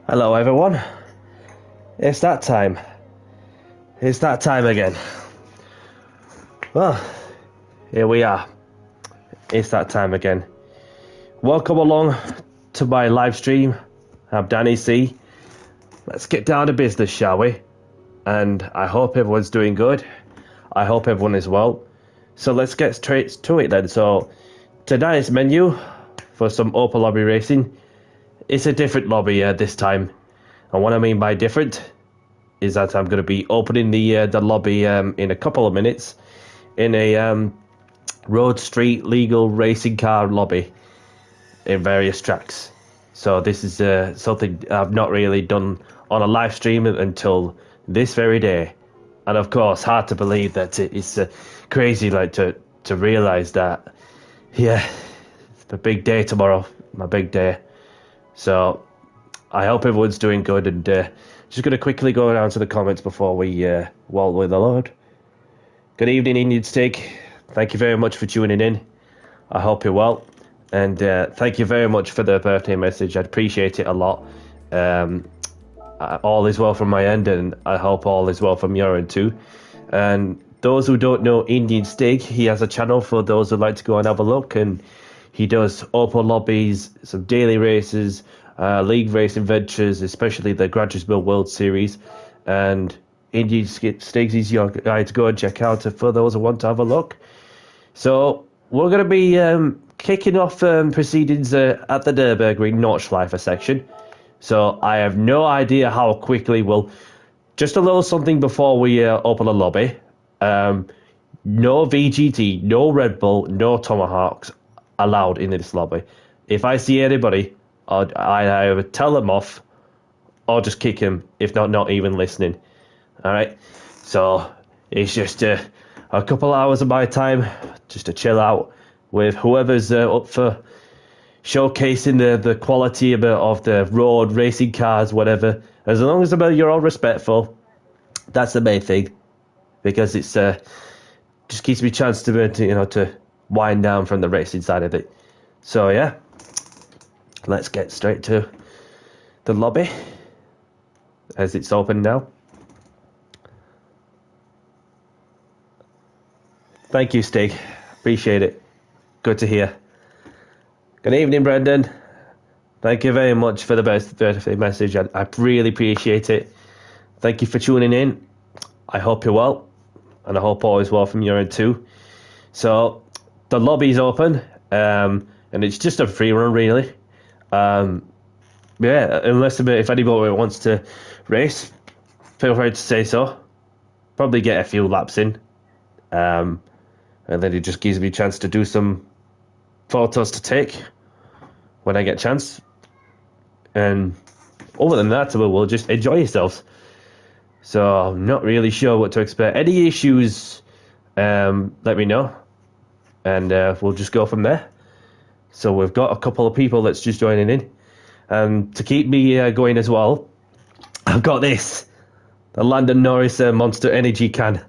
Hello everyone, it's that time. It's that time again. Well, here we are. It's that time again. Welcome along to my live stream. I'm Danny C. Let's get down to business, shall we? And I hope everyone's doing good. I hope everyone is well. So let's get straight to it then. So tonight's menu for some open lobby racing. It's a different lobby this time. And what I mean by different is that I'm going to be opening the lobby in a couple of minutes in a road street legal racing car lobby in various tracks. So this is something I've not really done on a live stream until this very day. And of course, hard to believe that it's crazy to realize that, yeah, it's a big day tomorrow, my big day. So I hope everyone's doing good, and just going to quickly go down to the comments before we walk with the Lord. Good evening, Indian Steak. Thank you very much for tuning in. I hope you're well, and thank you very much for the birthday message. I appreciate it a lot. All is well from my end, and I hope all is well from your end too. And those who don't know Indian Steak, he has a channel for those who'd like to go and have a look, and he does open lobbies, some daily races, league racing ventures, especially the Gran Turismo World Series, and Indian Steaks is your guy to go and check out for those who want to have a look. So we're going to be kicking off proceedings at the Nürburgring Nordschleife section. So I have no idea how quickly we'll... Just a little something before we open a lobby. No VGT, no Red Bull, no Tomahawks allowed in this lobby. If I see anybody, I either tell them off or just kick him if not even listening. Alright, so it's just a couple hours of my time just to chill out with whoever's up for showcasing the quality of the road racing cars, whatever. As long as you're all respectful, that's the main thing, because it's just gives me a chance to wind down from the racing side of it. So yeah, let's get straight to the lobby as it's open now. Thank you, Stig. Appreciate it. Good to hear. Good evening, Brendan. Thank you very much for the birthday message. I really appreciate it. Thank you for tuning in. I hope you're well, and I hope all is well from your end too. So the lobby's open, and it's just a free run, really. Yeah, unless if anybody wants to race, feel free to say so. Probably get a few laps in, and then it just gives me a chance to do some photos to take when I get a chance. And other than that, we'll just enjoy yourselves. So I'm not really sure what to expect. Any issues, let me know, and we'll just go from there. So we've got a couple of people that's just joining in. To keep me going as well, I've got this. The Landon Norris Monster Energy can.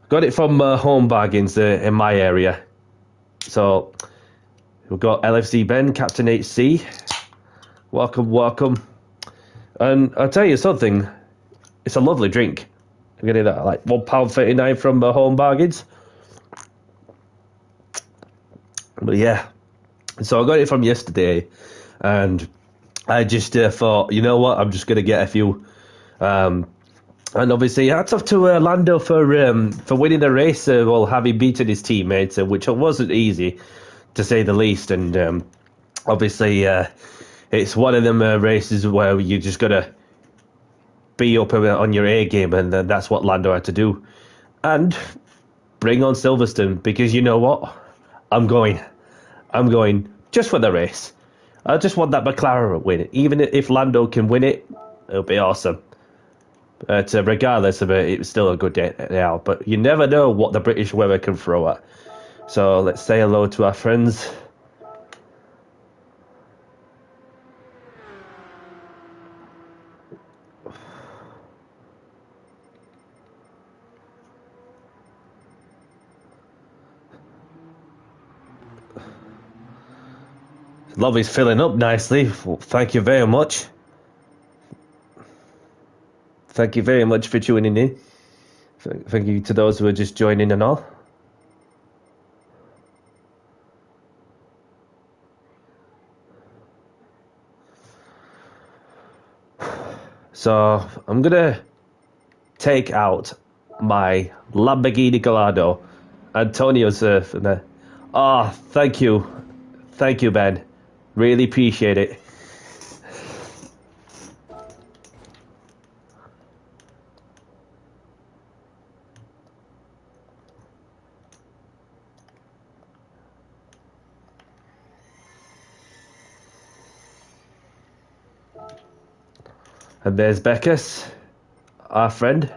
Got it from Home Bargains in my area. So we've got LFC Ben, Captain HC. Welcome, welcome. And I'll tell you something. It's a lovely drink. I'm getting that like £1.39 from Home Bargains. But yeah. So I got it from yesterday, and I just thought, you know what, I'm just going to get a few. And obviously, hats off to Lando for winning the race, while having beaten his teammates, which wasn't easy, to say the least. And obviously, it's one of them races where you just got to be up on your A game, and that's what Lando had to do. And bring on Silverstone, because you know what? I'm going just for the race. I just want that McLaren to win it. Even if Lando can win it, it'll be awesome. But regardless of it, it's still a good day out. But you never know what the British weather can throw at. So let's say hello to our friends. Lobby's filling up nicely. Well, thank you very much. Thank you very much for tuning in. Thank you to those who are just joining and all. So I'm gonna take out my Lamborghini Gallardo. Antonio's there. Oh, thank you, Ben. Really appreciate it. And there's Beckus, our friend.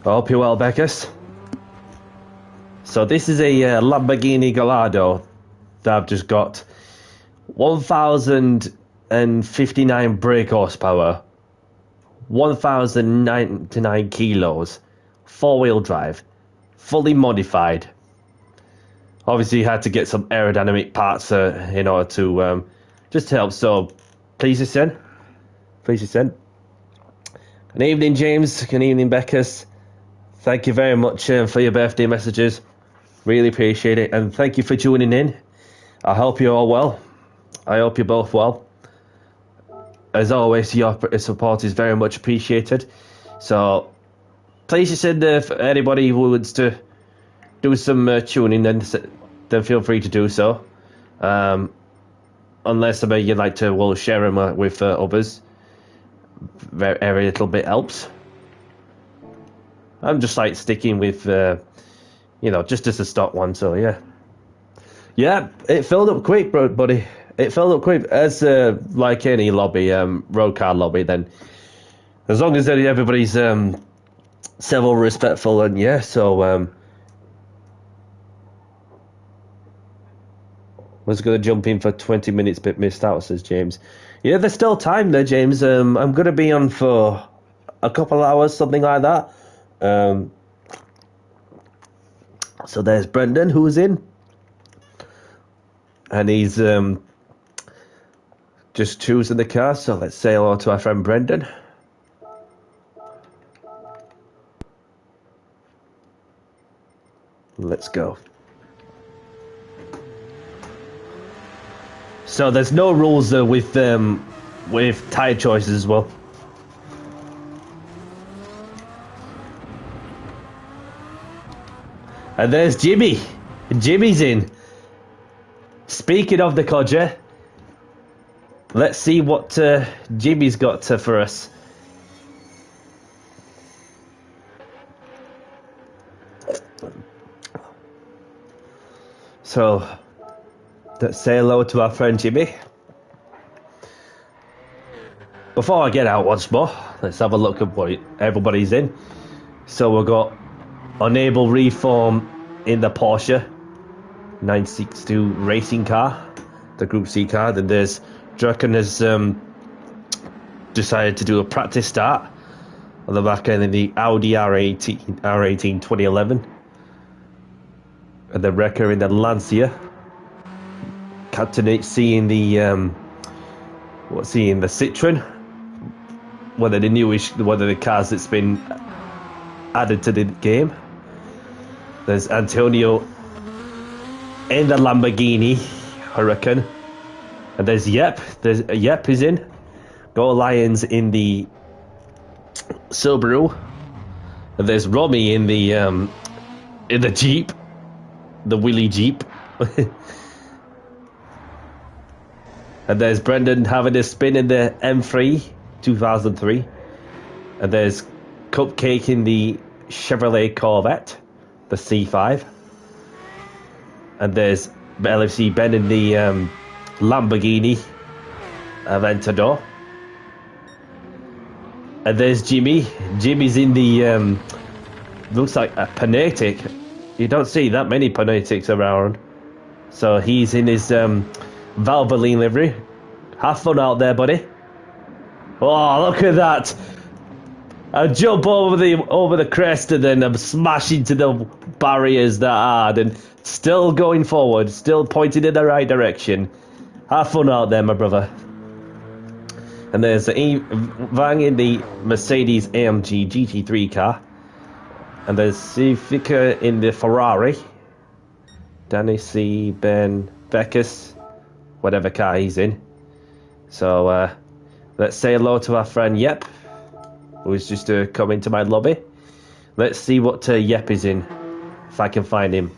I hope you're well, Beckus. So this is a Lamborghini Gallardo that I've just got. 1,059 brake horsepower. 1,099 kilos. 4-wheel drive. Fully modified. Obviously, you had to get some aerodynamic parts in order to just help. So, please send. Please send. Good evening, James. Good evening, Beckus. Thank you very much for your birthday messages. Really appreciate it. And thank you for tuning in. I hope you're all well. I hope you're both well. As always, your support is very much appreciated. So, please send for anybody who wants to do some tuning, then feel free to do so. Unless you'd like to, share them with others. Every little bit helps. I'm just sticking with, just as a stock one. So yeah, it filled up quick, buddy. It filled up quick, as like any lobby, road car lobby. Then, as long as everybody's civil, respectful, and yeah, so was going to jump in for 20 minutes, but missed out, says James. Yeah, there's still time there, James. I'm going to be on for a couple of hours, something like that. So there's Brendan, who's in. And he's just choosing the car. So let's say hello to our friend Brendan. Let's go. So there's no rules with tyre choices as well. And there's Jimmy. Jimmy's in. Speaking of the codger, let's see what Jimmy's got for us. So, let's say hello to our friend Jimmy. Before I get out once more, let's have a look at what everybody's in. So we've got Unable Reform in the Porsche 962 racing car, the Group C car. Then there's Draken has decided to do a practice start on the back end of the Audi R18 2011. And the Wrecker in the Lancia. Captain HC in the the Citroen. One of the cars that's been added to the game. There's Antonio in the Lamborghini Huracan. And there's Yep. Yep is in. Go Lions in the Subaru. And there's Romy in the Jeep. The Willy Jeep. And there's Brendan having a spin in the M3 2003. And there's Cupcake in the Chevrolet Corvette, the C5. And there's LFC Ben in the Lamborghini Aventador. And there's Jimmy. Jimmy's in the looks like a Panatic. You don't see that many Panatics around. So he's in his Valvoline livery. Have fun out there, buddy. Oh, look at that. I jump over the crest and then I'm smashing into the barriers that hard and still going forward, still pointing in the right direction. Have fun out there, my brother. And there's Vang in the Mercedes AMG GT3 car. And there's Civica in the Ferrari. Danny C, Ben, Beckus, whatever car he's in. So let's say hello to our friend Yep, who's just come into my lobby. Let's see what Yep is in, if I can find him.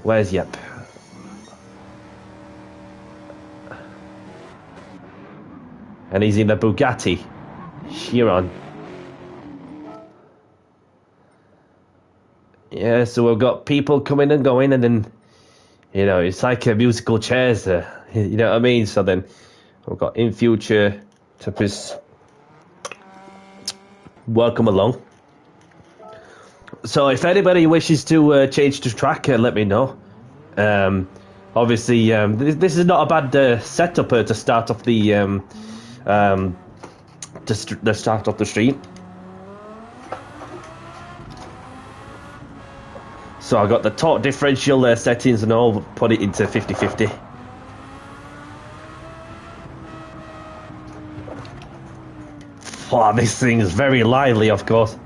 Where's Yep? And he's in the Bugatti Chiron. Yeah, so we've got people coming and going, and then, you know, it's like a musical chairs there. You know what I mean? So then we've got In Future, Tapis. Welcome along. So if anybody wishes to change to track, let me know. Obviously, this is not a bad setup to start off the start off the stream. So I got the torque differential settings and all, put it into 50-50. Wow, this thing is very lively, of course.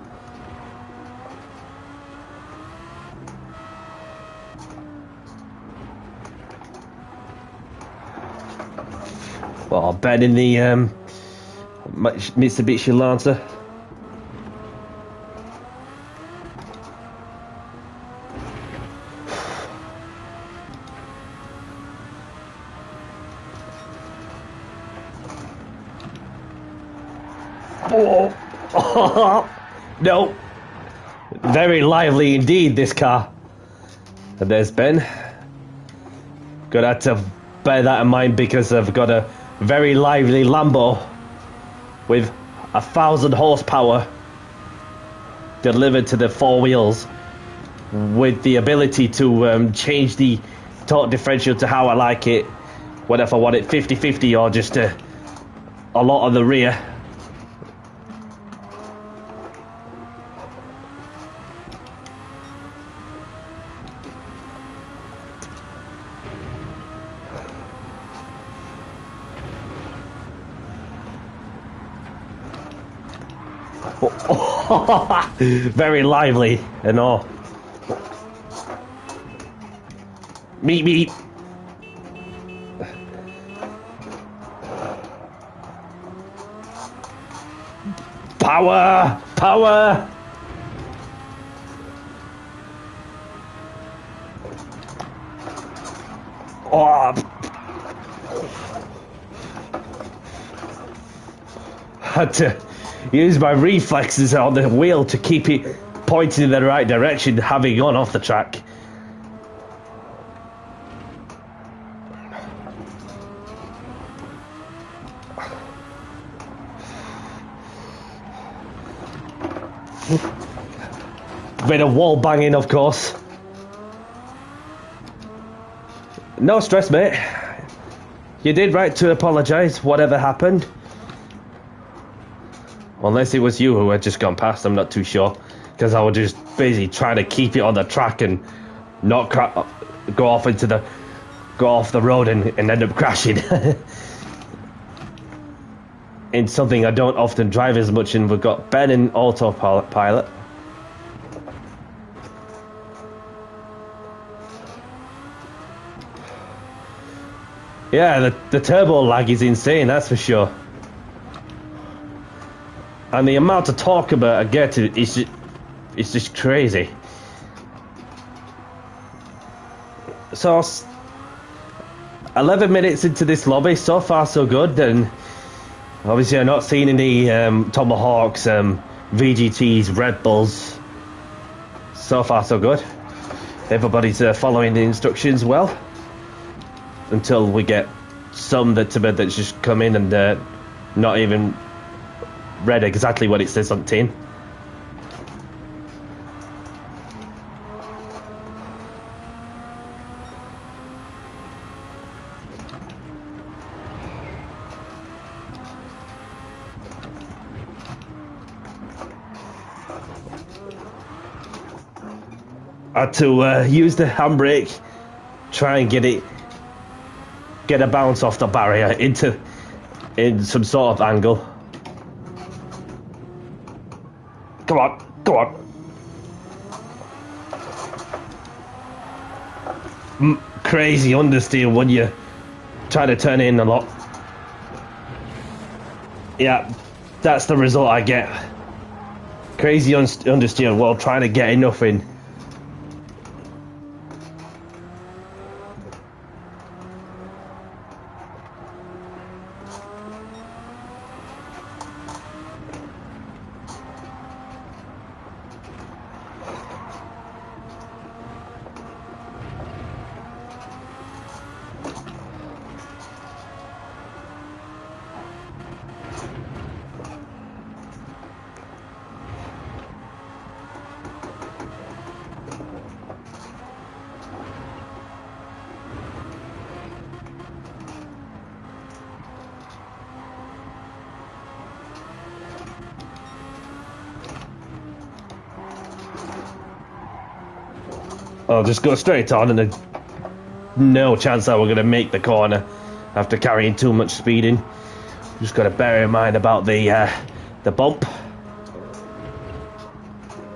Well, Ben in the Mitsubishi Lancer. Oh. No. Very lively indeed, this car. And there's Ben. Gonna have to bear that in mind because I've got a very lively Lambo with 1,000 horsepower delivered to the four wheels with the ability to change the torque differential to how I like it, whether if I want it 50-50 or just a lot of the rear. Very lively and all. Meet. Power. Oh. Had to use my reflexes on the wheel to keep it pointing in the right direction, having gone off the track. Bit of wall banging, of course. No stress, mate. You did right to apologise, whatever happened. Unless it was you who had just gone past, I'm not too sure. Because I was just busy trying to keep it on the track and not go off the road and end up crashing. In something I don't often drive as much, and we've got Ben in autopilot. Yeah, the turbo lag is insane, that's for sure. And the amount of torque I get is just crazy. So 11 minutes into this lobby, so far so good. And obviously I'm not seeing any Tomahawks, VGTs, Red Bulls. So far so good. Everybody's following the instructions well. Until we get some that's just come in and not even read exactly what it says on tin. had to use the handbrake, try and get a bounce off the barrier in some sort of angle. Come on, come on. Crazy understeer when you try to turn in a lot. Yeah, that's the result I get. Crazy understeer while trying to get enough in. I'll just go straight on, and there's no chance that we're going to make the corner after carrying too much speed in. Just got to bear in mind about the bump.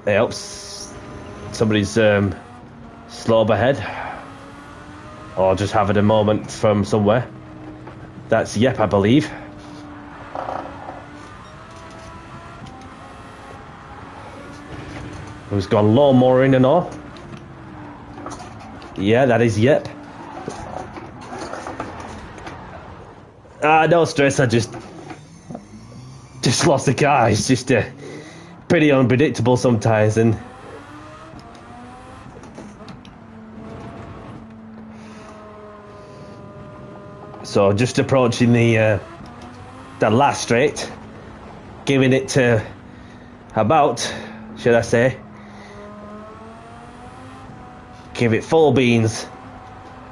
It helps somebody's slow up ahead, or just having a moment from somewhere. That's Yep, I believe. Who's gone lawnmower in and all. Yeah, that is Yep. No stress, I just lost the car. It's just pretty unpredictable sometimes, and so just approaching the last straight, giving it to about, should I say, give it full beans.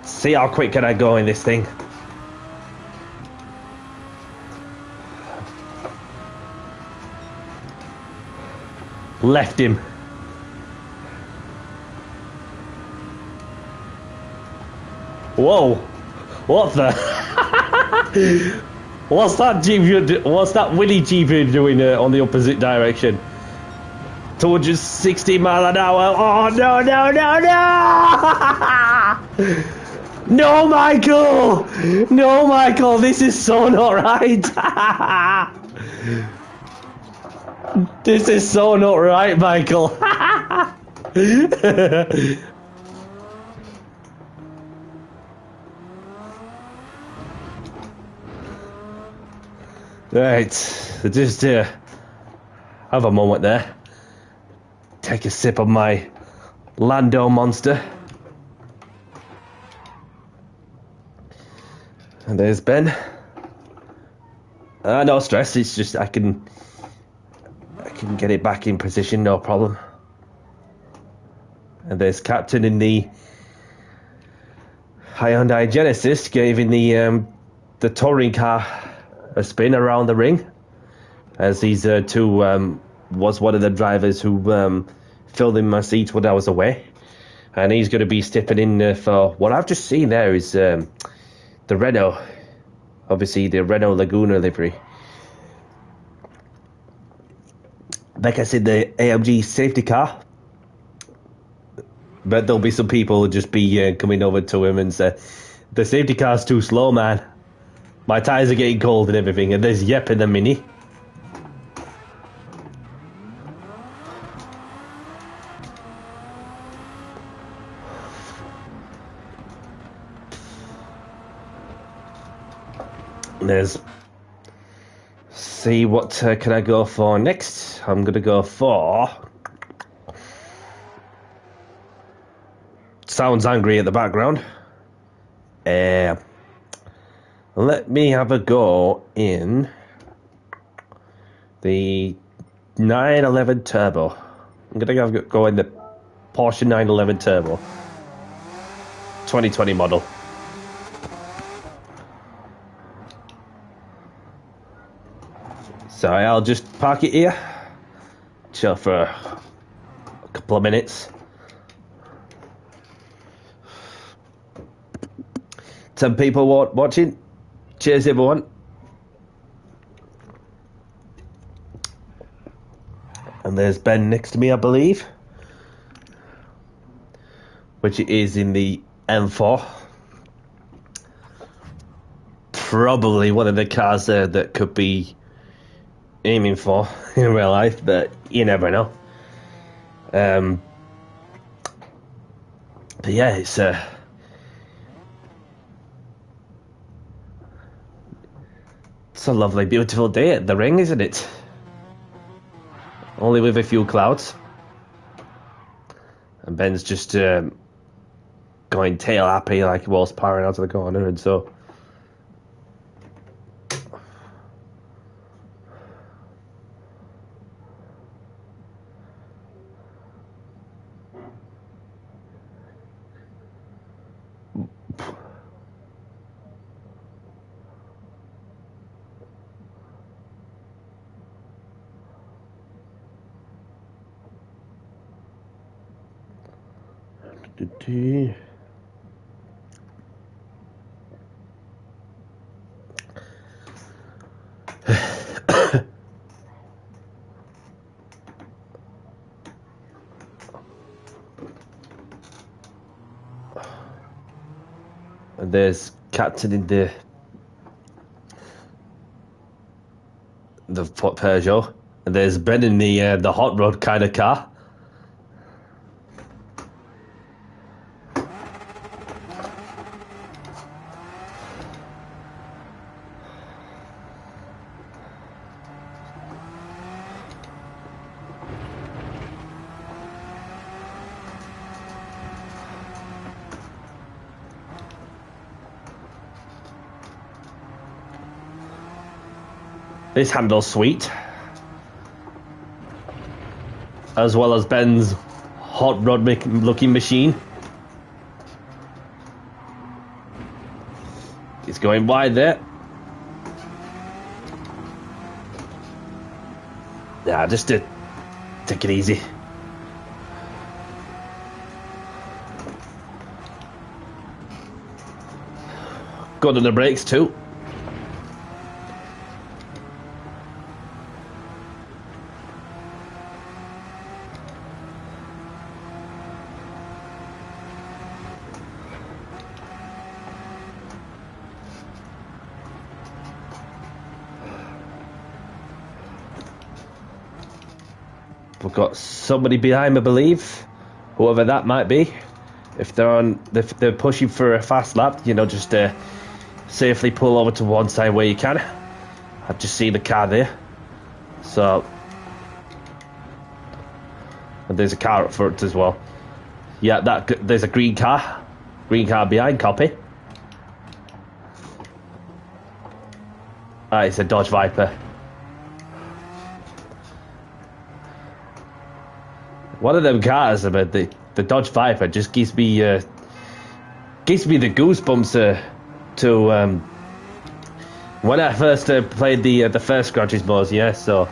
See how quick can I go in this thing. Left him. Whoa! What the? What's that Jeep? What's that Winnie Jeep doing on the opposite direction? 260 mile an hour. Oh no no no no! No, Michael! No, Michael! This is so not right. This is so not right, Michael. Right, just have a moment there. Take a sip of my Lando Monster. And there's Ben. No stress, it's just I can get it back in position, no problem. And there's Captain in the Hyundai Genesis, giving the touring car a spin around the ring, as these two was one of the drivers who filled in my seat when I was away, and he's going to be stepping in for what I've just seen there is the Renault, obviously the Renault Laguna livery. Like I said, the AMG safety car, but there'll be some people who'll just be coming over to him and say, the safety car's too slow, man. My tyres are getting cold and everything. And there's Yep in the Mini. There's... See, what can I go for next? I'm going to go for... Sounds angry at the background. Let me have a go in the 911 Turbo. I'm going to have a go in the Porsche 911 Turbo. 2020 model. So I'll just park it here. Chill for a couple of minutes. 10 people watching. Cheers, everyone. And there's Ben next to me, I believe, which is in the M4. Probably one of the cars there that could be aiming for in real life, but you never know. But yeah, it's a lovely, beautiful day at the ring, isn't it? Only with a few clouds. And Ben's just going tail happy like he was powering out of the corner, and so. And there's Captain in the Peugeot, and there's Ben in the hot rod kind of car. This handles sweet, as well as Ben's hot rod looking machine. He's going wide there. Yeah, just to take it easy. Good on the brakes too. We've got somebody behind, I believe, whoever that might be. If they're pushing for a fast lap, you know, just safely pull over to one side where you can. I've just seen the car there, so and there's a car up front as well. Yeah, there's a green car behind. Copy. It's a Dodge Viper. One of them cars, about the Dodge Viper, just gives me the goosebumps to when I first played the first Gran Turismo. Yeah, so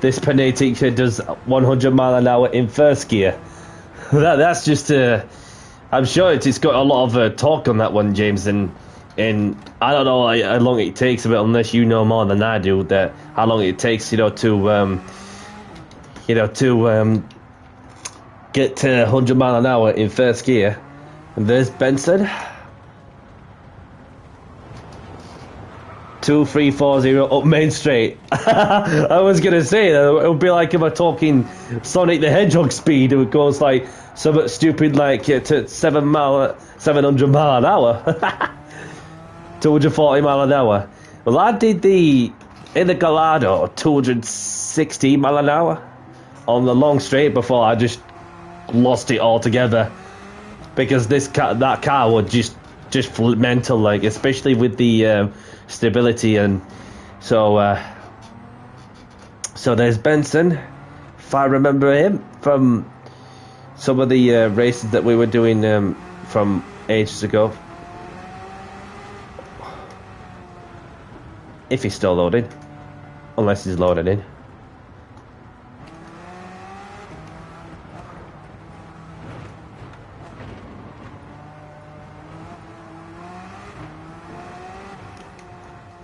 this Panatic does 100 mile an hour in first gear. That's just I'm sure it's got a lot of torque on that one, James, and I don't know how long it takes, but unless you know more than I do, that how long it takes, to get to 100 mile an hour in first gear. And there's Benson. 2340 up Main Street. I was gonna say that it would be like if we're talking Sonic the Hedgehog speed. It goes like something stupid like to 700 mile an hour. 240 mile an hour. Well, I did in the Gallardo 260 mile an hour on the long straight before I just lost it altogether, because that car was just mental, like, especially with the stability. And so there's Benson, if I remember him from some of the races that we were doing from ages ago. If he's still loading, unless he's loaded in.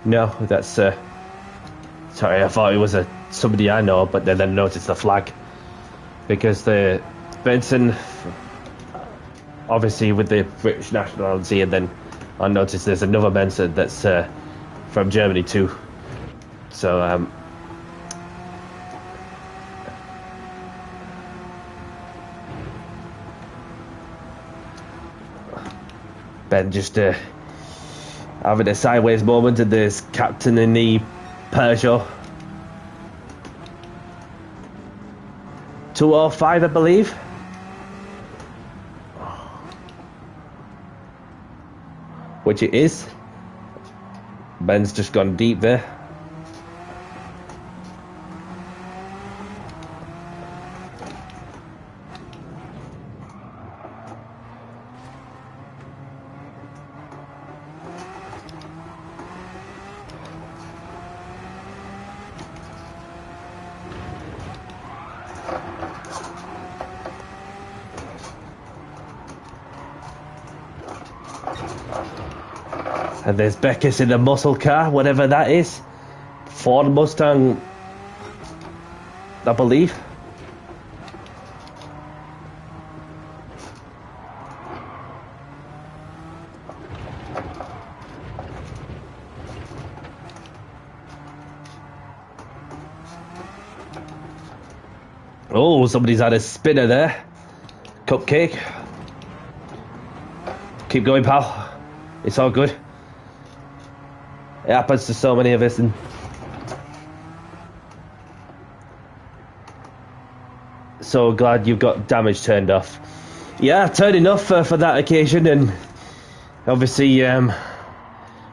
No, that's sorry, I thought it was somebody I know, but then I noticed the flag because the Benson, obviously with the British nationality, and then I noticed there's another Benson that's from Germany too. So Ben just having a sideways moment, and there's captain in the Peugeot 205, I believe. Which it is. Ben's just gone deep there. And there's Beckus in the muscle car, whatever that is. Ford Mustang, I believe. Oh, somebody's had a spinner there. Cupcake. Keep going, pal. It's all good. It happens to so many of us, and so glad you've got damage turned off. Yeah, turning off for that occasion, and obviously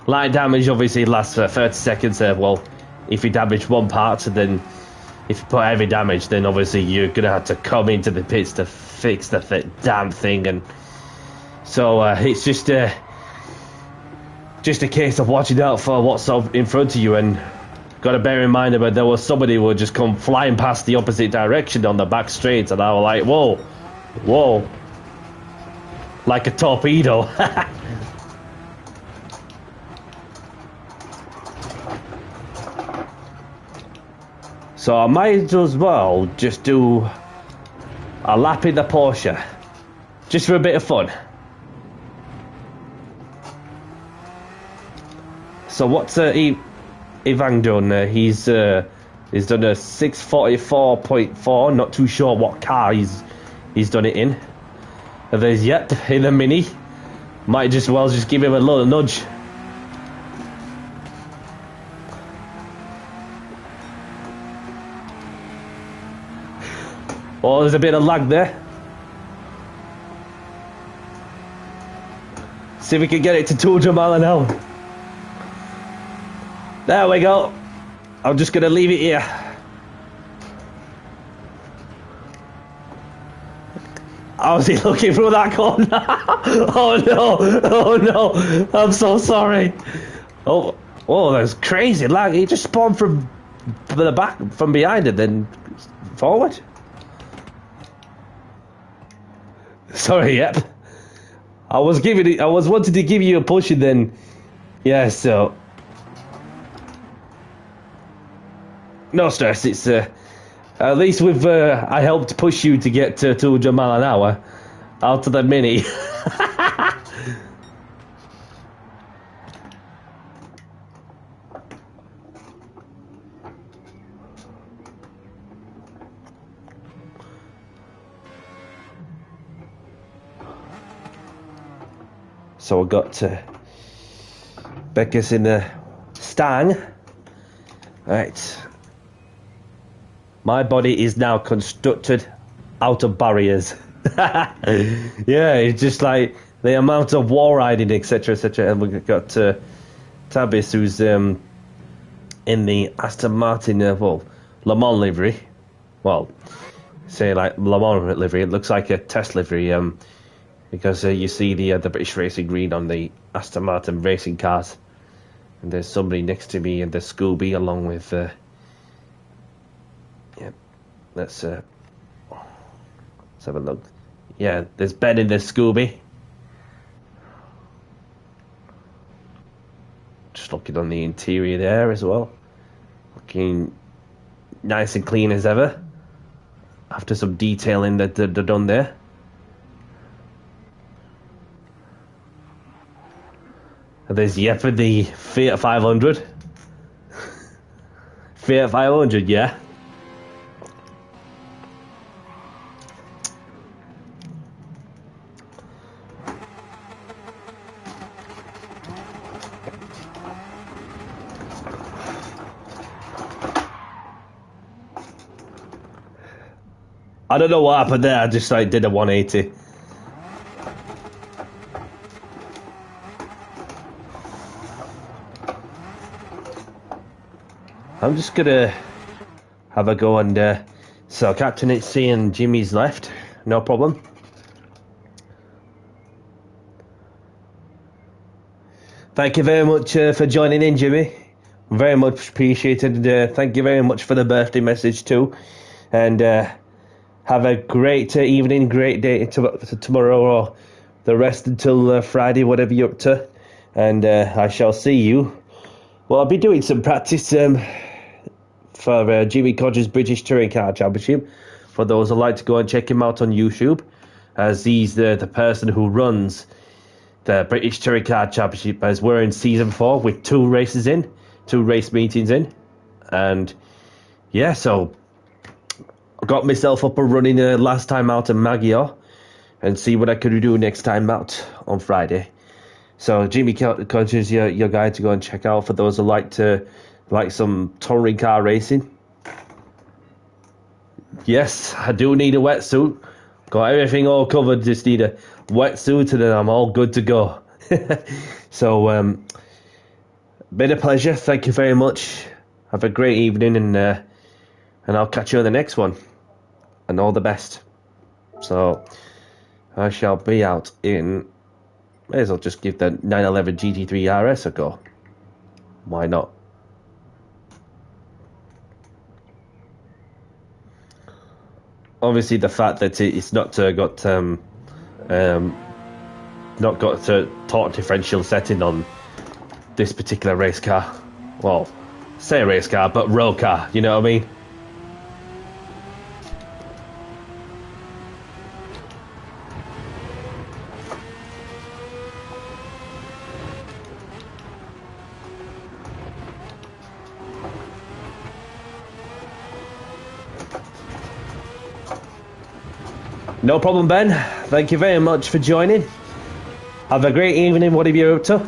light damage obviously lasts for 30 seconds. Well, if you damage one part, then if you put heavy damage, then obviously you're gonna have to come into the pits to fix the damn thing, and so it's just a case of watching out for what's in front of you, and got to bear in mind that there was somebody who would just come flying past the opposite direction on the back straight, and I was like, whoa, whoa, like a torpedo. So I might as well just do a lap in the Porsche, just for a bit of fun. So what's Ivan done? He's done a 644.4. Not too sure what car he's done it in. And there's Yep in the Mini. Might just well just give him a little nudge. Oh, there's a bit of lag there. See if we can get it to 200 miles an hour. There we go. I'm just going to leave it here. How's he looking through that corner? Oh no, oh no, I'm so sorry. Oh, that's crazy lag. He just spawned from the back, from behind and then forward. Sorry, Yep. I was wanting to give you a push, and then, yeah, so. No stress, it's at least with I helped push you to get to 200 miles an hour out of the Mini. So I got Beckus in the Stang. Right. My body is now constructed out of barriers. Yeah, it's just like the amount of wall riding, etc., etc. And we've got Tabis, who's in the Aston Martin, Le Mans livery. Well, say like Le Mans livery. It looks like a test livery, because you see the British Racing green on the Aston Martin racing cars. And there's somebody next to me in the Scooby, along with. Let's have a look. Yeah, there's Ben in the Scooby. Just looking Looking on the interior there as well. Looking nice and clean as ever. After some detailing that they've done there. And there's for the Fiat 500. Fiat 500, yeah. I don't know what happened there. I just did a 180. I'm just gonna have a go and so Captain HC and Jimmy's left. No problem. Thank you very much for joining in, Jimmy. Very much appreciated. Thank you very much for the birthday message too. And have a great evening, great day tomorrow or the rest until Friday, whatever you're up to. And I shall see you. Well, I'll be doing some practice for Jimmy Codger's British Touring Car Championship. For those who like to go and check him out on YouTube, as he's the person who runs the British Touring Car Championship, as we're in season 4 with 2 race meetings in. And yeah, so I got myself up and running last time out in Magyar and see what I could do next time out on Friday. So Jimmy Codger's your guy to go and check out for those who like some touring car racing. Yes, I do need a wetsuit. Got everything all covered, just need a wetsuit and then I'm all good to go. So, been a pleasure. Thank you very much. Have a great evening and I'll catch you on the next one. And all the best. So, I shall be out in... May as well just give the 911 GT3 RS a go. Why not? Obviously, the fact that it's not got a torque differential setting on this particular race car. Well, say race car, but road car. You know what I mean? No problem, Ben. Thank you very much for joining. Have a great evening, whatever you're up to.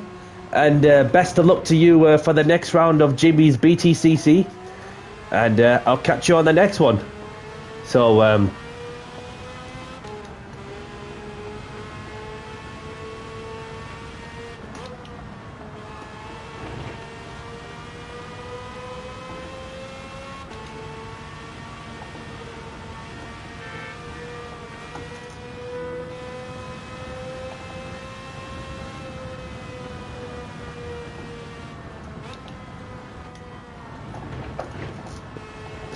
And best of luck to you for the next round of Jimmy's BTCC. And I'll catch you on the next one. So,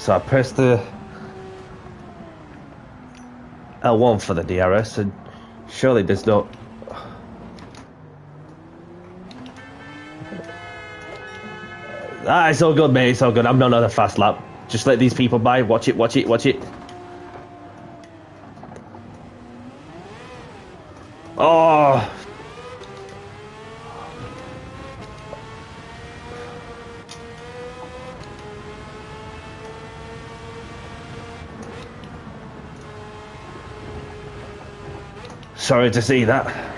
So I press the L1 for the DRS and surely there's no... it's all good, mate, it's all good. I'm not on a fast lap. Just let these people by. Watch it, watch it, watch it. Oh! Sorry to see that.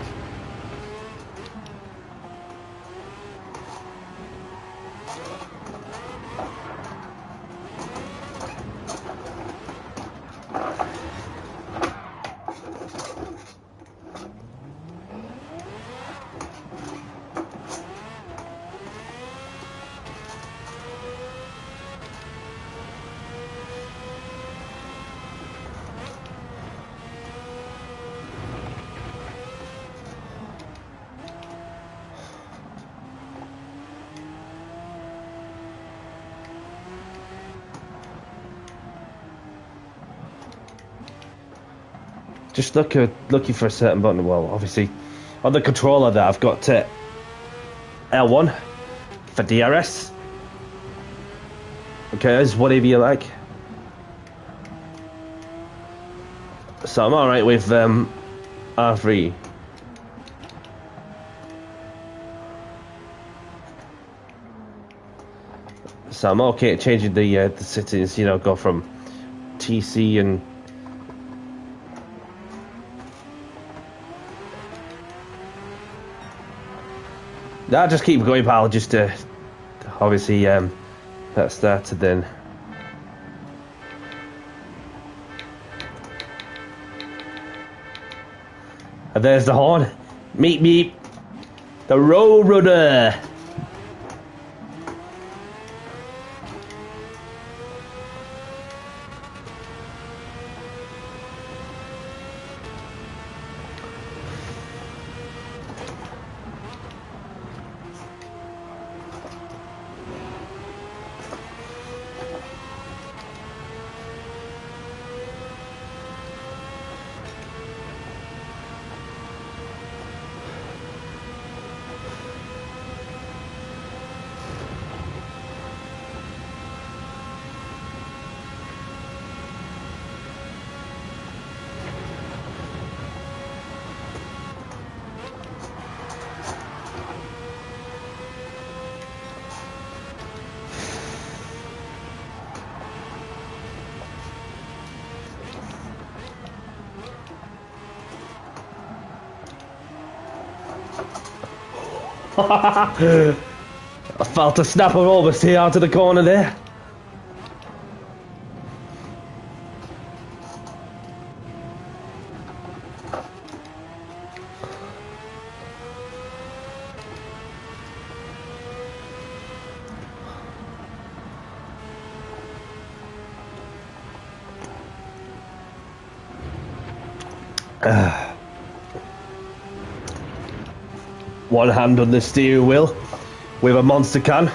Just looking for a certain button. Well, obviously, on the controller there, I've got L1, for DRS. Okay, it's whatever you like. So I'm alright with R3. So I'm okay at changing the settings, you know, go from TC and I'll just keep going, pal, just to obviously that started then. And there's the horn. Meet me, the Road Runner. I felt a snapper almost here out of the corner there. One hand on the steering wheel with a monster can.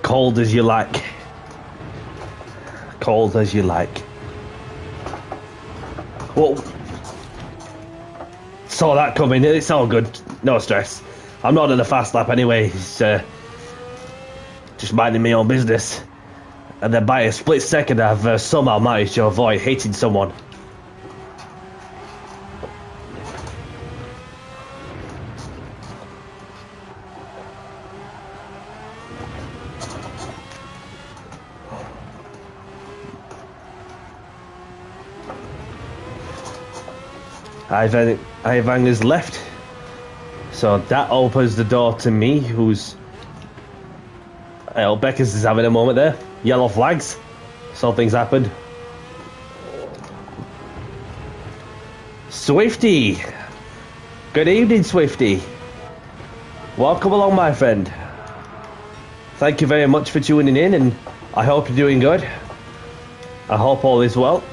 Cold as you like. Cold as you like. Well, saw that coming. It's all good. No stress. I'm not in a fast lap anyway. It's just minding my own business. And then by a split second, I've somehow managed to avoid hitting someone. Ivan is left, so that opens the door to me, who's... Beckus is having a moment there. Yellow flags. Something's happened. Swifty! Good evening, Swifty. Welcome along, my friend. Thank you very much for tuning in, and I hope you're doing good. I hope all is well.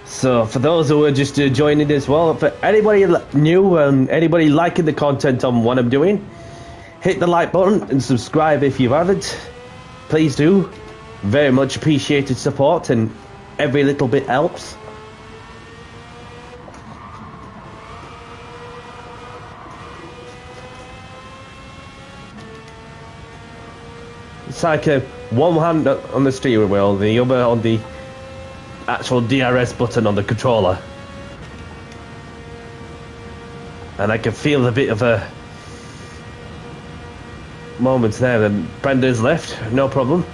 So, for those who are just joining as well, for anybody new and anybody liking the content on what I'm doing, hit the like button and subscribe if you haven't. Please do. Very much appreciated support, and every little bit helps. It's like one hand on the steering wheel, the other on the actual DRS button on the controller, and I can feel a bit of a moment there. And Brenda's left, no problem.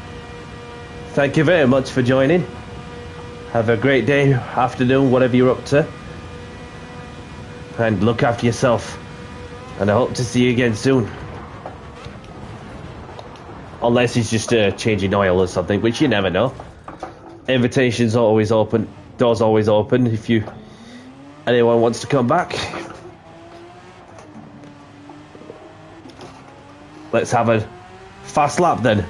Thank you very much for joining. Have a great day, afternoon, whatever you're up to, and look after yourself, and I hope to see you again soon, unless he's just changing oil or something, which you never know. Invitations are always open, doors always open if anyone wants to come back. Let's have a fast lap then.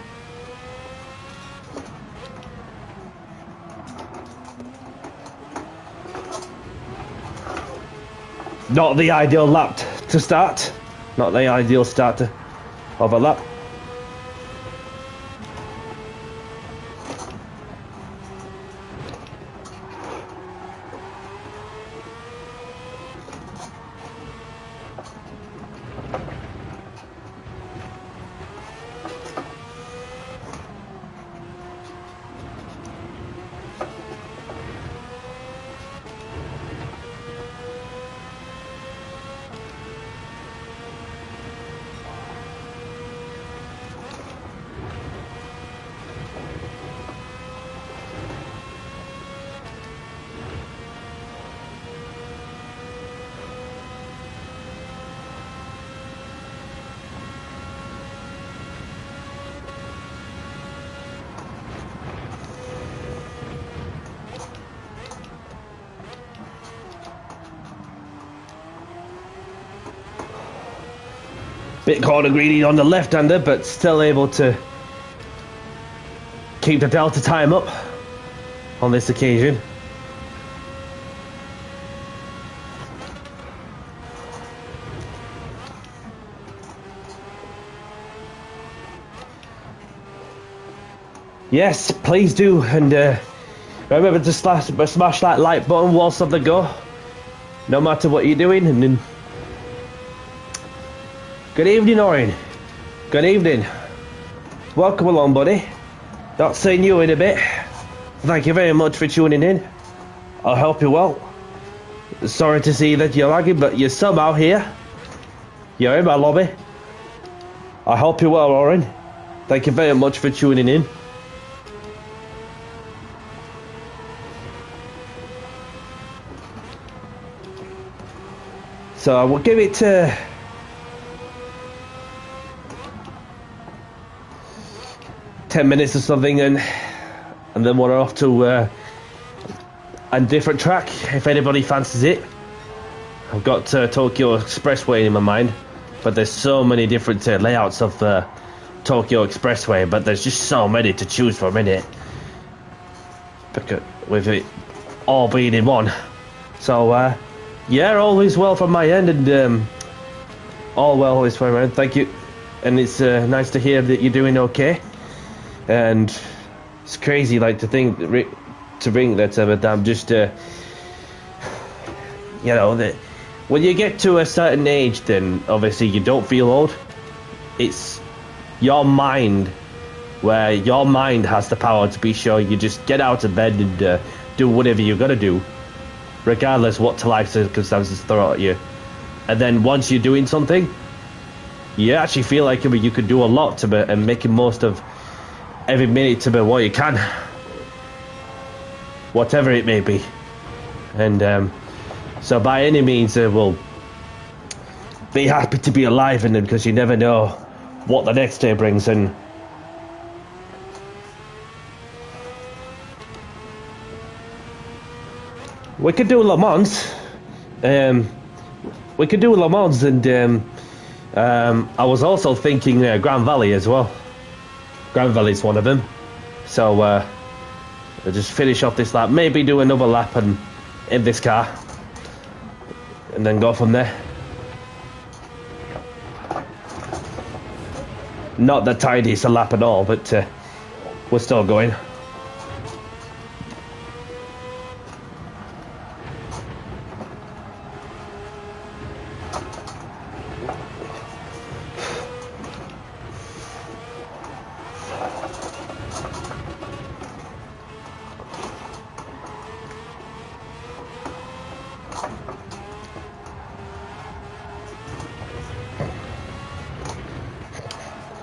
Not the ideal lap to start. Not the ideal start of a lap. Bit corner greedy on the left-hander, but still able to keep the Delta time up on this occasion. Yes, please do, and remember to smash that like button whilst on the go, no matter what you're doing. And then, good evening, Orin. Good evening. Welcome along, buddy. Not seeing you in a bit. Thank you very much for tuning in. I'll help you well. Sorry to see that you're lagging, but you're somehow here. You're in my lobby. I hope you well, Orin. Thank you very much for tuning in. So we'll give it 10 minutes or something, and then we're off to a different track if anybody fancies it. I've got Tokyo Expressway in my mind, but there's so many different layouts of Tokyo Expressway, but there's just so many to choose from in it, because with it all being in one. So yeah, all is well from my end, and all well is from my end. Thank you, and it's nice to hear that you're doing okay. And it's crazy, like, to think that but I'm just you know, that when you get to a certain age, then obviously you don't feel old. It's your mind, where your mind has the power to be sure you just get out of bed and do whatever you're gonna do, regardless what life circumstances throw at you. And then once you're doing something, you actually feel like you could do a lot to and making most of every minute to be what you can, whatever it may be. And so by any means, we'll be happy to be alive, and because you never know what the next day brings. And we could do Le Mans. We could do Le Mans, and I was also thinking Grand Valley as well. Grand Valley's one of them. So I'll just finish off this lap, maybe do another lap in this car, and then go from there. Not the tidiest a lap at all, but we're still going.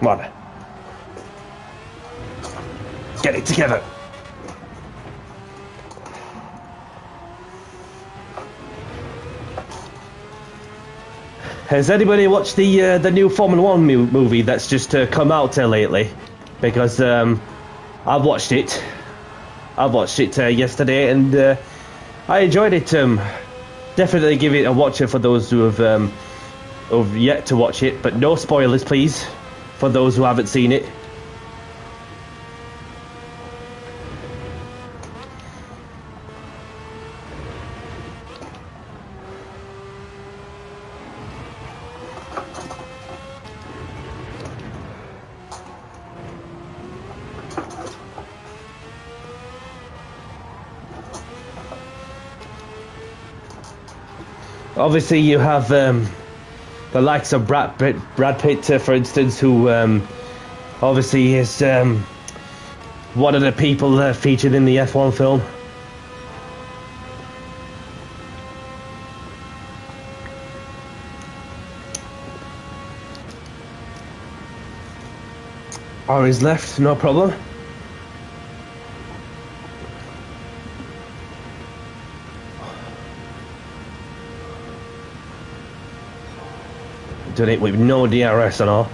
Come on. Get it together. Has anybody watched the new Formula 1 movie that's just come out lately? Because I've watched it. I watched it yesterday, and I enjoyed it. Definitely give it a watch for those who have yet to watch it, but no spoilers, please, for those who haven't seen it. Obviously, you have the likes of Brad Pitt, for instance, who obviously is one of the people featured in the F1 film. Or is left, no problem. Doing it with no DRS at all.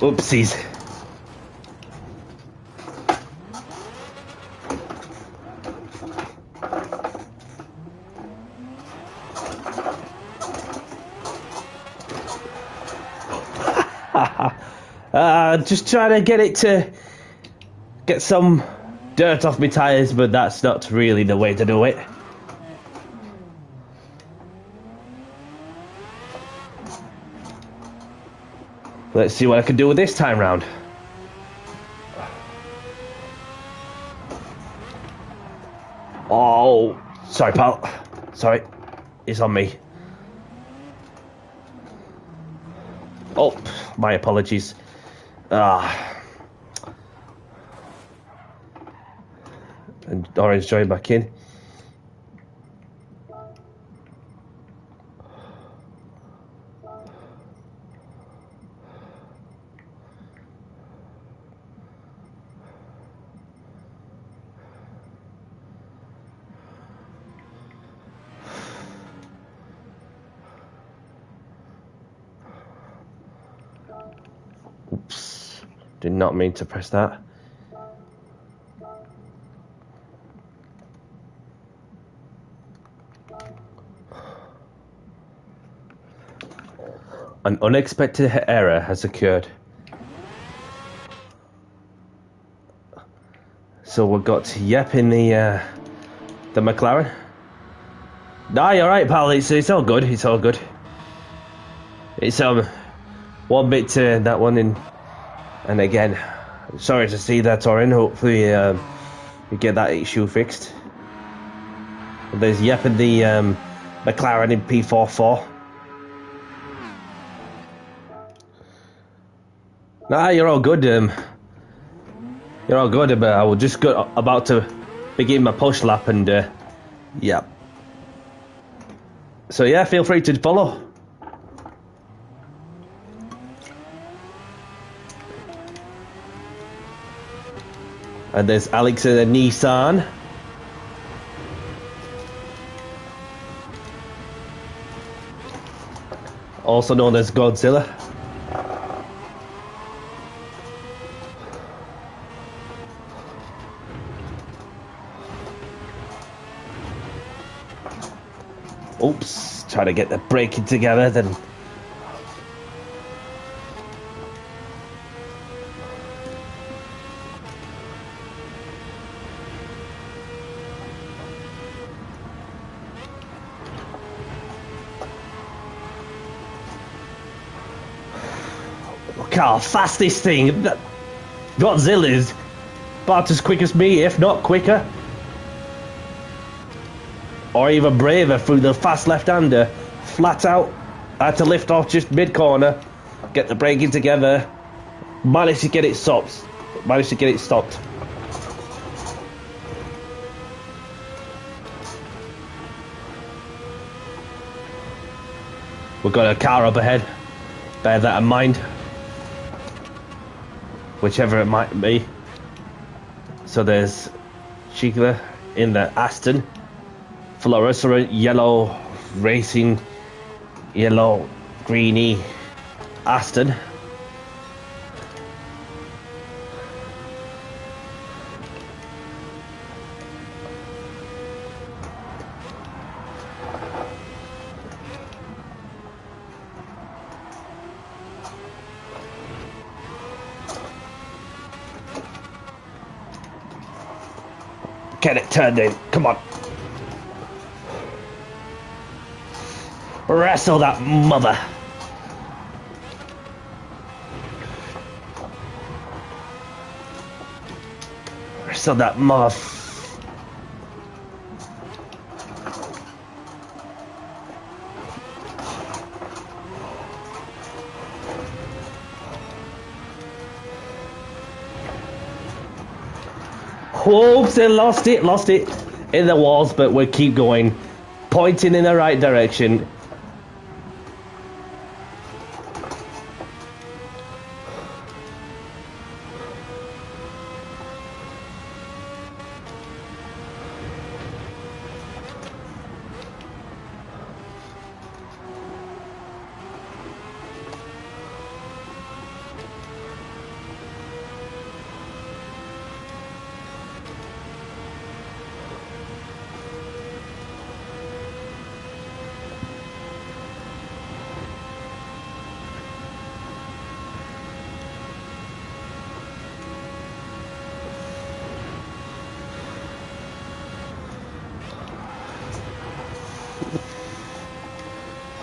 Oopsies. Just trying to get some dirt off my tyres, but that's not really the way to do it. Let's see what I can do with this time round. Oh, sorry, pal. Sorry, it's on me. Oh, my apologies. And Orange joined back in. Oops, did not mean to press that. An unexpected error has occurred. So we've got Yep in the McLaren. Nah, you're right, pal. It's all good. It's all good. It's one bit to that one, and again, sorry to see that, Orin. Hopefully, you get that issue fixed. There's Yep in the McLaren in P44. Nah, you're all good. You're all good. But I was just about to begin my push lap, and yeah. So yeah, feel free to follow. And there's Alex in a Nissan. Also known as Godzilla. Oops, trying to get the braking together, then... Look how fast this thing... Godzilla's about as quick as me, if not quicker. Or even braver through the fast left-hander. Flat out. I had to lift off just mid-corner. Get the braking together. Managed to get it stopped. We've got a car up ahead. Bear that in mind. Whichever it might be. So there's Shigler in the Aston. Fluorescent yellow racing, yellow greeny Aston. Get it turned in, come on. Wrestle that mother. Wrestle that mother. Whoops, I lost it in the walls, but we'll keep going, pointing in the right direction.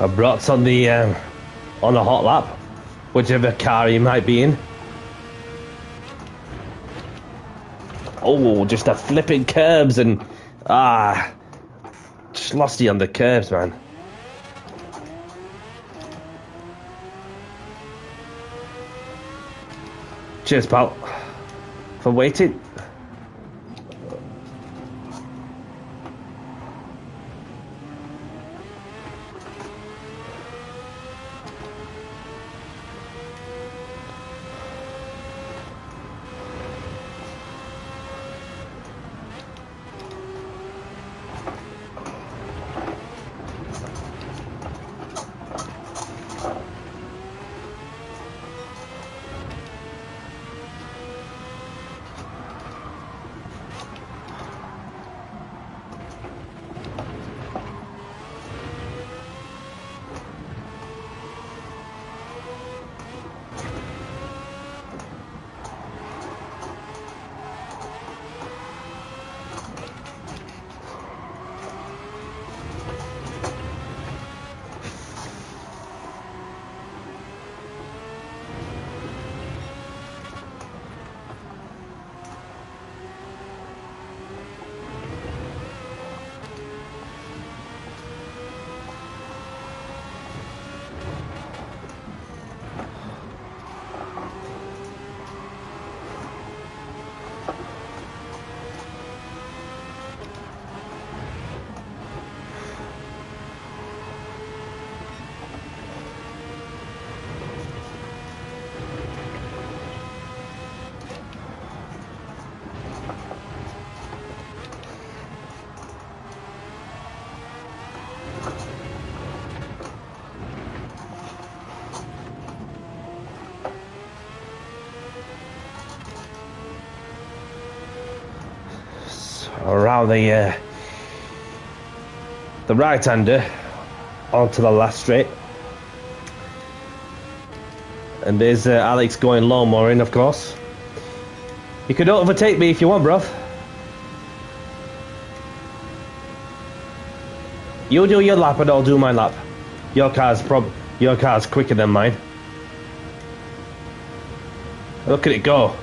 Brot's on the hot lap, whichever car he might be in. Oh, just the flipping curbs and just lost you on the curbs, man. Cheers, pal, for waiting. Around the right-hander onto the last straight, and there's Alex going lawnmowing, of course. You could overtake me if you want, bruv. You do your lap and I'll do my lap. Your car's quicker than mine. Look at it go.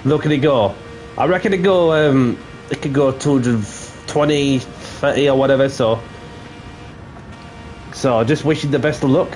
Look at it go. I reckon it could go 220, 30 or whatever, so just wishing the best of luck.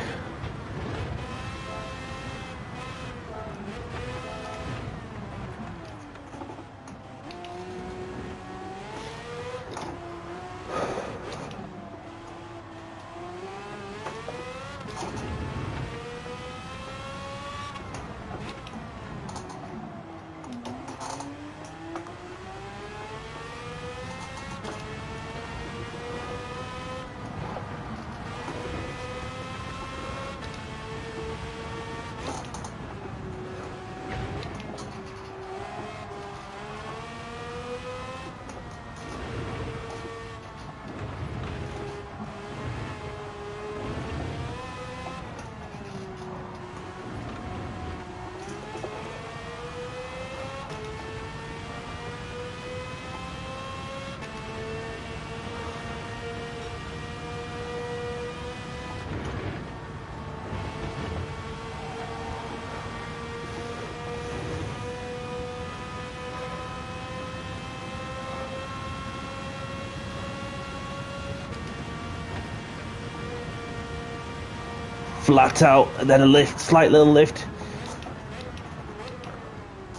Flat out, and then a lift, slight little lift.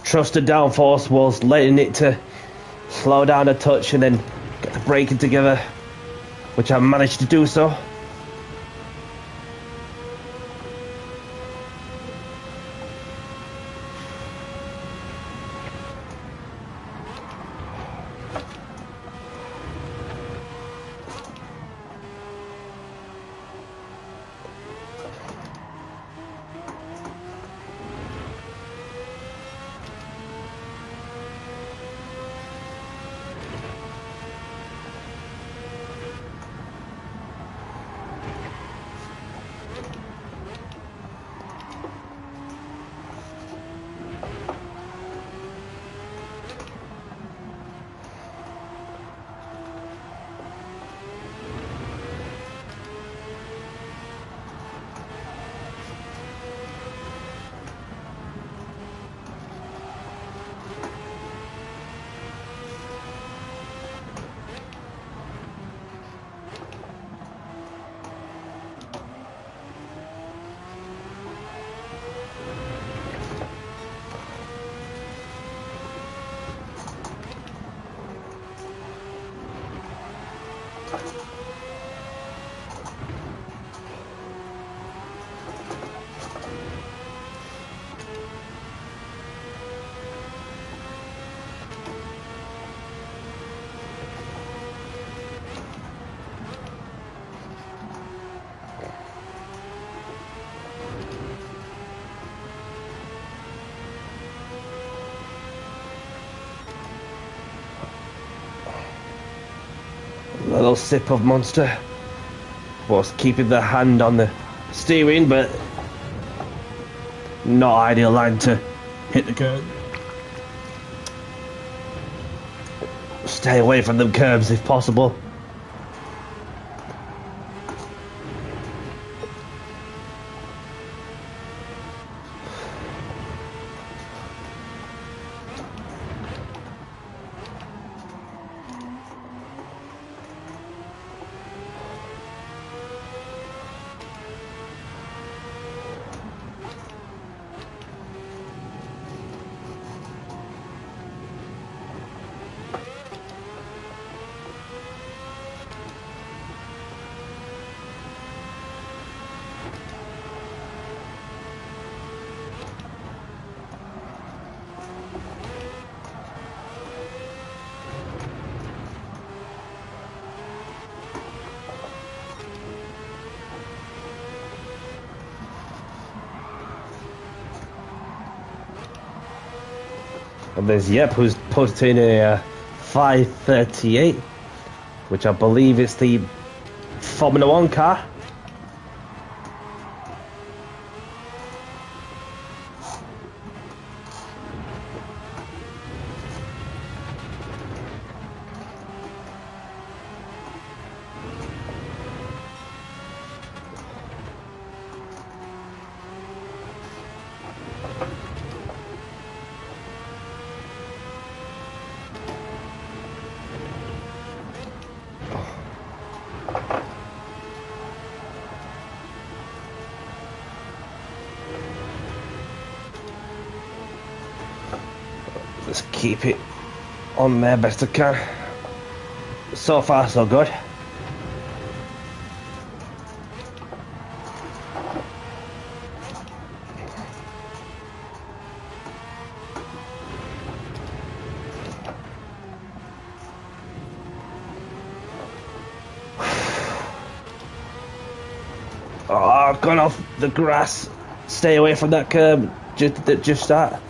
Trusted downforce was letting it to slow down a touch and then get the braking together, which I managed to do so. little sip of Monster whilst keeping the hand on the steering, but not ideal line to hit the curb. Stay away from them curbs if possible. And there's Yep, who's putting a 538, which I believe is the Formula One car. Just keep it on there best I can. So far so good. Oh, I've gone off the grass. Stay away from that curb. Just that.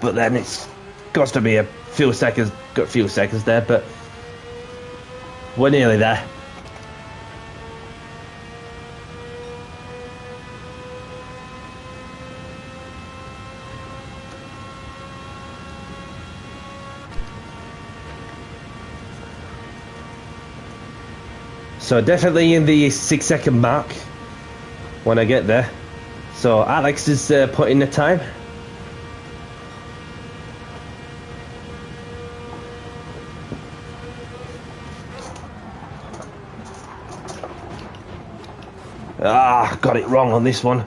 But then it's got to be a few seconds. Got a few seconds there, but we're nearly there. So definitely in the 6 second mark when I get there. So Alex is putting the time. Ah, got it wrong on this one.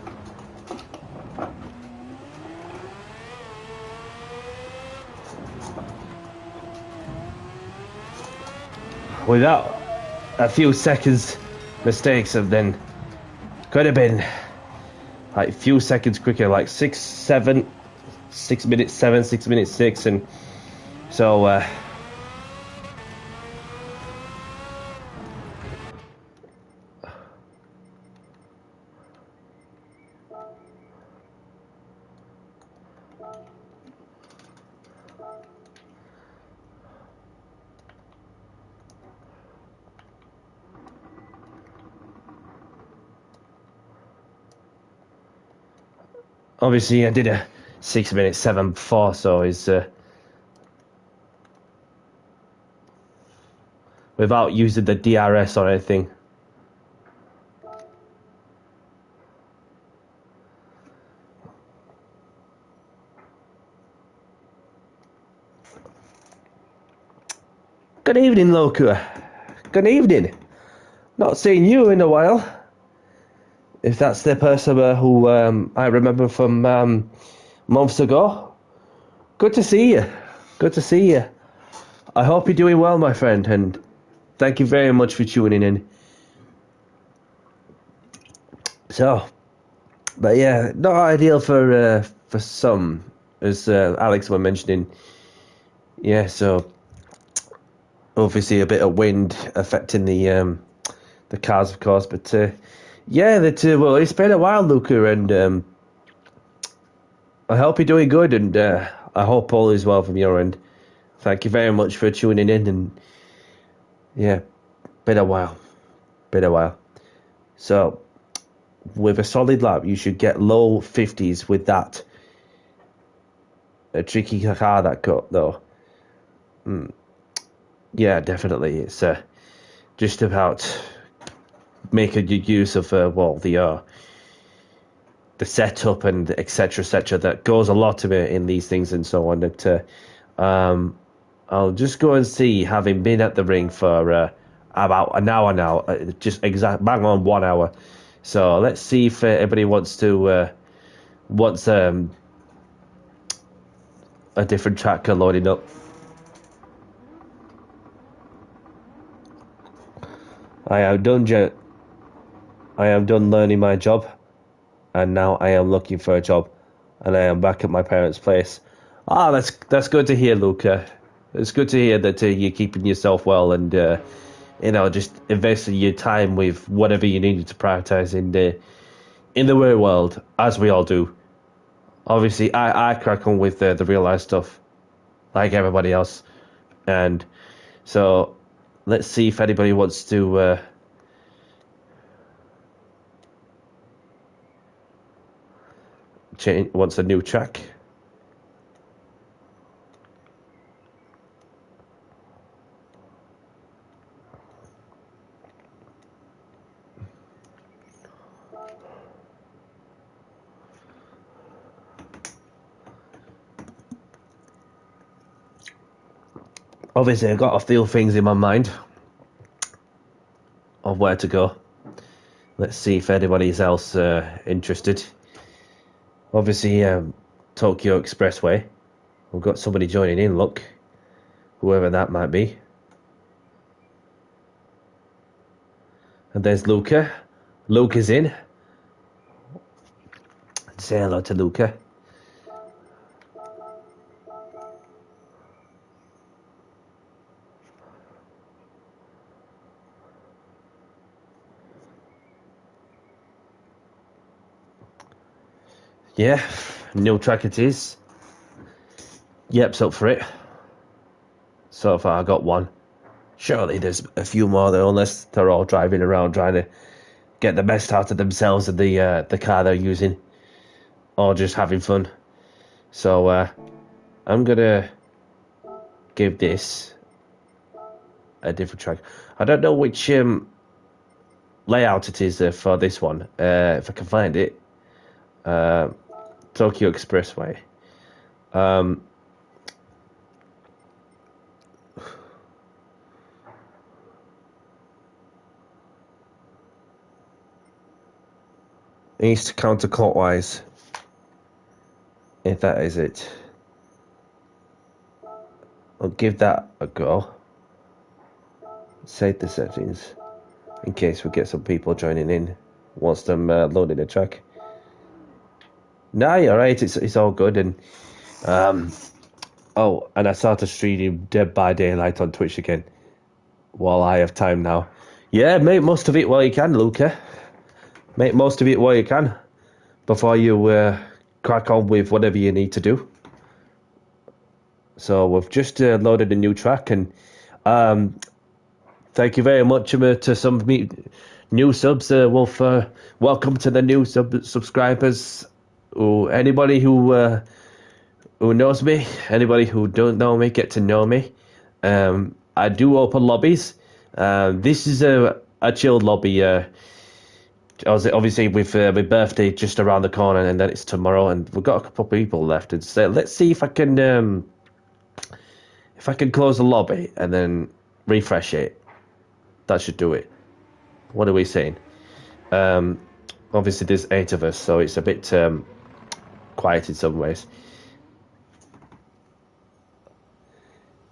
Without a few seconds mistakes, and then could have been like a few seconds quicker, like 6 minutes 7, 6 minutes 6, and so obviously I did a 6 minutes 7 before, so it's without using the DRS or anything. Good evening, Loku. Good evening. Not seen you in a while. If that's the person who I remember from months ago. Good to see you. Good to see you. I hope you're doing well, my friend, and thank you very much for tuning in. So, but yeah, not ideal for some, as Alex was mentioning. Yeah, so obviously a bit of wind affecting the cars, of course, but yeah, well, it's been a while, Luca, and I hope you're doing good, and I hope all is well from your end. Thank you very much for tuning in, and Yeah, been a while. Been a while. So, with a solid lap, you should get low 50s with that. A tricky car that cut, though. Yeah, definitely. It's just about making good use of the setup and etc. that goes a lot of it in these things and so on. That I'll just go and see, having been at the ring for about an hour now, just bang on 1 hour. So let's see if everybody wants a different track loading up. I am done learning my job, and now I am looking for a job, and I am back at my parents' place. Ah, that's good to hear, Luca. It's good to hear that you're keeping yourself well and just investing your time with whatever you needed to prioritize in the real world, as we all do. Obviously, I crack on with the real life stuff, like everybody else, and so let's see if anybody wants to. Wants a new track. Obviously, I've got a few things in my mind of where to go. Let's see if anybody's else interested. Obviously, Tokyo Expressway. We've got somebody joining in, look. Whoever that might be. And there's Luca. Luca's in. Say hello to Luca. Yeah, new track it is. Yep's up for it. So far I got one. Surely there's a few more though, unless they're all driving around trying to get the best out of themselves and the car they're using, or just having fun. So I'm gonna give this a different track. I don't know which layout it is for this one. If I can find it, Tokyo Expressway. East counterclockwise, if that is it. I'll give that a go. Save the settings in case we get some people joining in whilst I'm loading the track. Nah, you're right. It's all good. And and I started streaming Dead by Daylight on Twitch again while I have time now. Yeah, make most of it while you can, Luca. Make most of it while you can before you crack on with whatever you need to do. So we've just loaded a new track, and thank you very much to some new subs. Welcome to the new subscribers. Anybody who knows me, anybody who don't know me, get to know me. I do open lobbies. This is a chilled lobby. Obviously, with my birthday just around the corner, and then it's tomorrow, and we've got a couple of people left. And so let's see if I can close the lobby and then refresh it. That should do it. What are we saying? Obviously, there's 8 of us, so it's a bit quiet in some ways.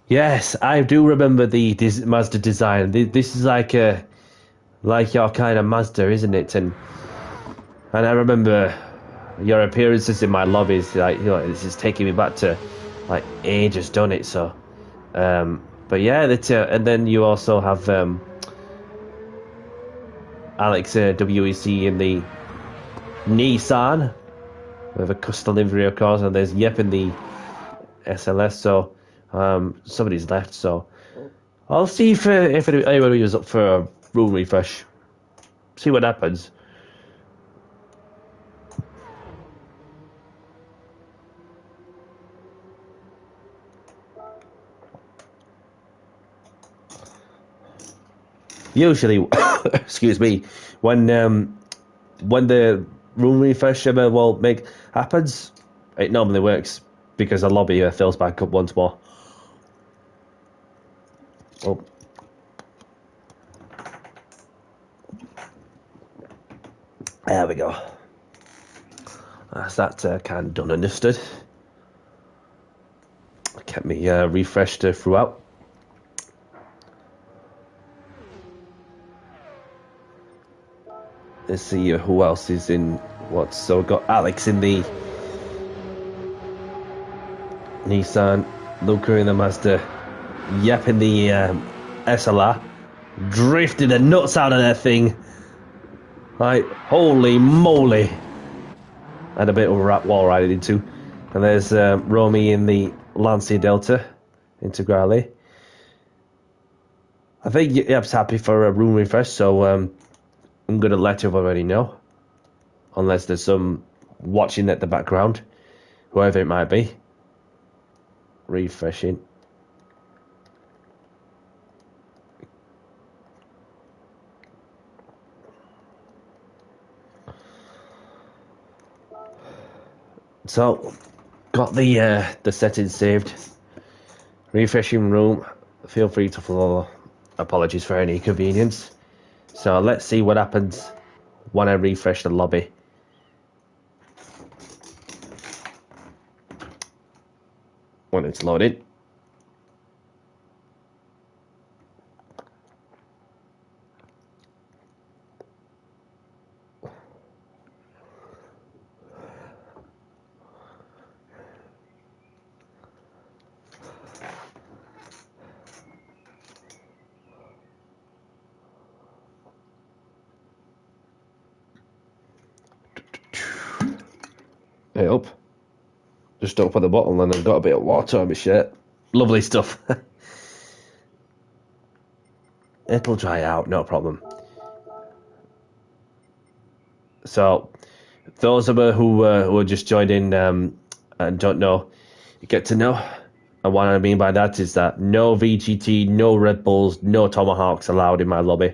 Yes, I do remember the Mazda design. This is like your kind of Mazda, isn't it? And I remember your appearances in my lobbies. Like, this is taking me back to like ages, done it. So, but yeah, and then you also have Alex WEC in the Nissan with a custom livery, of course, and there's Yep in the SLS. So somebody's left. So I'll see if anybody is up for a room refresh. See what happens. Usually, excuse me, when the room refresh happens, it normally works because the lobby fills back up once more. Oh. There we go. That's that kind of done and dusted. Kept me refreshed throughout. Let's see who else is in what. So we've got Alex in the Nissan, Luca in the Mazda, Yep in the SLR, drifting the nuts out of that thing. Like, holy moly. And a bit of a wall riding into. And there's Romy in the Lancia Delta Integrale. I think Yep's happy for a room refresh, so I'm going to let you already know. Unless there's some watching at the background, whoever it might be. Refreshing. So, got the settings saved. Refreshing room. Feel free to follow. Apologies for any inconvenience. So let's see what happens when I refresh the lobby. When it's loaded. Hey up. Just open the bottle and I've got a bit of water on my shirt. Lovely stuff. It'll dry out, no problem. So, those of you who are just joined in and don't know, you get to know. And what I mean by that is that no VGT, no Red Bulls, no Tomahawks allowed in my lobby.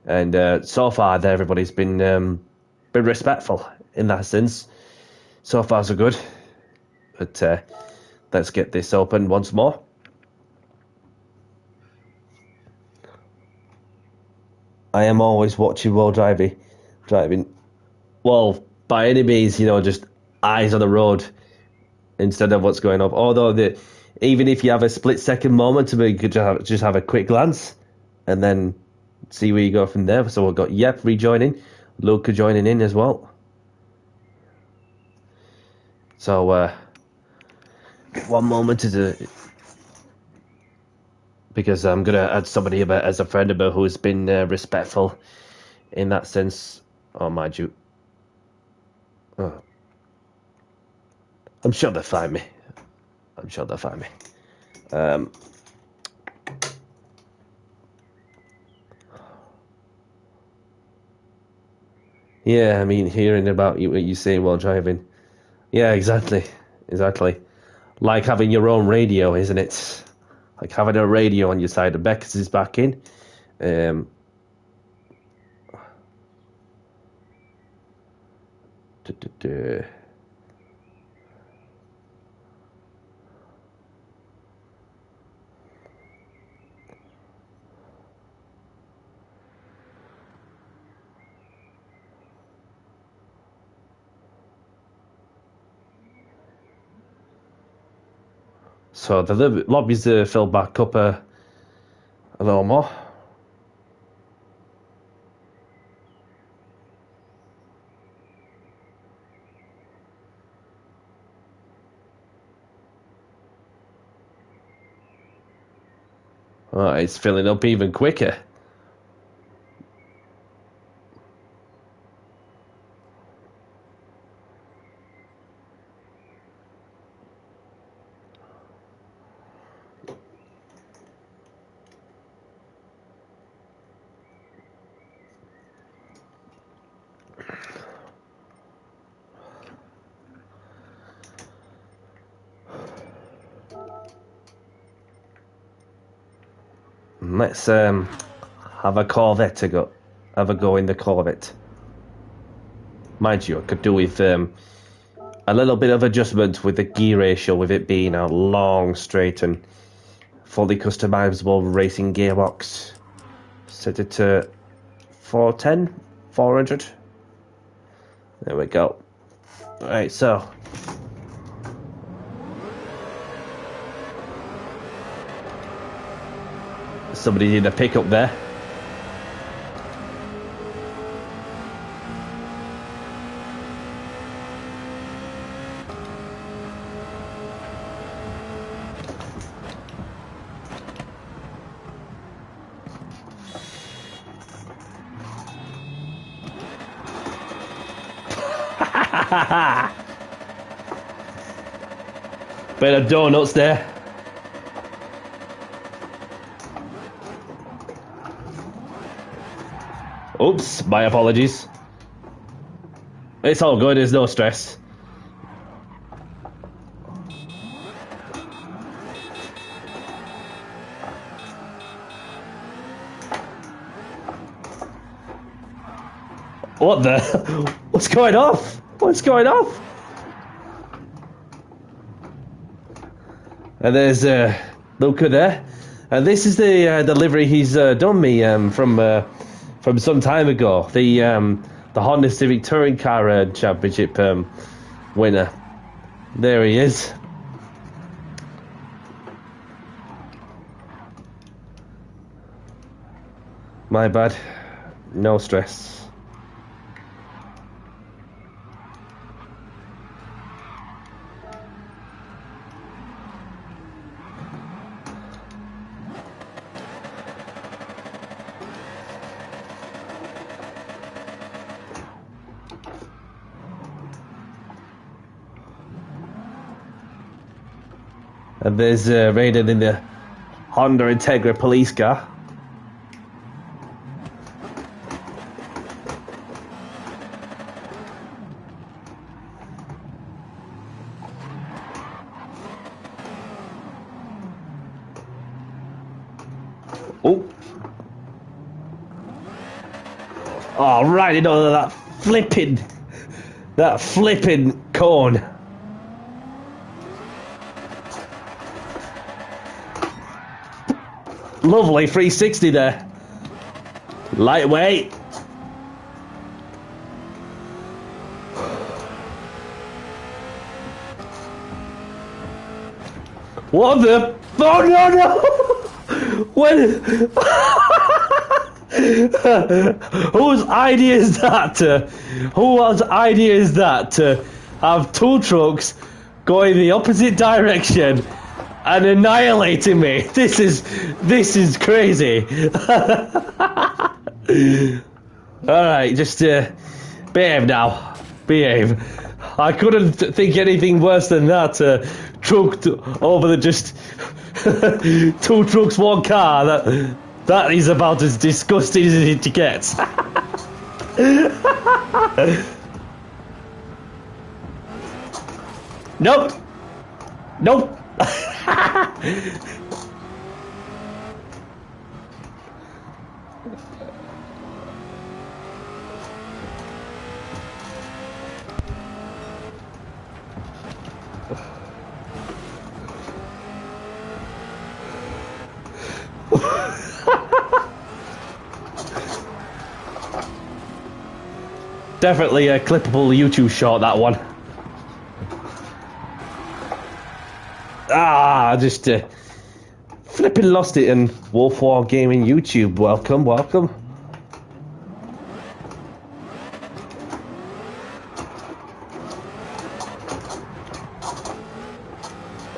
And so far, everybody's been respectful in that sense. So far, so good. But let's get this open once more. I am always watching while driving. Well, by any means, just eyes on the road instead of what's going on. Although even if you have a split-second moment, you could just have a quick glance and then see where you go from there. So we've got Yep rejoining, Luca joining in as well. So one moment because I'm gonna add somebody as a friend of mine who's been respectful in that sense. Oh, mind you. Oh. I'm sure they'll find me. Yeah, I mean, hearing about what you say while driving. Yeah, exactly. Like having your own radio, isn't it? Like having a radio on your side. Beckers is back in. Um, duh, duh, duh. So the lobbies filled back up a little more. Oh, it's filling up even quicker. Let's have a Corvette to go. Have a go in the Corvette. Mind you, I could do with a little bit of adjustment with the gear ratio, with it being a long, straight, and fully customizable racing gearbox. Set it to 410, 400. There we go. Alright, so. Somebody in a pickup there. Bit of donuts there. Oops, my apologies. It's all good, there's no stress. What the? What's going off? What's going off? And there's Luca there. And this is the delivery he's done me from some time ago. The Honda Civic Touring Car Championship winner. There he is. My bad. No stress. And there's Raiden in the Honda Integra police car. Oh. Oh, right into that flipping cone. Lovely 360 there. Lightweight. What the? Oh no! When? Whose idea is that? Whose idea is that to have two trucks going the opposite direction and annihilating me? This is crazy. Alright, just behave now. Behave. I couldn't think anything worse than that. Truck over the just two trucks, one car. That is about as disgusting as it gets. Nope. Nope. Definitely a clippable YouTube short, that one. I just flipping lost it in Wolf War Gaming YouTube. Welcome, welcome.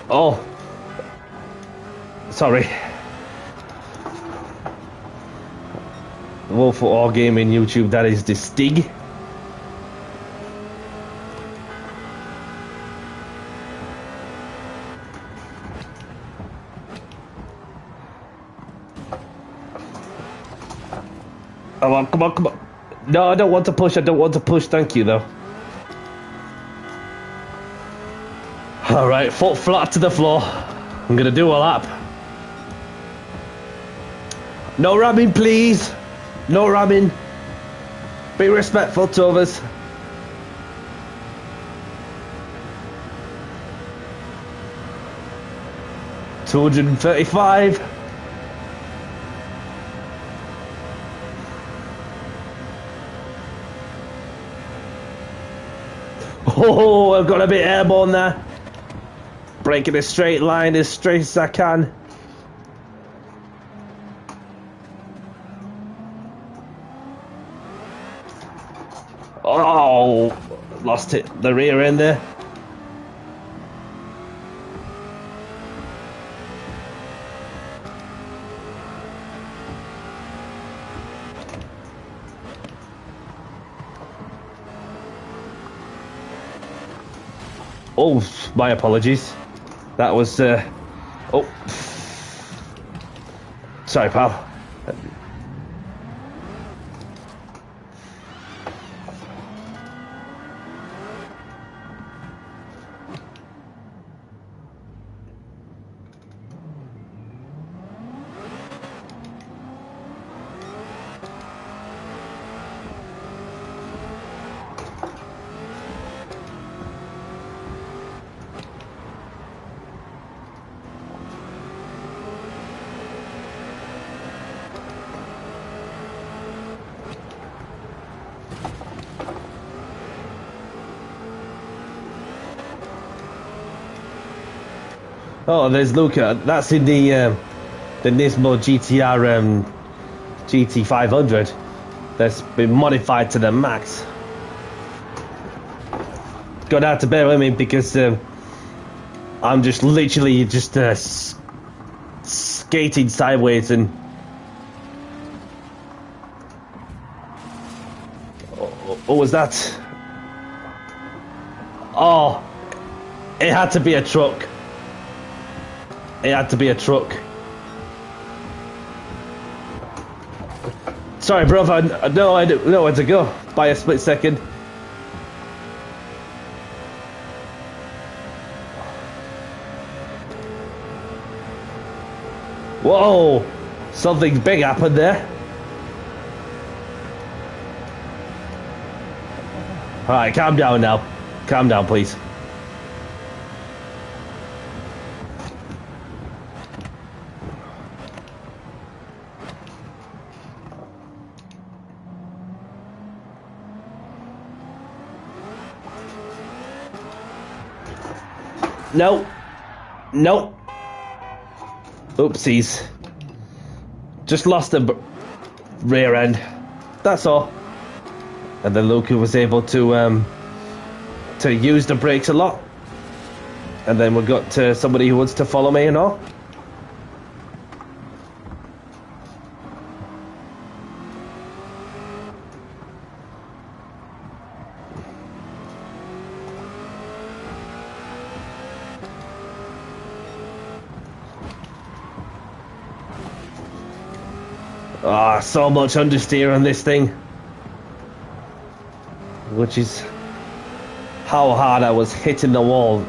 Oh, sorry. Wolf War Gaming YouTube, that is the Stig. Come on, come on, come on. No, I don't want to push. I don't want to push. Thank you, though. Alright, foot flat to the floor. I'm going to do a lap. No ramming, please. No ramming. Be respectful to others. $235. Oh, I've got a bit airborne there. Breaking a straight line as straight as I can. Oh, lost it. The rear end there. Oh, my apologies. That was, oh. Sorry, pal. Oh, there's Luca. That's in the Nismo GTR GT500. That's been modified to the max. Gonna have to bear with me because I'm just literally just skating sideways and. What was that? Oh, it had to be a truck. It had to be a truck. Sorry, bro. I don't know where to go by a split second. Whoa! Something big happened there. Alright, calm down now. Calm down, please. No. Nope. Oopsies. Just lost the rear end. That's all. And then Luca was able to use the brakes a lot. And then we got somebody who wants to follow me and all. Ah, so much understeer on this thing. Which is how hard I was hitting the wall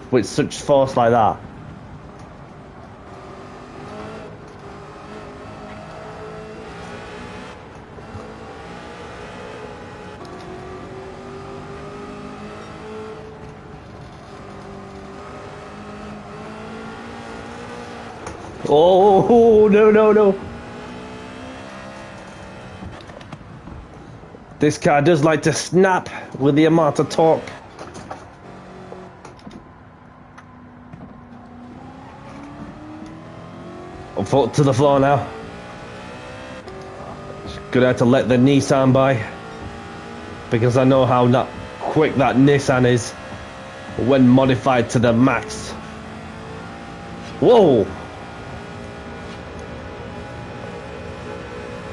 with such force like that. Oh, no. This car does like to snap with the amount of torque. I'm foot to the floor now. Gonna have to let the Nissan by, because I know how not quick that Nissan is when modified to the max. Whoa!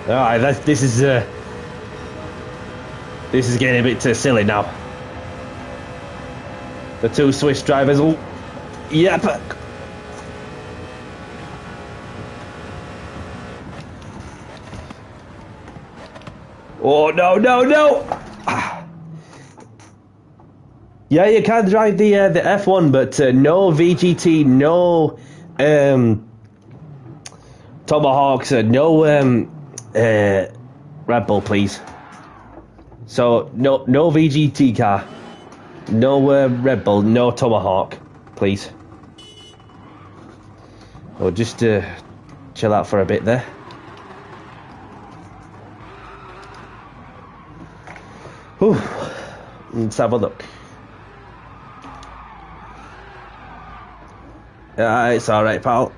Alright, this is getting a bit too silly now. The two Swiss drivers. Oh, yep. Oh no! Yeah, you can drive the F1, but no VGT, no Tomahawks, no Red Bull, please. So no VGT car, no Red Bull, no Tomahawk, please. We'll just chill out for a bit there. Whew. Let's have a look. It's alright, pal.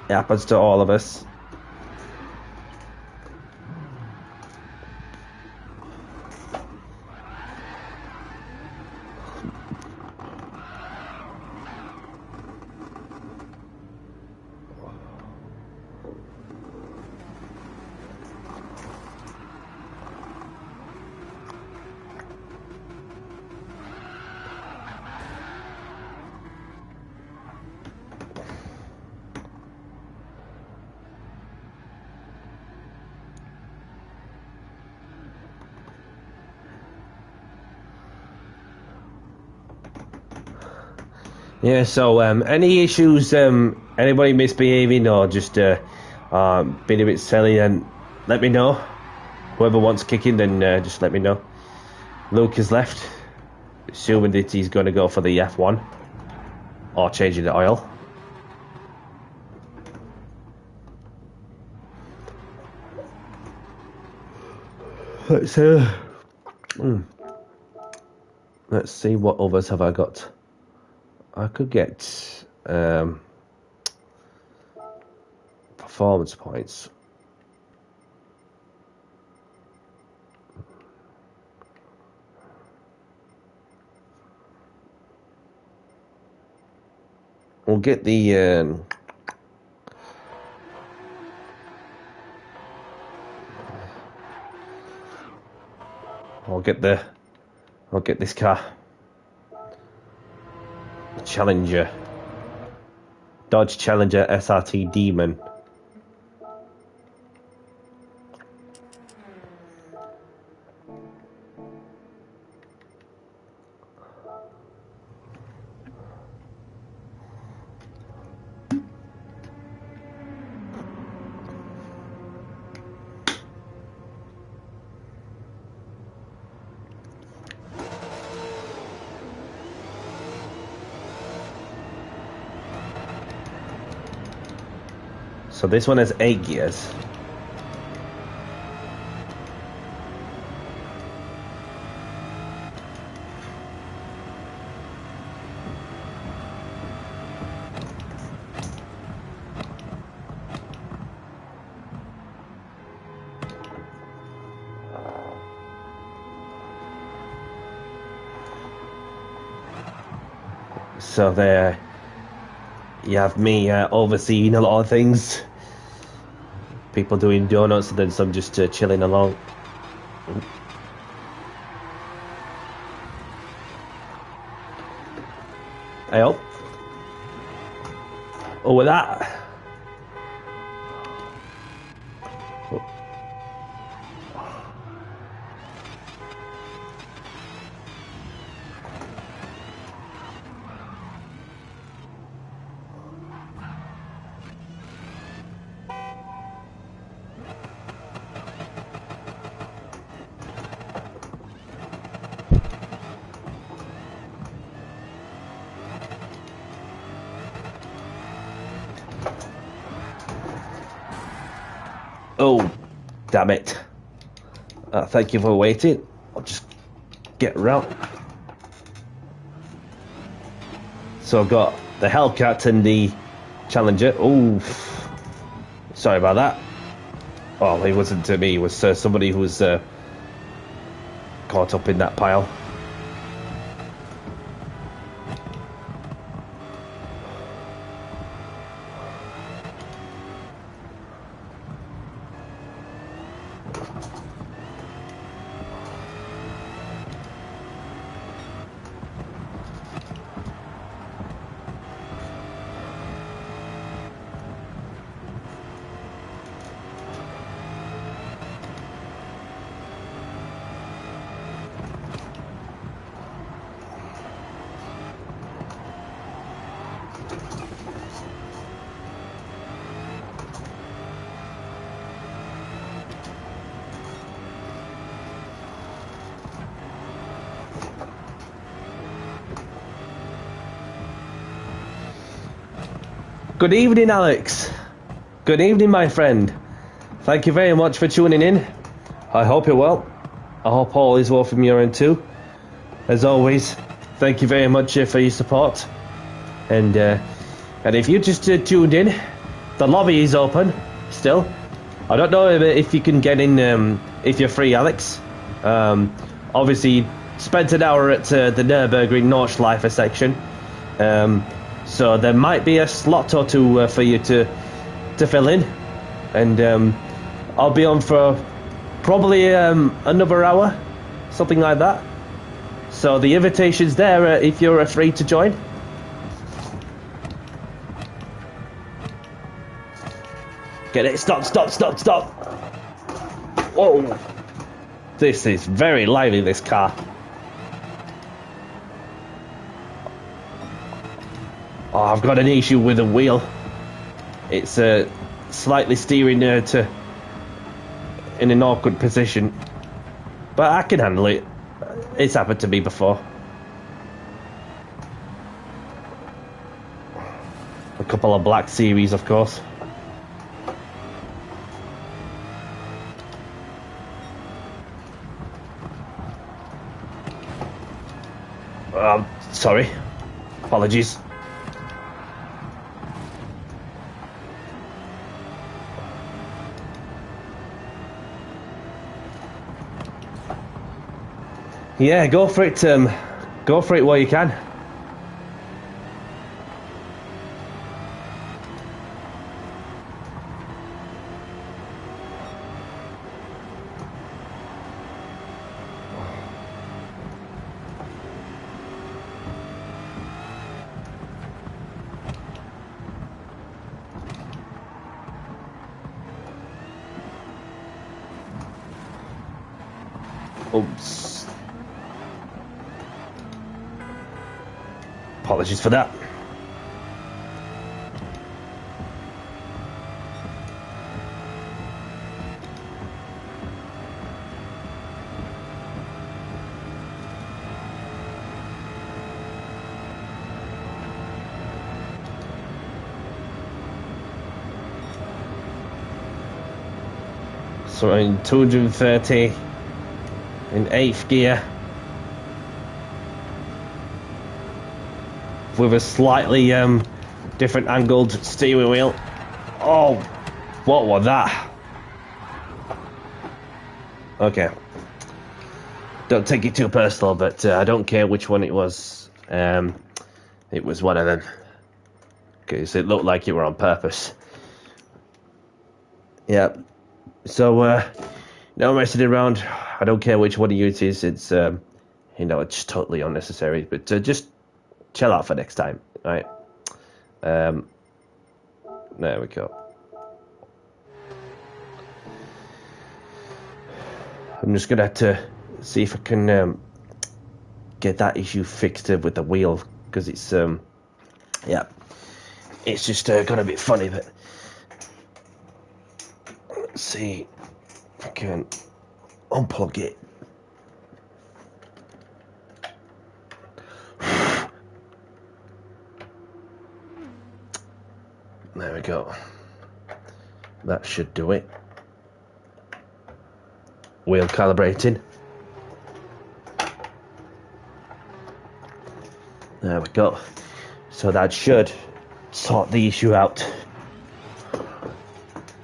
It happens to all of us. Yeah, so any issues, anybody misbehaving or just being a bit silly, then let me know. Whoever wants kicking, then just let me know. Luke has left, assuming that he's going to go for the F1 or changing the oil. Let's see what others have I got. I could get performance points. We'll get the I'll get this car. Challenger. Dodge Challenger SRT Demon. So this one has 8 gears. So there you have me overseeing a lot of things. People doing donuts and then some just chilling along. Hey up. Oh, with that. Oh, damn it. Thank you for waiting. I'll just get around. So I've got the Hellcat and the Challenger. Oh, sorry about that. Oh, it wasn't to me. It was somebody who was caught up in that pile. Good evening, Alex. Good evening, my friend. Thank you very much for tuning in. I hope you're well. I hope all is well from your end too. As always, thank you very much for your support. And if you just tuned in, the lobby is open still. I don't know if you can get in if you're free, Alex. Obviously, spent an hour at the Nürburgring Nordschleife section. So there might be a slot or two for you to fill in. And I'll be on for probably another hour, something like that. So the invitation's there if you're free to join. Get it, stop. Whoa. This is very lively, this car. Oh, I've got an issue with the wheel. It's slightly steering in an awkward position. But I can handle it. It's happened to me before. A couple of Black Series, of course. Sorry. Apologies. Yeah, go for it. Go for it while you can. Oops. Apologies for that. So in 230 in 8th gear with a slightly different angled steering wheel. Oh, what was that? Okay, don't take it too personal, but I don't care which one it was. It was one of them, because it looked like it were on purpose. Yeah, so no messing around. I don't care which one of you it is. It's it's totally unnecessary, but just chill out for next time, right? There we go. I'm just gonna have to see if I can get that issue fixed with the wheel, because it's yeah, it's just gonna be funny. But let's see if I can unplug it. There we go. That should do it. Wheel calibrating. There we go. So that should sort the issue out.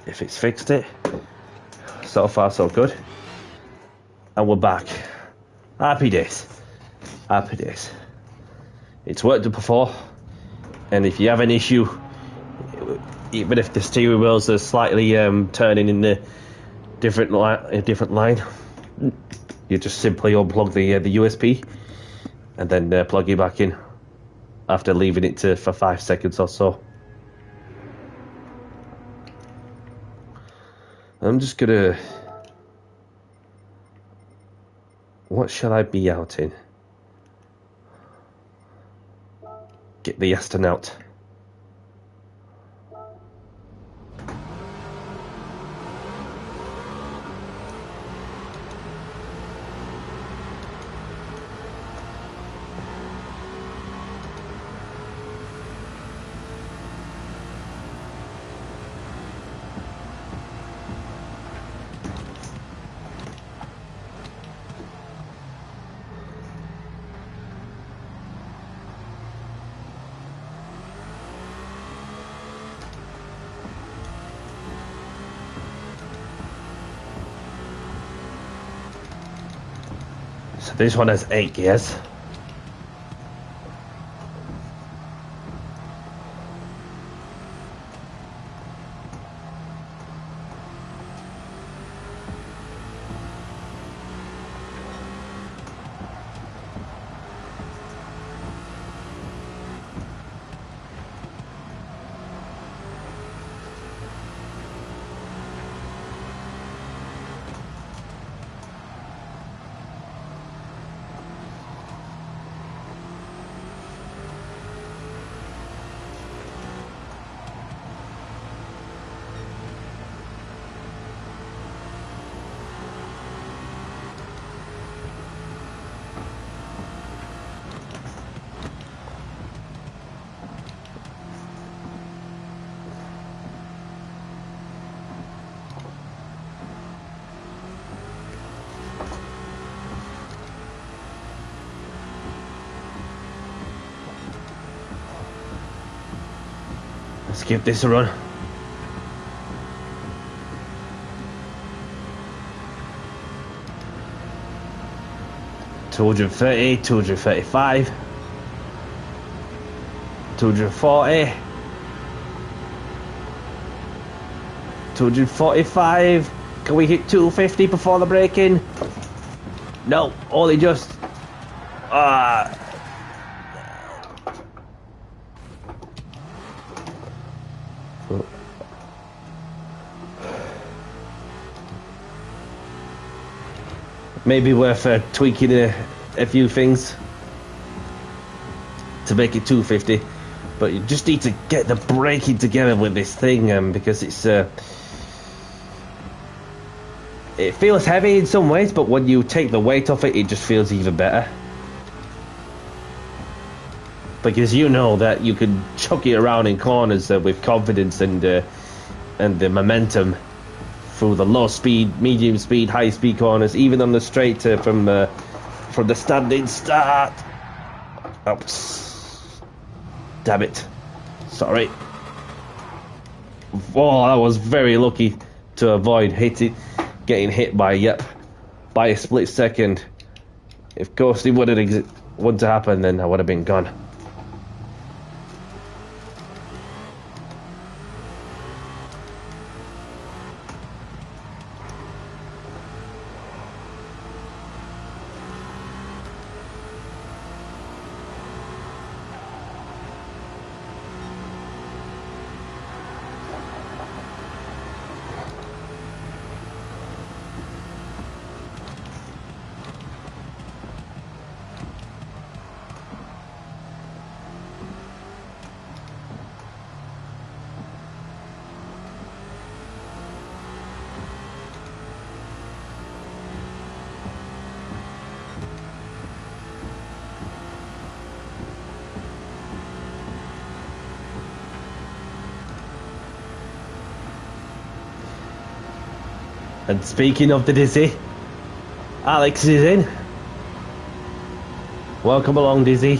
If it's fixed it. So far so good. And we're back. Happy days. Happy days. It's worked before. And if you have an issue, even if the steering wheels are slightly turning in the different line, you just simply unplug the USB and then plug it back in after leaving it for 5 seconds or so. I'm just gonna... What shall I be out in? Get the Aston out. So this one has 8 gears. Let's give this a run. $230, $235, $240, $245. Can we hit $250 before the break-in? No, only just. Maybe worth tweaking a few things to make it 250, but you just need to get the braking together with this thing, because it's it feels heavy in some ways, but when you take the weight off it, it just feels even better. Because you know that you can chuck it around in corners with confidence and the momentum through the low speed, medium speed, high speed corners, even on the straight from the standing start. Oops. Damn it. Sorry. Oh, I was very lucky to avoid getting hit by a split second. If ghosting wouldn't happen, then I would have been gone. And speaking of the Dizzy, Alex is in. Welcome along, Dizzy.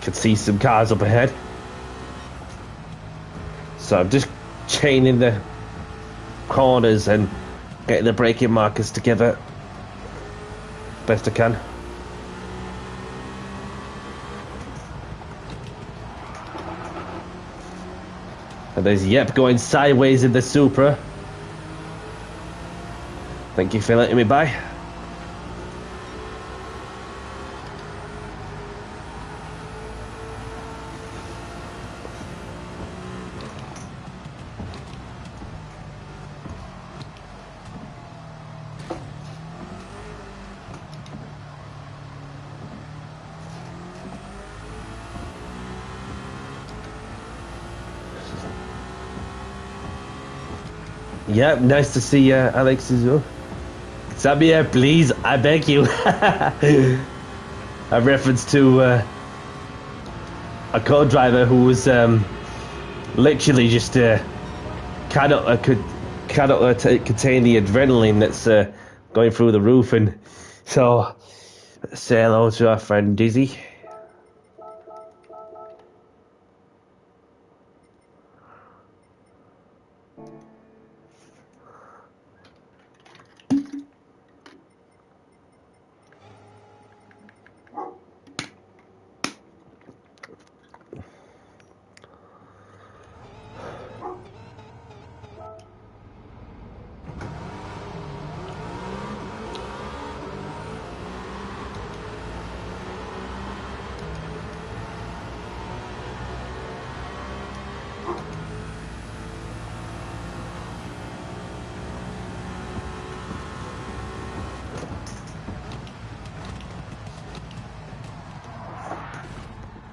Can see some cars up ahead, so I'm just chaining the corners and getting the braking markers together best I can. And there's Yep going sideways in the Supra. Thank you for letting me by. Yeah, nice to see you, Alex, as well. Come here, please, I beg you. A reference to a co-driver who was literally just cannot contain the adrenaline that's going through the roof, and so say hello to our friend Dizzy.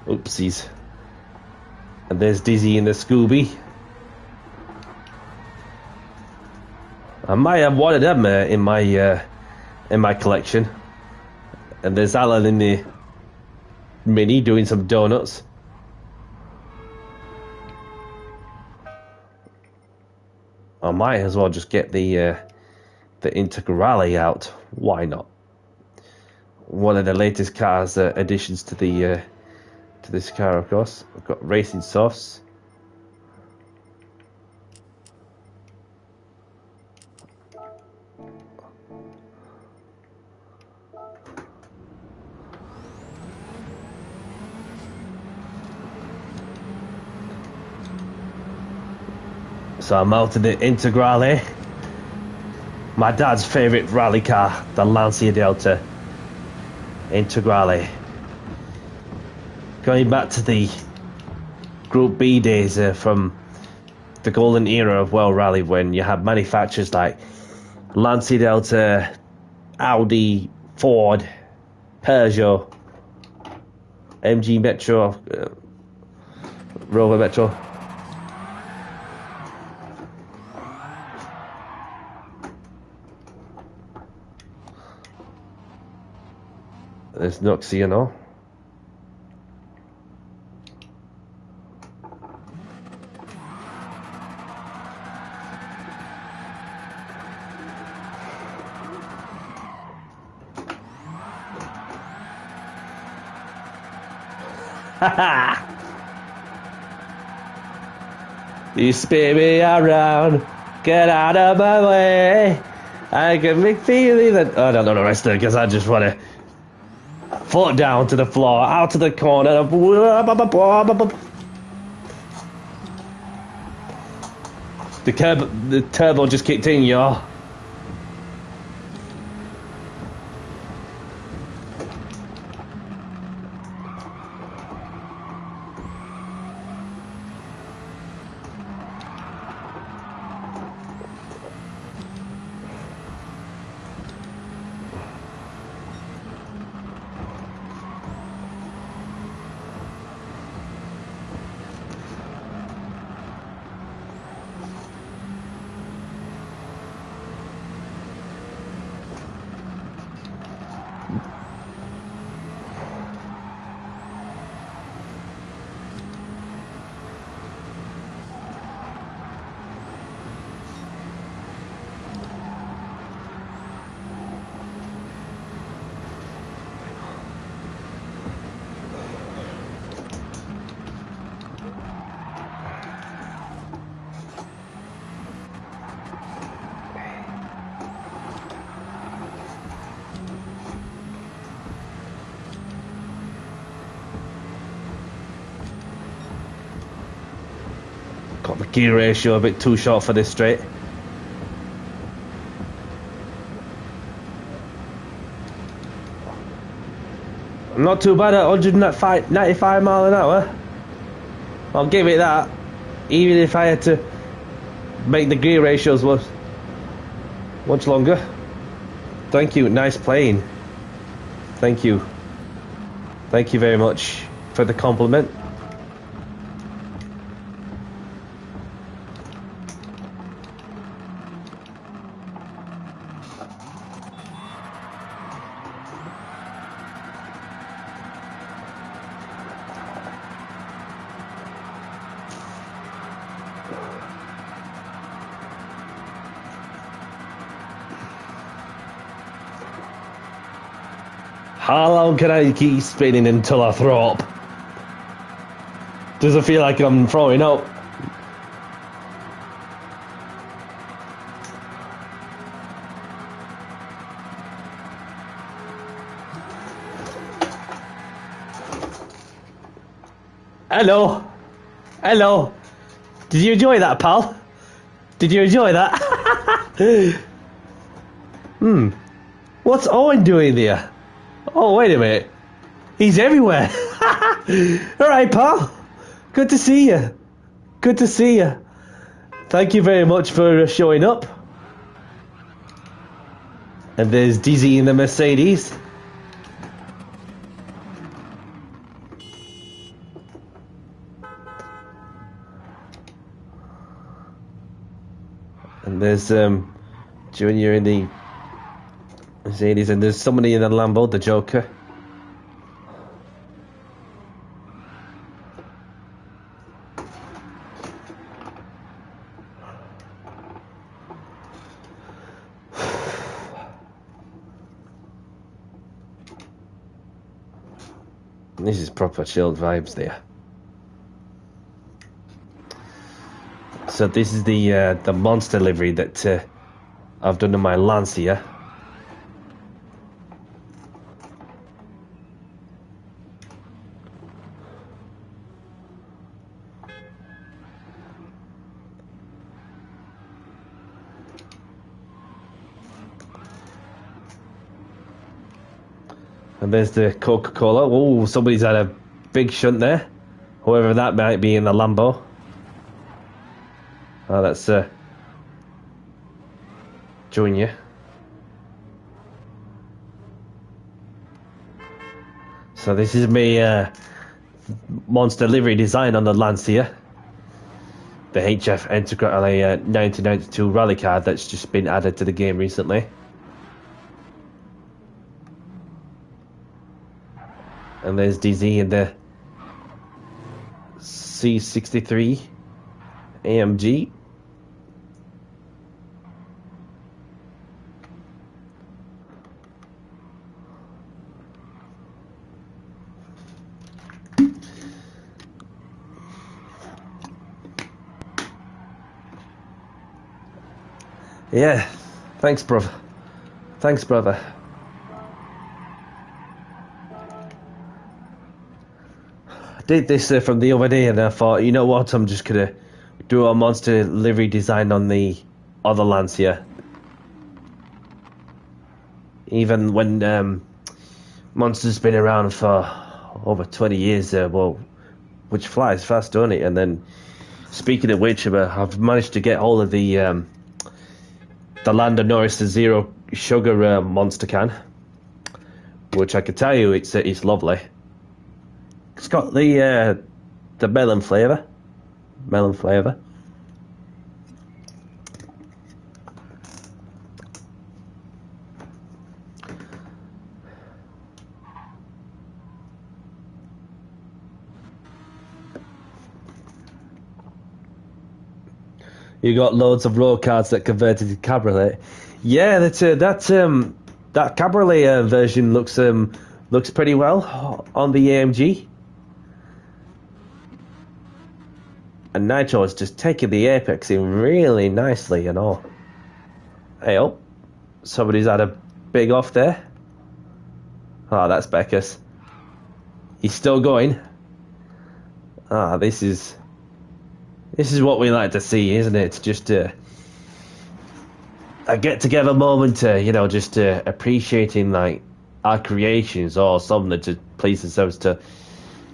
Oopsies. And there's Dizzy and the Scooby. I might have one of them in my collection. And there's Alan in the Mini doing some donuts. I might as well just get the Integrale out. Why not? One of the latest cars additions to the to this car, of course. I've got racing softs. So I'm out to the Integrale. My dad's favourite rally car, the Lancia Delta Integrale. Going back to the Group B days from the golden era of World Rally, when you had manufacturers like Lancia Delta, Audi, Ford, Peugeot, MG Metro, Rover Metro. There's Nuxie and all. You spin me around, get out of my way. I can make feeling that. I don't know the rest of it because I just want to foot down to the floor, out to the corner. The turbo just kicked in, y'all. Got the gear ratio a bit too short for this straight. Not too bad at 195 mile an hour. I'll give it that. Even if I had to make the gear ratios much longer. Thank you, nice playing. Thank you. Thank you very much for the compliment. How long can I keep spinning until I throw up? Does it feel like I'm throwing up? Hello? Hello? Did you enjoy that, pal? Did you enjoy that? What's Owen doing there? Oh, wait a minute. He's everywhere. Alright, pal. Good to see you. Good to see you. Thank you very much for showing up. And there's Dizzy in the Mercedes. And there's Junior in the Mercedes, and there's somebody in the Lambo, the Joker. This is proper chilled vibes there. So this is the monster livery that I've done in my Lancia. And there's the Coca-Cola. Oh, somebody's had a big shunt there. Whoever that might be in the Lambo. Oh, that's Junior. So this is me monster livery design on the Lancia. The HF Integrale 1992 rally card that's just been added to the game recently. And there's DZ in the C63 AMG. Yeah, thanks, brother. Thanks, brother. I did this from the other day, and I thought, you know what, I'm just gonna do a monster livery design on the other Lancia. Even when Monster's been around for over 20 years, well, which flies fast, don't it? And then, speaking of which, I've managed to get hold of the Lando Norris Zero Sugar Monster can, which I can tell you it's lovely. It's got the melon flavour. Melon flavour. You got loads of road cards that converted to cabriolet. Yeah, that cabriolet version looks pretty well on the AMG. And Nitro is just taking the apex in really nicely, you know. Hey, oh, somebody's had a big off there. Oh, that's Beckus. He's still going. Ah, this is what we like to see, isn't it? Just a get-together moment, you know, just appreciating like our creations, or something that just please themselves to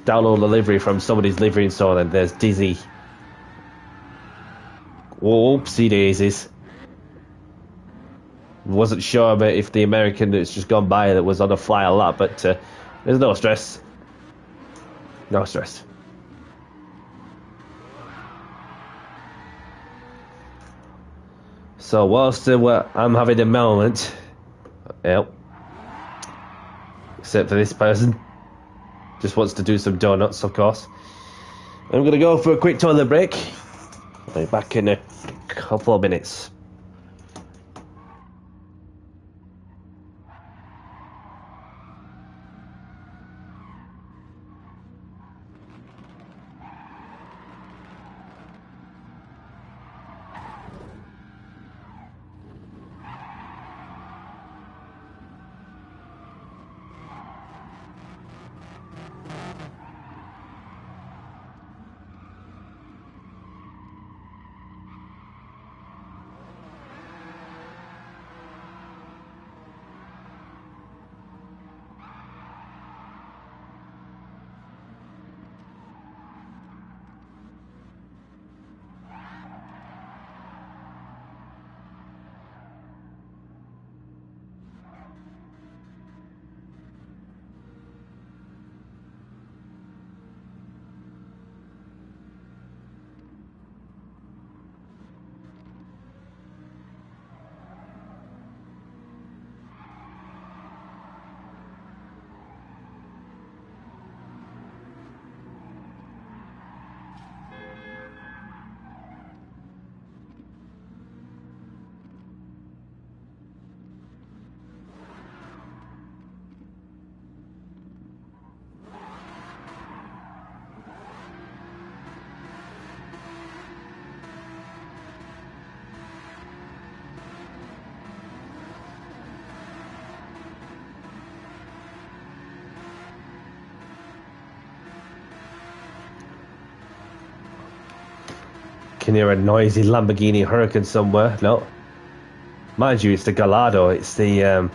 download a livery from somebody's livery and so on. And there's Dizzy. Whoopsie daisies. Wasn't sure about if the American that's just gone by that was on a fly a lot, but there's no stress. No stress. So whilst I'm having a moment, yep, except for this person, just wants to do some donuts, of course. I'm gonna go for a quick toilet break. I'll be back in a couple of minutes. Can hear a noisy Lamborghini Huracan somewhere. No, mind you, it's the Gallardo. It's the and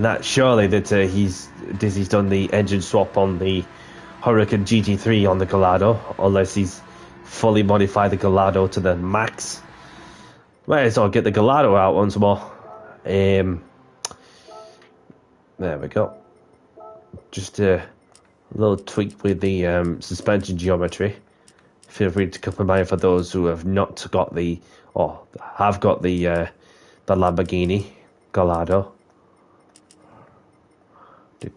that surely that Disney's done the engine swap on the Huracan GT3 on the Gallardo, unless he's fully modified the Gallardo to the max. Might as well get the Gallardo out once more. There we go. Just a little tweak with the suspension geometry. Feel free to keep in mind for those who have not got the, or have got the Lamborghini Gallardo. I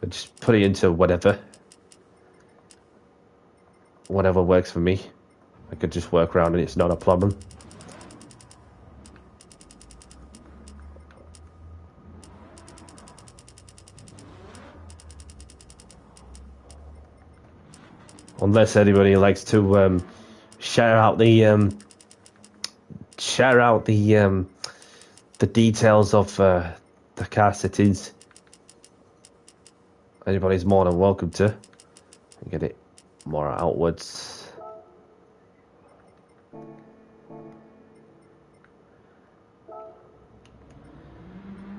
just put it into whatever works for me. I could just work around it, it's not a problem. Unless anybody likes to share out the details of the car settings, anybody's more than welcome to get it more outwards.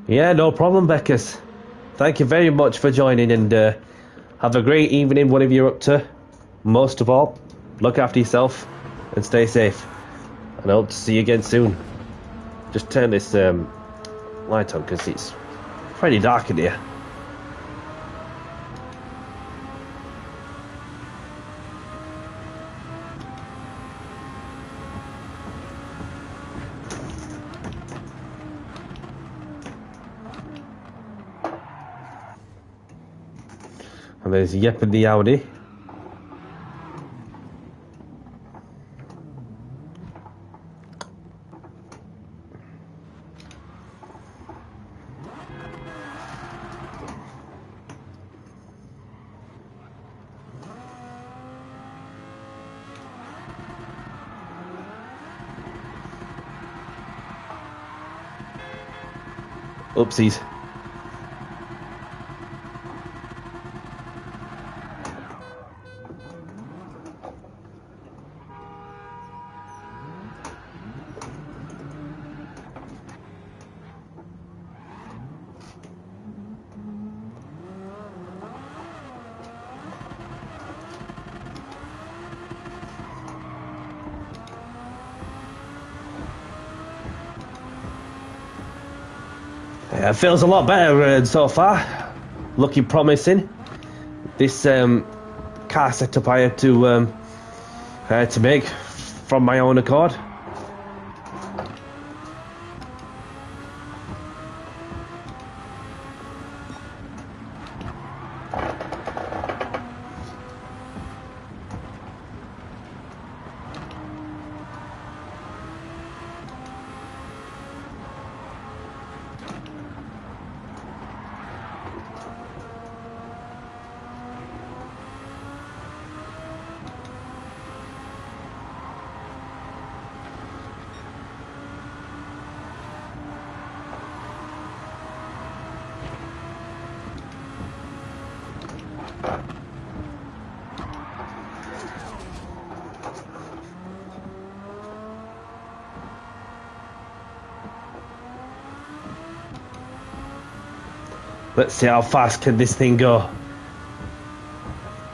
Yeah, no problem, Beckers. Thank you very much for joining, and have a great evening, whatever you're up to. Most of all, look after yourself and stay safe. And I hope to see you again soon. Just turn this light on because it's pretty dark in here. And there's Yep in the Audi. Oopsies. It feels a lot better so far. Looking promising. This car setup I had to make from my own accord. Let's see how fast can this thing go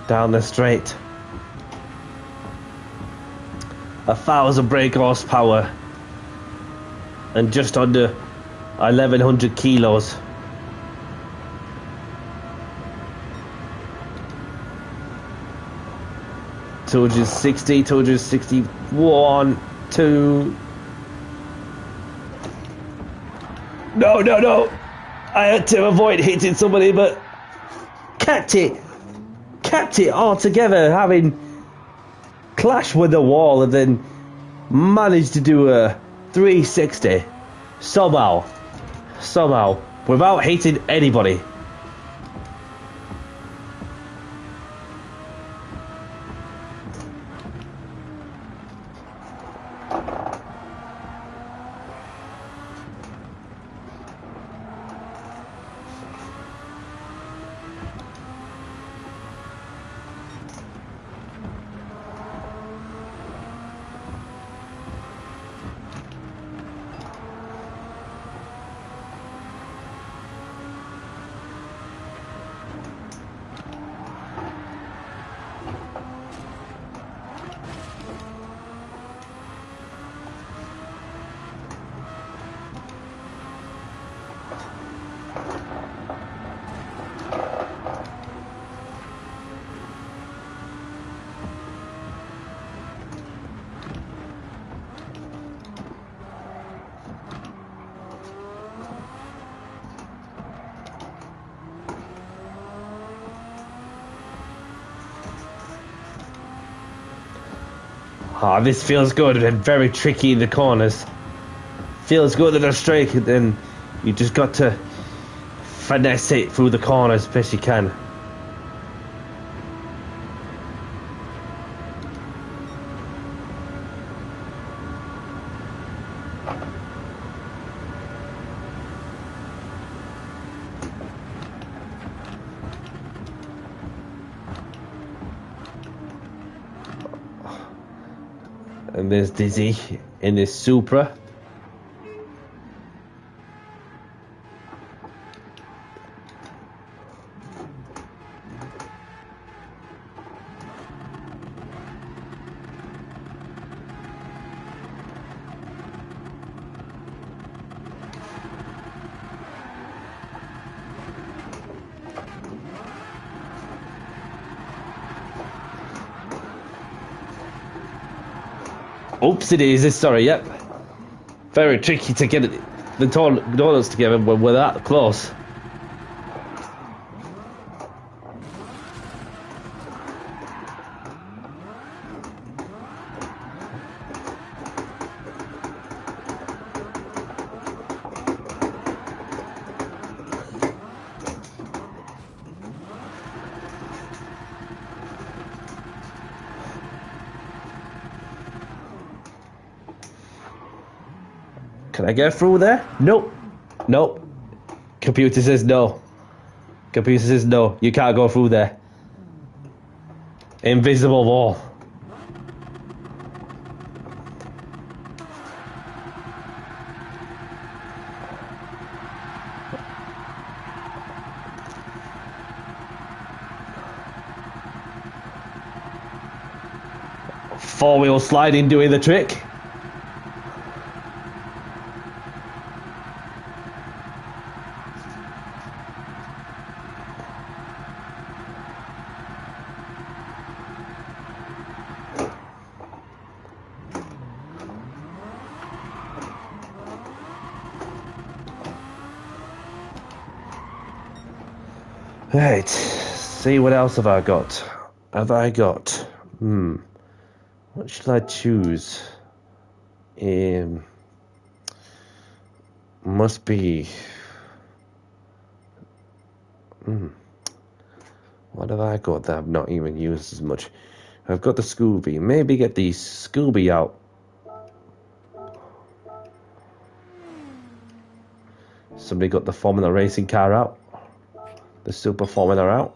down the straight. 1,000 brake horsepower and just under 1,100 kilos. Two hundred 261, 2. No! I had to avoid hitting somebody, but kept it all together, having clashed with the wall and then managed to do a 360 somehow, without hitting anybody. Ah, this feels good and very tricky in the corners. Feels good in a straight, and then you just got to finesse it through the corners as best you can. And there's Dizzy in his Supra. Oops, it is. Sorry, yep. Very tricky to get the donuts together when we're that close. Can I get through there? Nope. Nope. Computer says no. Computer says no. You can't go through there. Invisible wall. Four-wheel sliding doing the trick. Right, see what else have I got? What should I choose? Must be. What have I got that I've not even used as much? I've got the Scooby. Maybe get the Scooby out. Somebody got the Formula Racing car out. The Super Formula out.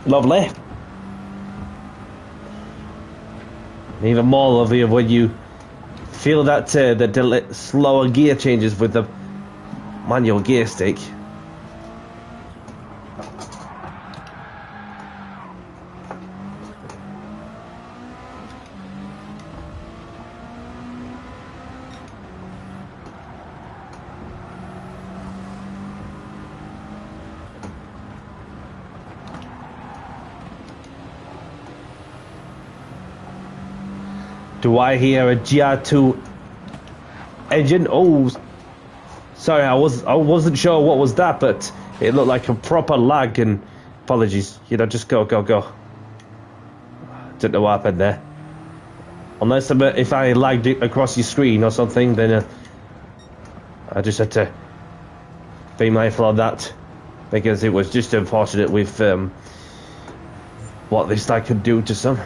Lovely. Even more lovely when you feel that the slower gear changes with the manual gear stick. Do I hear a GR2 engine? Oh, sorry, I wasn't sure what was that, but it looked like a proper lag. And apologies, just go. Don't know what happened there. Unless if I lagged it across your screen or something, then I just had to be mindful of that, because it was just unfortunate with what this lag could do to some.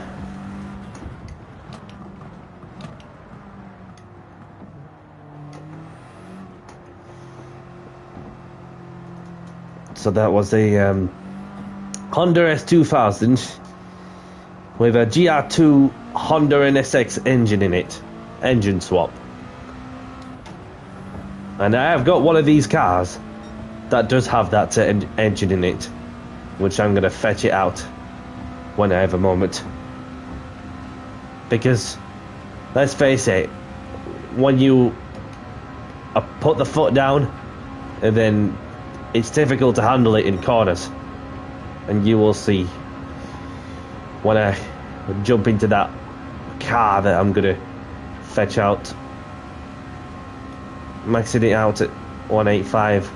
So that was a Honda S2000 with a GR2 Honda NSX engine in it. Engine swap. And I have got one of these cars that does have that engine in it, which I'm going to fetch it out when I have a moment. Because, let's face it, when you put the foot down, and then it's difficult to handle it in corners. And you will see when I jump into that car that I'm going to fetch out, maxing it out at 185.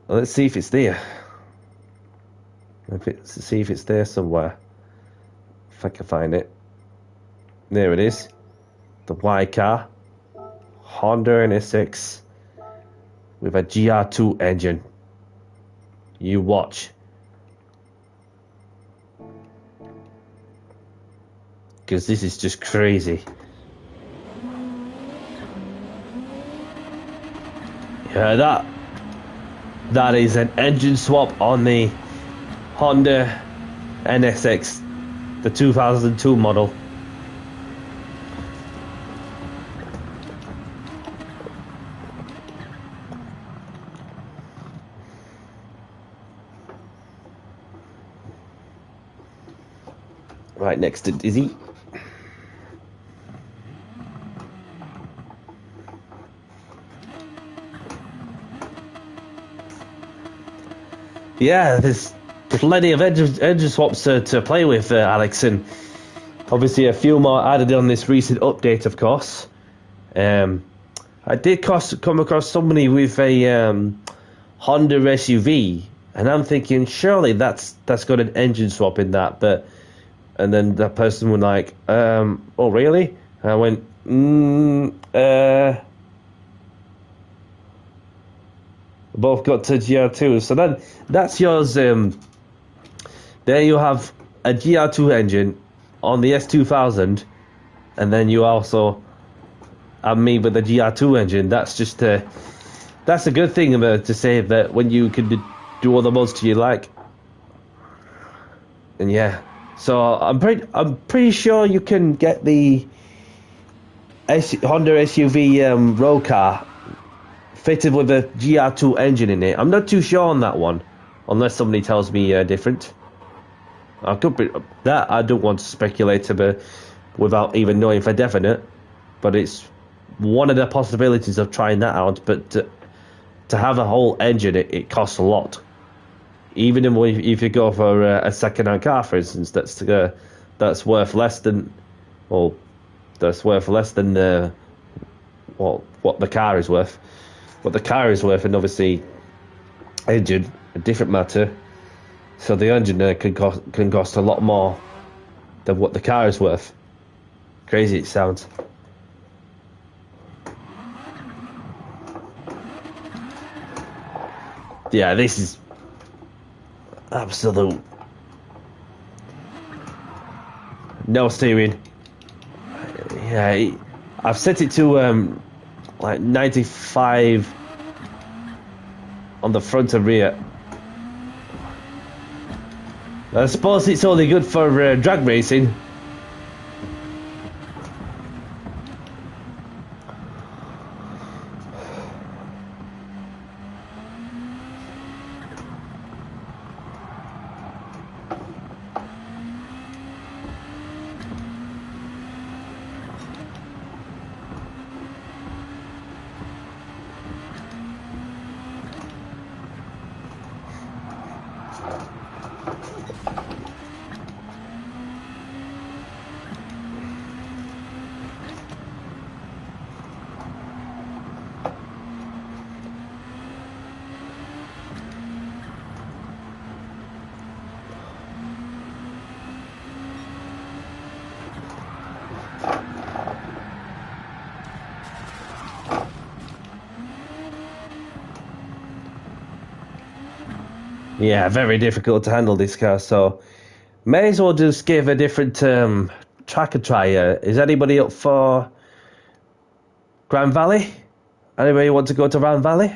Let's see if it's there. See if it's there somewhere. If I can find it. There it is. The Y car. Honda NSX with a GR2 engine. You watch. Because this is just crazy. Yeah, that is an engine swap on the Honda NSX, the 2002 model. Right next to Dizzy. Yeah, there's plenty of engine swaps to play with, Alex, and obviously a few more added on this recent update, of course. I did come across somebody with a Honda SUV, and I'm thinking surely that's got an engine swap in that, and then that person was like, oh really? And I went, both got to GR2, so then that's yours. There you have a GR2 engine on the S2000, and then you also have me with a GR2 engine. That's just that's a good thing to say, that when you can do all the mods you like. And yeah, so I'm pretty sure you can get the Honda SUV road car fitted with a GR2 engine in it. I'm not too sure on that one, unless somebody tells me different. I could be that. I don't want to speculate without even knowing for definite, but it's one of the possibilities of trying that out. But to have a whole engine, it costs a lot. Even if you go for a second-hand car, for instance, that's worth less than, what the car is worth. What the car is worth, and obviously engine, a different matter. So the engine can cost a lot more than what the car is worth. Crazy it sounds. Yeah, this is absolute No steering. Yeah, I've set it to like 95 on the front and rear. I suppose it's only good for drag racing. Yeah, very difficult to handle this car, so may as well just give a different track a try. Is anybody up for Grand Valley? Anybody want to go to Grand Valley?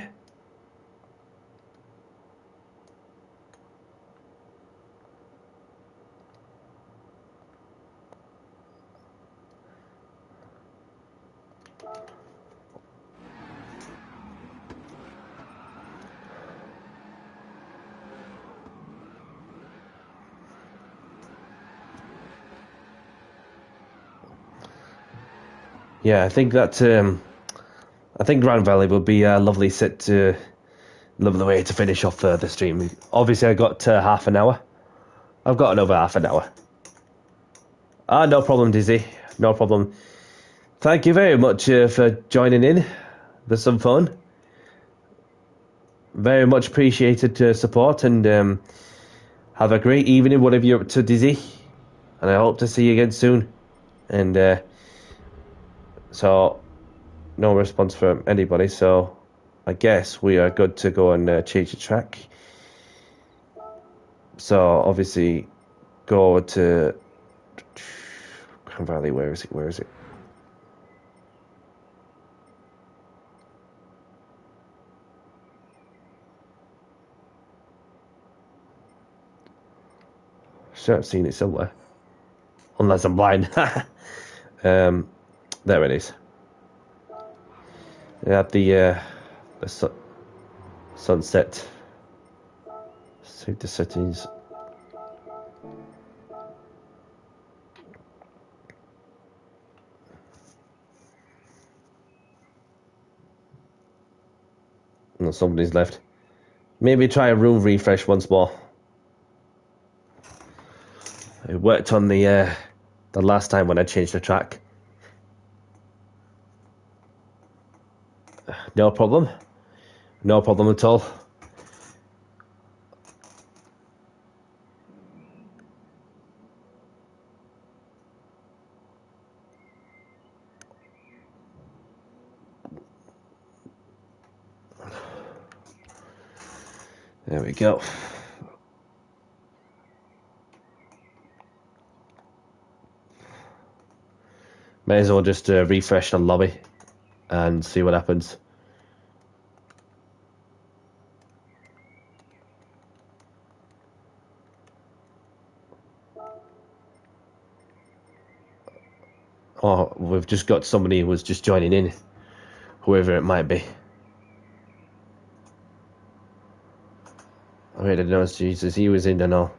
Yeah, I think that I think Grand Valley will be a lovely lovely way to finish off the stream. Obviously, I got half an hour. I've got another half an hour. No problem, Dizzy. No problem. Thank you very much for joining in. There's some fun. Very much appreciated support, and have a great evening, whatever you're up to, Dizzy. And I hope to see you again soon. And so, no response from anybody, so I guess we are good to go and change the track. So, obviously, go to Grand Valley. Where is it? Where is it? Should have seen it somewhere. Unless I'm blind. There it is. At the sunset. Save the settings. No, somebody's left. Maybe try a room refresh once more. It worked on the last time when I changed the track. No problem. No problem at all. There we go. May as well just refresh the lobby and see what happens. Oh, we've just got somebody who was just joining in, whoever it might be. I didn't know, Jesus, he was in and all.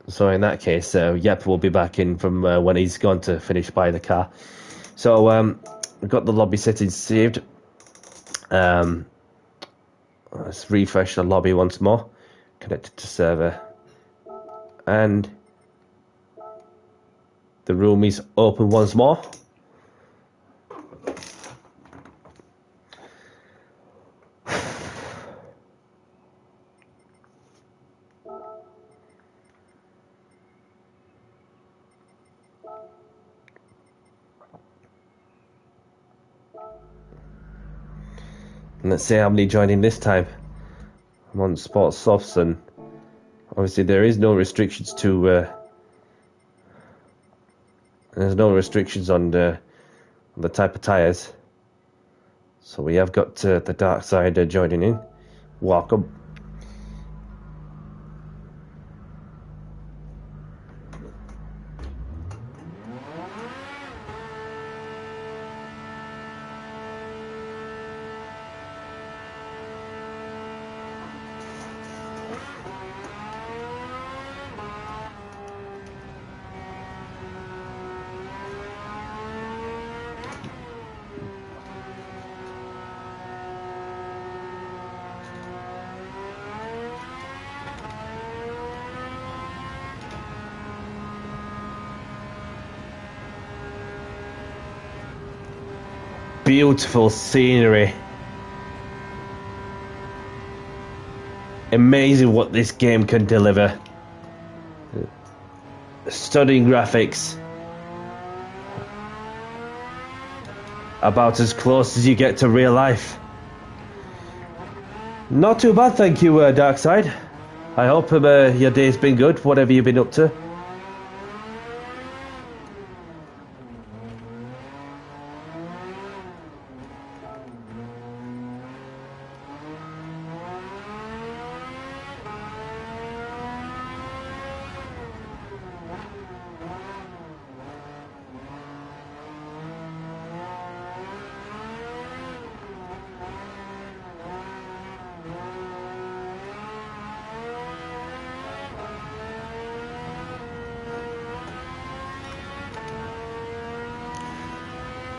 So in that case, Yep will be back in from when he's gone to finish by the car. So we've got the lobby settings saved. Let's refresh the lobby once more. Connected to server. And the room is open once more. And let's see how many join in this time. I'm on sports softs, and obviously there is no restrictions to there's no restrictions on the type of tyres. So we have got the dark side joining in. Welcome. Beautiful scenery. Amazing what this game can deliver. Stunning graphics. About as close as you get to real life. Not too bad, thank you, Darkside. I hope your day's been good, whatever you've been up to.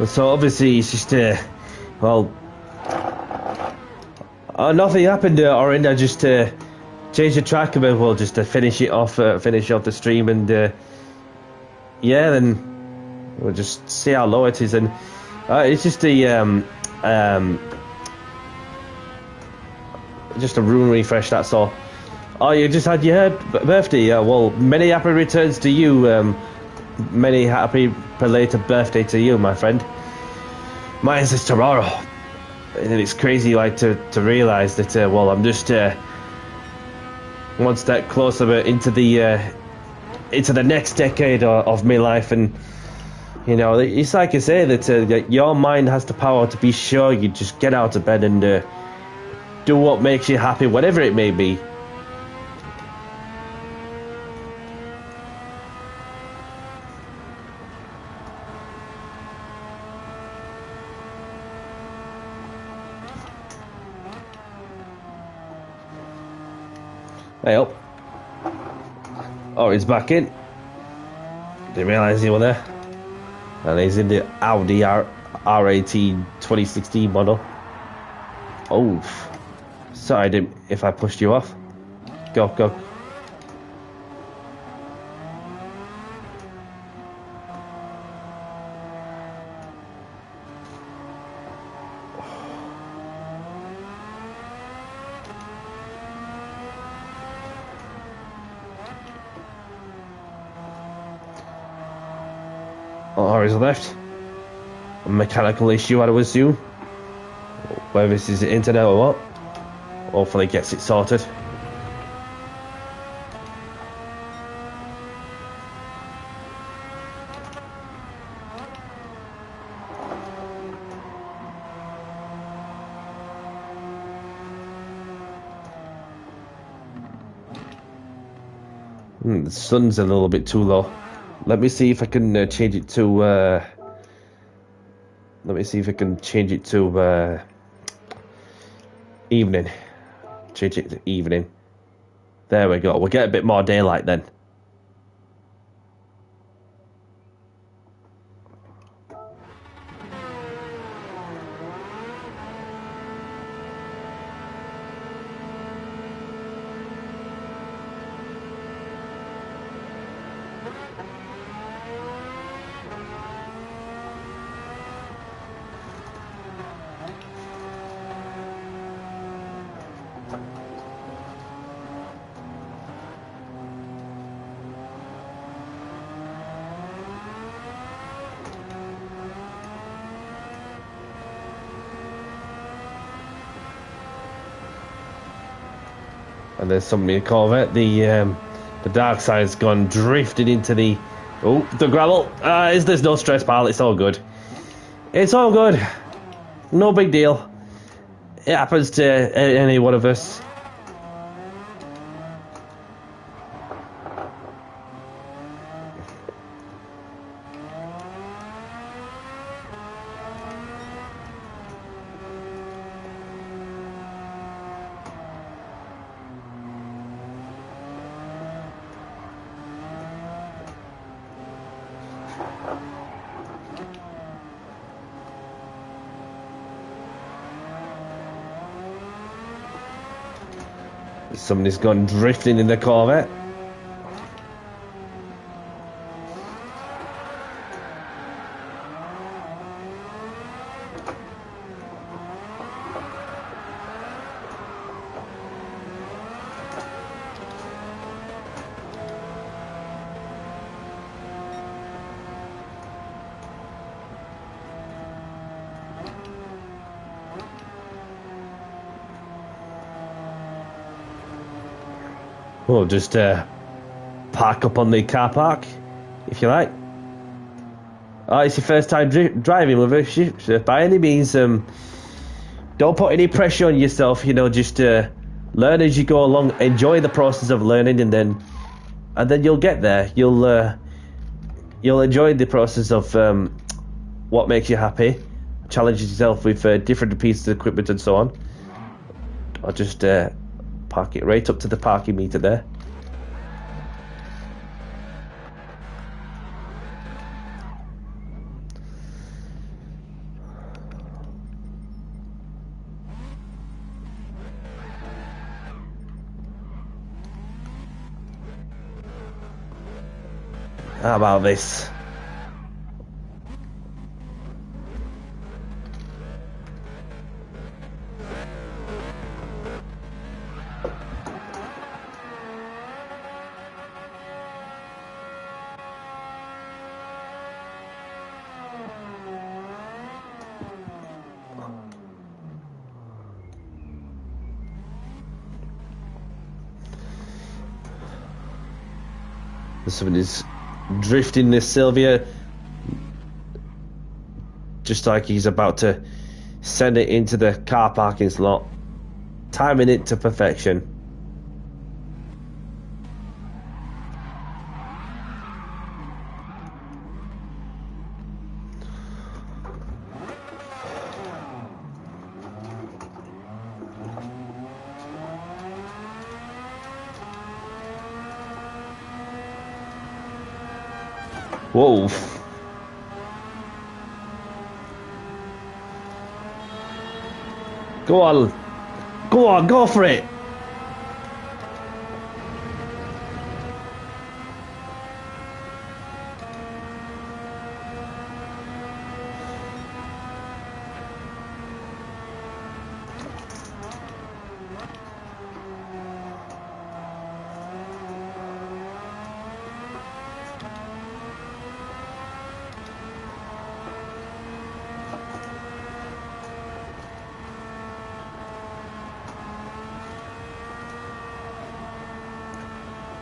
So obviously it's just well, nothing happened, Orin. I just changed the track a bit, well, just to finish off the stream, and yeah, then we'll just see how low it is, and it's just just a room refresh, that's all. Oh, you just had your birthday? Well, many happy returns to you. Many happy belated birthday to you, my friend. Mine's is tomorrow, and it's crazy, like, to realise that. Well, I'm just one step closer into the next decade of my life, and you know, it's like I say that your mind has the power to be sure you just get out of bed and do what makes you happy, whatever it may be. Hey up. Oh, he's back in. Didn't realise you were there. And he's in the Audi R18 2016 model. Oh, sorry if I pushed you off. Go, go. Or is left. A mechanical issue, I would assume. Whether this is the internet or what. Hopefully it gets it sorted. The sun's a little bit too low. Let me see if I can change it to. Let me see if I can change it to evening. Change it to evening. There we go. We'll get a bit more daylight then. And there's somebody in the Corvette. The dark side's gone drifting into the gravel. There's no stress, pal. It's all good. It's all good. No big deal. It happens to any one of us. Somebody's gone drifting in the Corvette. We'll just park up on the car park, if you like. Oh, it's your first time driving with us. By any means, don't put any pressure on yourself. You know, just learn as you go along. Enjoy the process of learning, and then you'll get there. You'll enjoy the process of what makes you happy. Challenge yourself with different pieces of equipment and so on. I'll just park it right up to the parking meter there. How about this? Somebody's drifting this Sylvia, just like he's about to send it into the car parking slot, timing it to perfection. Whoa. Go on. Go on, go for it.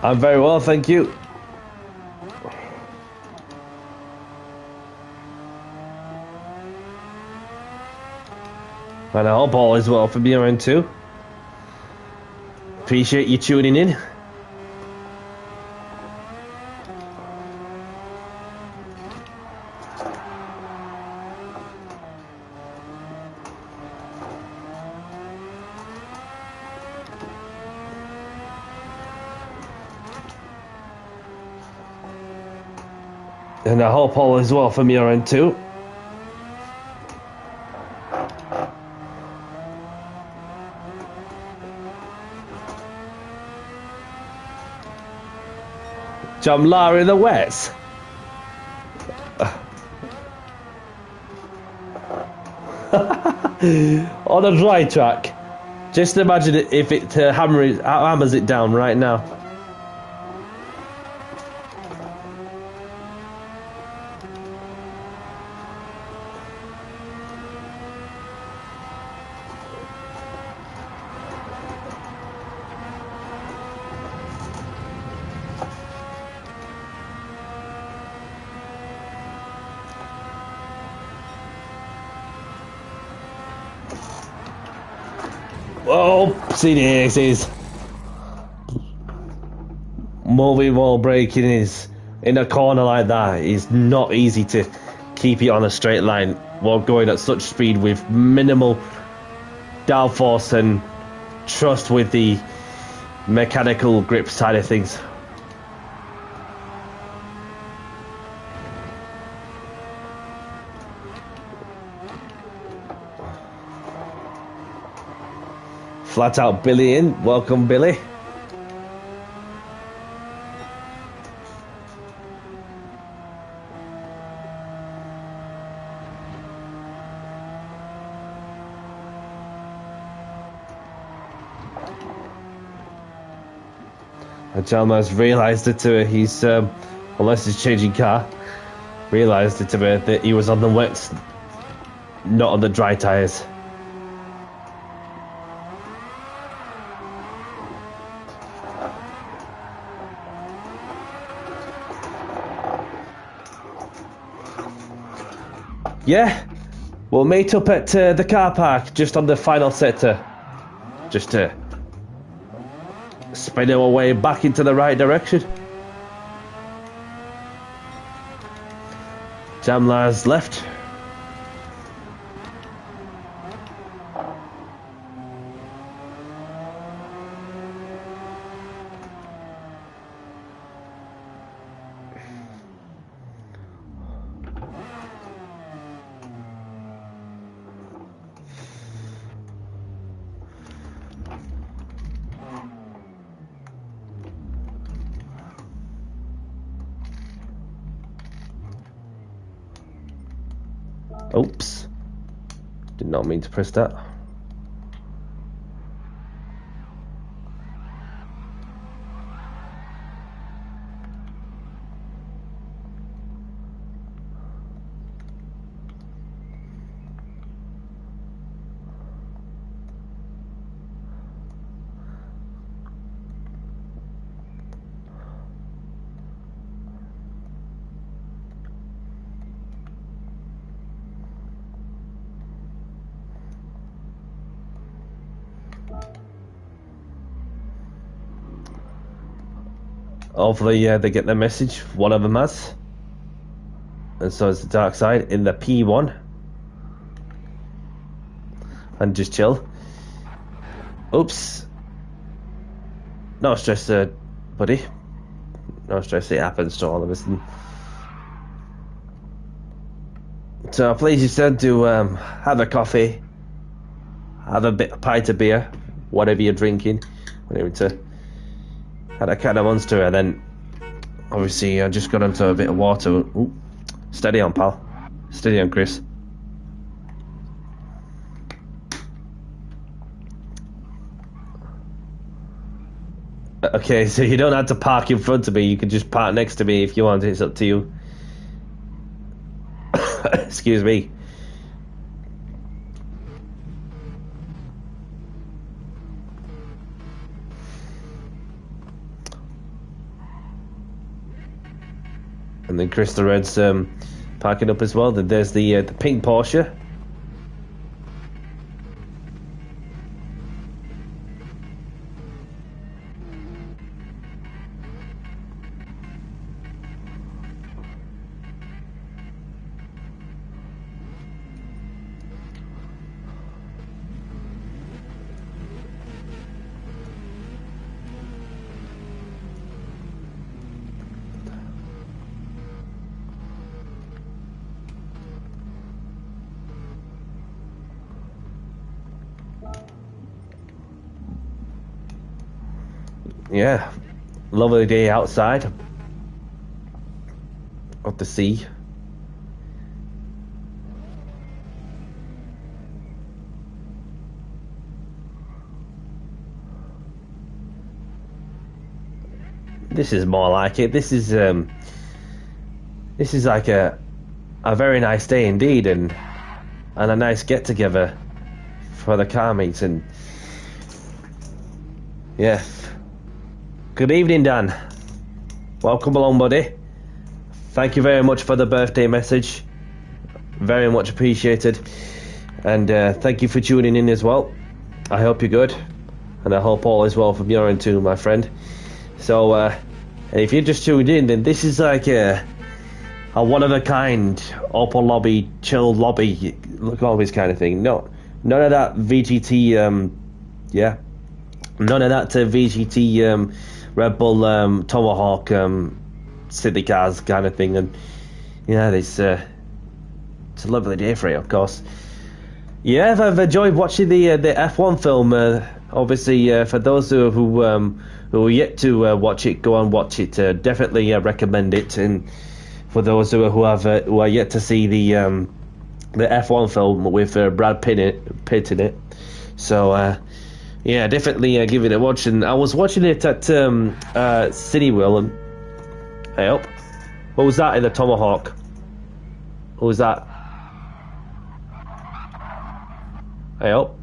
I'm very well, thank you. And I hope all is well from your end too. Appreciate you tuning in. And I hope all is well from your end too. Jam Larry the Wets. On a dry track. Just imagine it if it hammers it down right now. Oh, see daisies. Moving wall braking is in a corner like that is not easy to keep it on a straight line while going at such speed with minimal downforce and trust with the mechanical grip side of things. Flat out Billy in. Welcome, Billy. Jalma's realised it to he's unless he's changing car, realised it to me that he was on the wets, not on the dry tyres. Yeah, we'll meet up at the car park just on the final sector, just to spin our way back into the right direction. Jamlar's left. Oops. Did not mean to press that. Hopefully they get the message, one of them has. And so is the dark side in the P1. And just chill. Oops. No stress, buddy. No stress, it happens to all of us. So please you said to have a coffee, have a pint of beer, whatever you're drinking, whatever to had a can of Monster, and then obviously I just got onto a bit of water. Ooh, steady on, pal. Steady on, Chris. Okay, so you don't have to park in front of me. You can just park next to me if you want. It's up to you. Excuse me. And then Chris the Red's parking up as well. Then there's the pink Porsche. Yeah, lovely day outside of the sea. This is more like it. This is like a very nice day indeed, and a nice get together for the car meets. And yeah. Good evening, Dan. Welcome along, buddy. Thank you very much for the birthday message. Very much appreciated. And thank you for tuning in as well. I hope you're good, and I hope all is well from your end too, my friend. So, and if you're just tuned in, then this is like a one-of-a-kind open lobby, chilled lobby, look always kind of thing. No, none of that VGT, yeah, none of that VGT Red Bull Tomahawk city cars kind of thing. And yeah, it's a lovely day for it, of course. Yeah, I've enjoyed watching the F1 film. Obviously, for those who are yet to watch it, go and watch it. Definitely recommend it. And for those who are yet to see the F1 film with Brad Pitt in it, so yeah, definitely give it a watch. And I was watching it at Cineworld. And hey up, what was that in the Tomahawk? What was that? Hey up.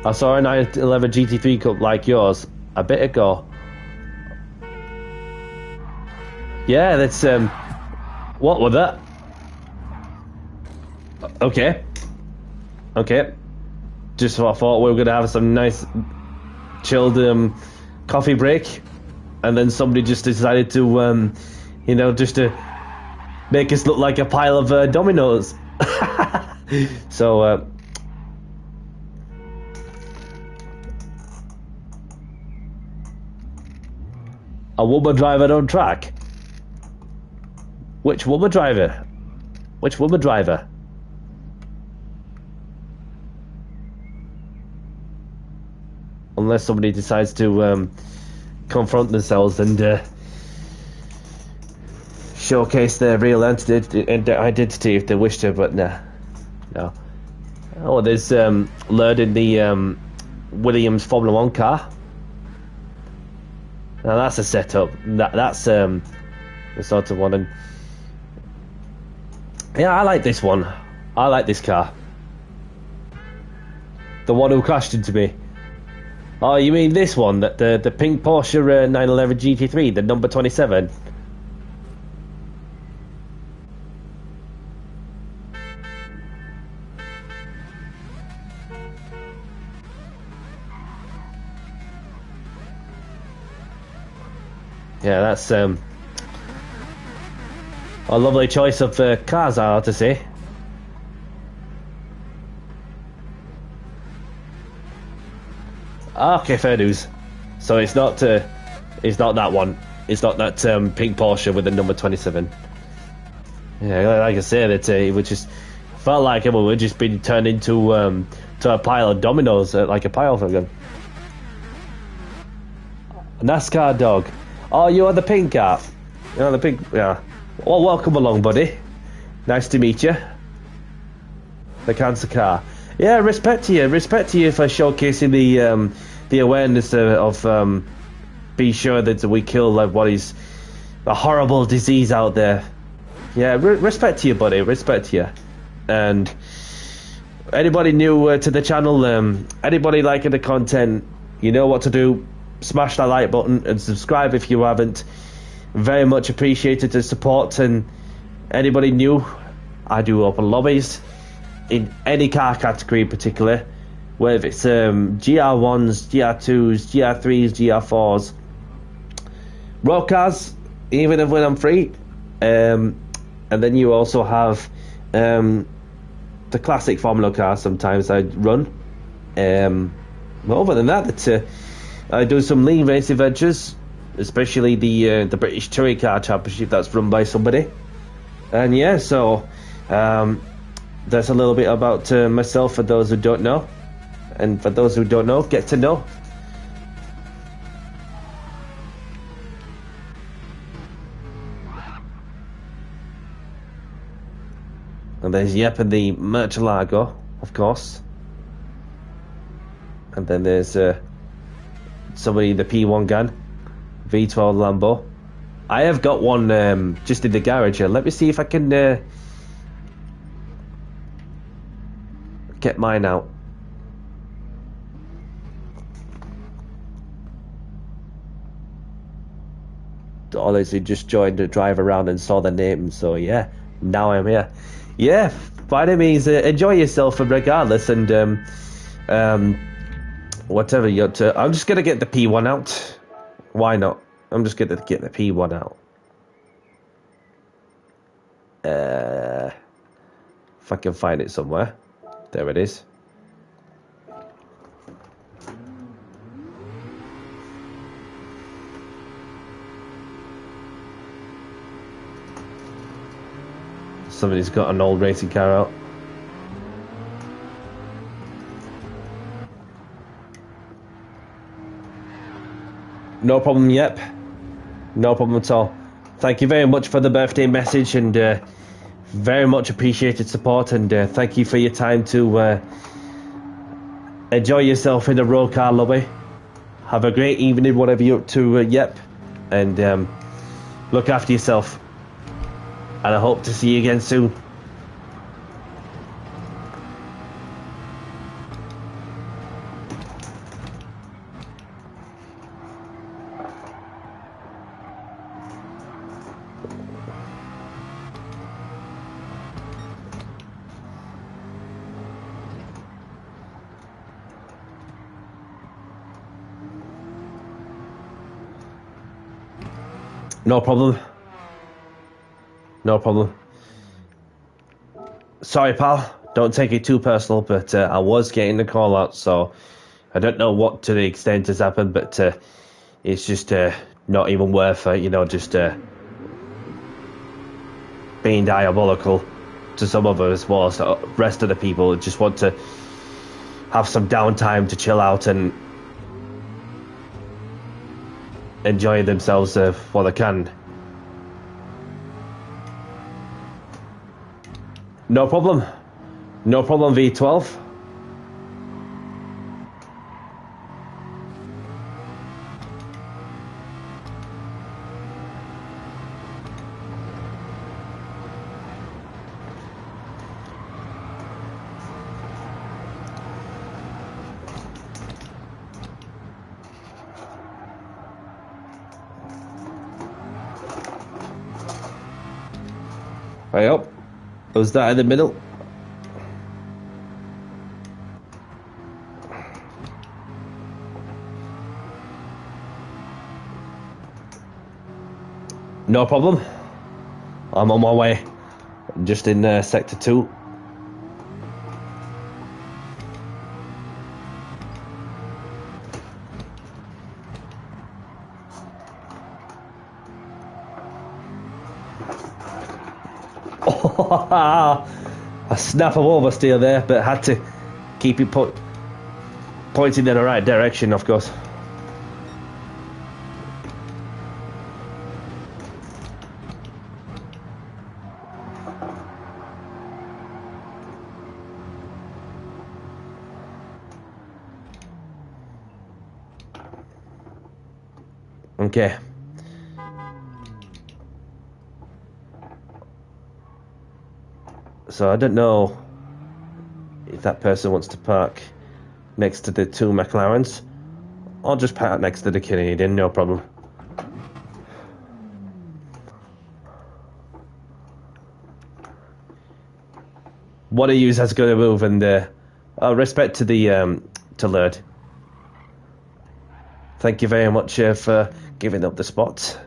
I saw a 911 GT3 Cup like yours a bit ago. Yeah, that's what was that? Okay. Just I thought we were gonna have some nice chilled coffee break, and then somebody just decided to just to make us look like a pile of dominoes. So a woman driver on track. Which woman driver? Which woman driver? Unless somebody decides to confront themselves and showcase their real identity if they wish to, but nah. No. Oh, there's Laird in the Williams Formula 1 car. Now that's a setup. That's the sort of one. And yeah, I like this one. I like this car. The one who crashed into me. Oh, you mean this one? The pink Porsche 911 GT3, the number 27. Yeah, that's a lovely choice of cars, I have to say. Okay, fair news. So it's not that one. It's not that pink Porsche with the number 27. Yeah, like I said, it was just felt like it would just been turned into to a pile of dominoes, like a pile of them. NASCAR dog. Oh, you are the pink car. You're the pink. Yeah. Well, welcome along, buddy. Nice to meet you. The cancer car. Yeah, respect to you for showcasing the awareness of be sure that we kill what is a horrible disease out there. Yeah, respect to you, buddy. Respect to you. And anybody new to the channel, anybody liking the content, you know what to do. Smash that like button and subscribe if you haven't. Very much appreciated the support. And anybody new, I do open lobbies in any car category in particular, whether it's GR1s, GR2s, GR3s, GR4s, road cars, even if when I'm free. And then you also have the classic Formula cars sometimes I run. But other than that, I do some lean race adventures, especially the British Touring Car Championship that's run by somebody. And yeah, so that's a little bit about myself for those who don't know. And for those who don't know, get to know. And there's Yep and the Murcielago, of course. And then there's somebody in the P1 gun, V12 Lambo. I have got one just in the garage here. Let me see if I can get mine out. Honestly, just joined to drive around and saw the name, so yeah, now I'm here. Yeah, by any means, enjoy yourself regardless, and whatever you're up to. I'm just gonna get the P1 out. Why not? I'm just gonna get the P1 out. If I can find it somewhere. There it is. Somebody's got an old racing car out. No problem, yep. No problem at all. Thank you very much for the birthday message, and very much appreciated support, and thank you for your time to enjoy yourself in the road car lobby. Have a great evening, whatever you're up to, yep. And look after yourself. And I hope to see you again soon. No problem. No problem. Sorry, pal. Don't take it too personal, but I was getting the call out, so I don't know what to the extent has happened, but it's just not even worth, just being diabolical to some of us, whilst the rest of the people just want to have some downtime to chill out and enjoy themselves while they can. No problem. No problem, V12. Right up. Was that in the middle? No problem. I'm on my way. Just in sector 2. A snap of oversteer there, but had to keep it pointing in the right direction, of course. Okay. So I don't know if that person wants to park next to the 2 McLarens. I'll just park next to the Canadian, no problem. What a use has got to move, and respect to the to Laird. Thank you very much for giving up the spot.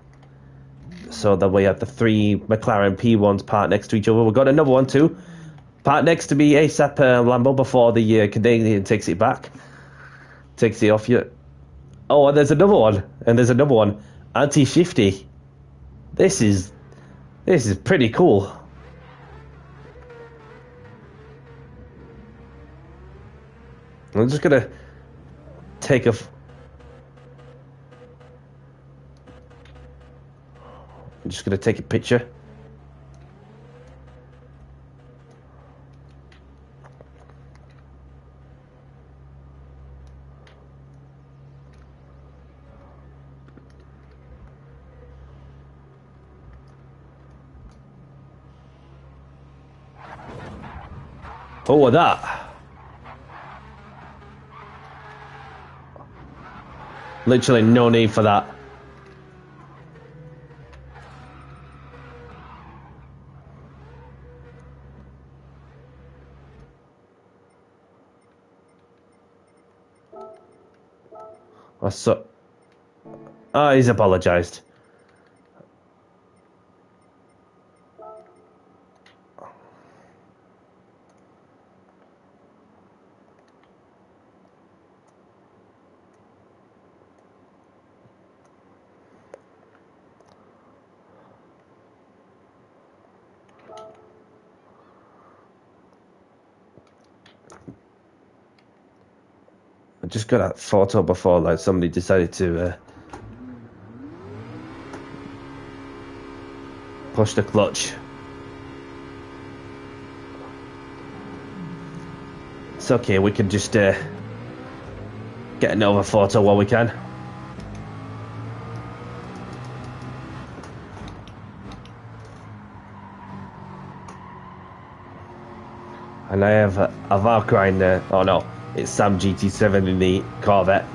So that we have the 3 McLaren P1s parked next to each other. We've got another one too, parked next to me ASAP Lambo before the Canadian takes it back. Takes it off you. Oh, and there's another one. And there's another one. Anti-shifty. This is pretty cool. I'm just gonna take a... I'm just gonna take a picture. Oh, what that? Literally no need for that. I saw. Oh, he's apologised. I just got that photo before, like somebody decided to push the clutch. It's okay, we can just get another photo while we can. And I have a Valkyrie in there. Oh no, it's Sam GT7 in the Corvette.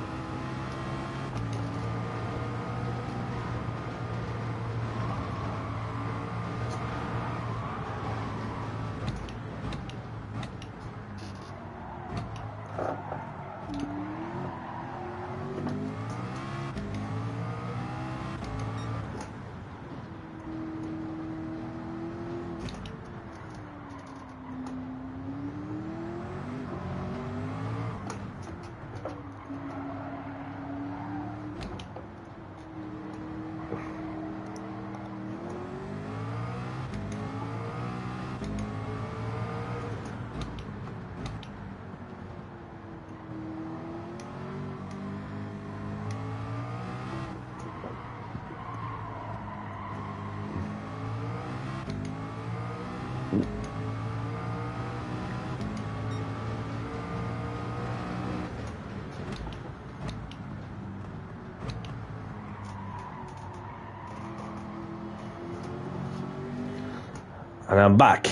And I'm back.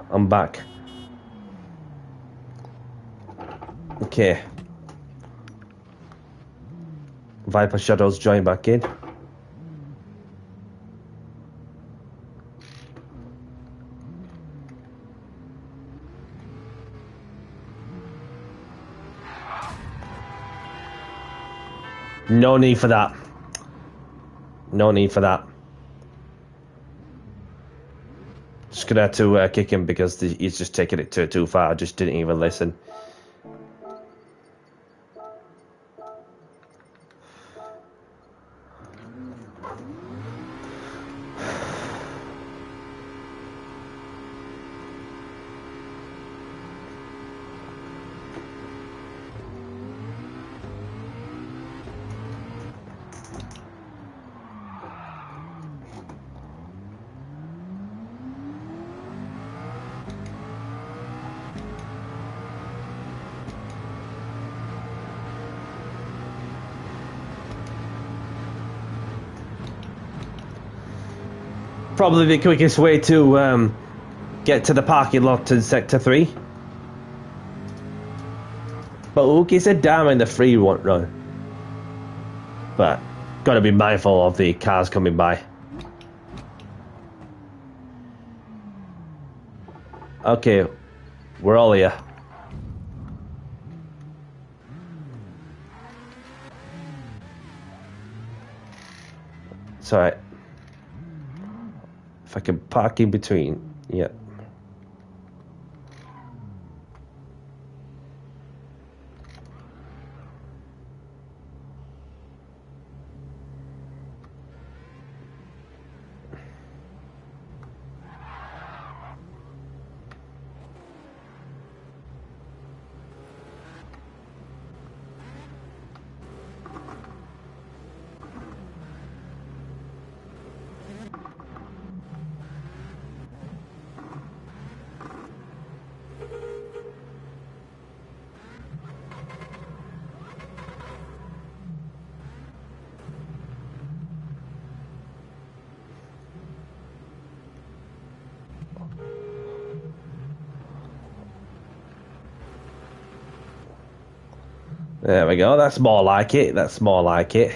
I'm back. Okay. Viper Shadows join back in. No need for that. No need for that. Just gonna have to kick him because he's just taking it too far. I just didn't even listen. Probably the quickest way to get to the parking lot in Sector 3. But Uki said damn in the free run. But gotta be mindful of the cars coming by. Okay, we're all here. It's alright. If I can park in between, yeah. There we go, that's more like it, that's more like it.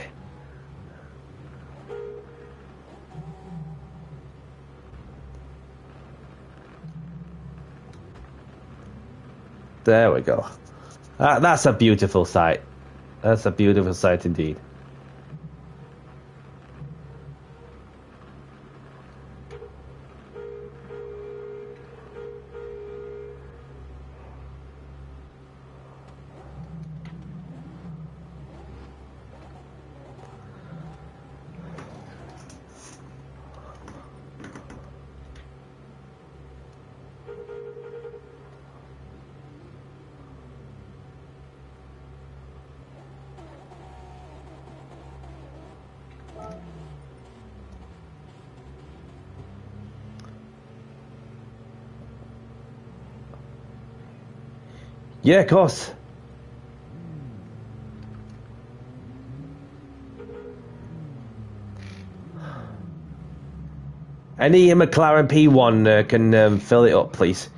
There we go. That's a beautiful sight. That's a beautiful sight indeed. Yeah, of course. Any McLaren P1 can fill it up, please.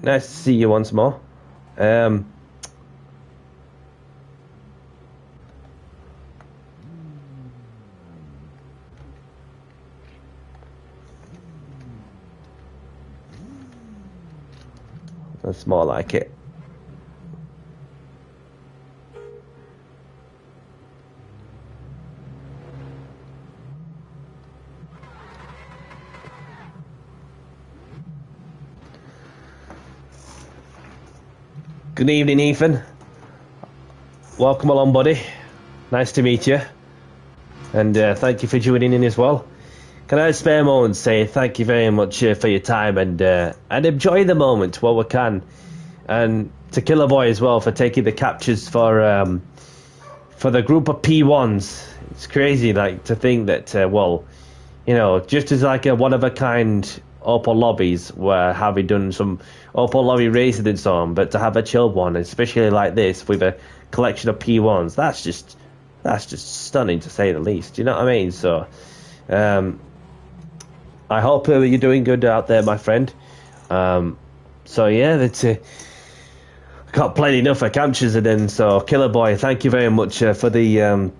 Nice to see you once more. That's more like it. Good evening, Ethan. Welcome along, buddy. Nice to meet you. And thank you for joining in as well. Can I spare a moment and say thank you very much for your time and enjoy the moment while we can. And to Killer Boy as well for taking the captures for the group of P1s. It's crazy, like, to think that, well, you know, just as like a one-of-a-kind Opel lobbies where having done some Opel lobby racing and so on, but to have a chilled one, especially like this with a collection of P1s, that's just stunning to say the least. You know what I mean? So, I hope you're doing good out there, my friend. So yeah, that's I got plenty enough of captures and then. So Killer Boy, thank you very much for the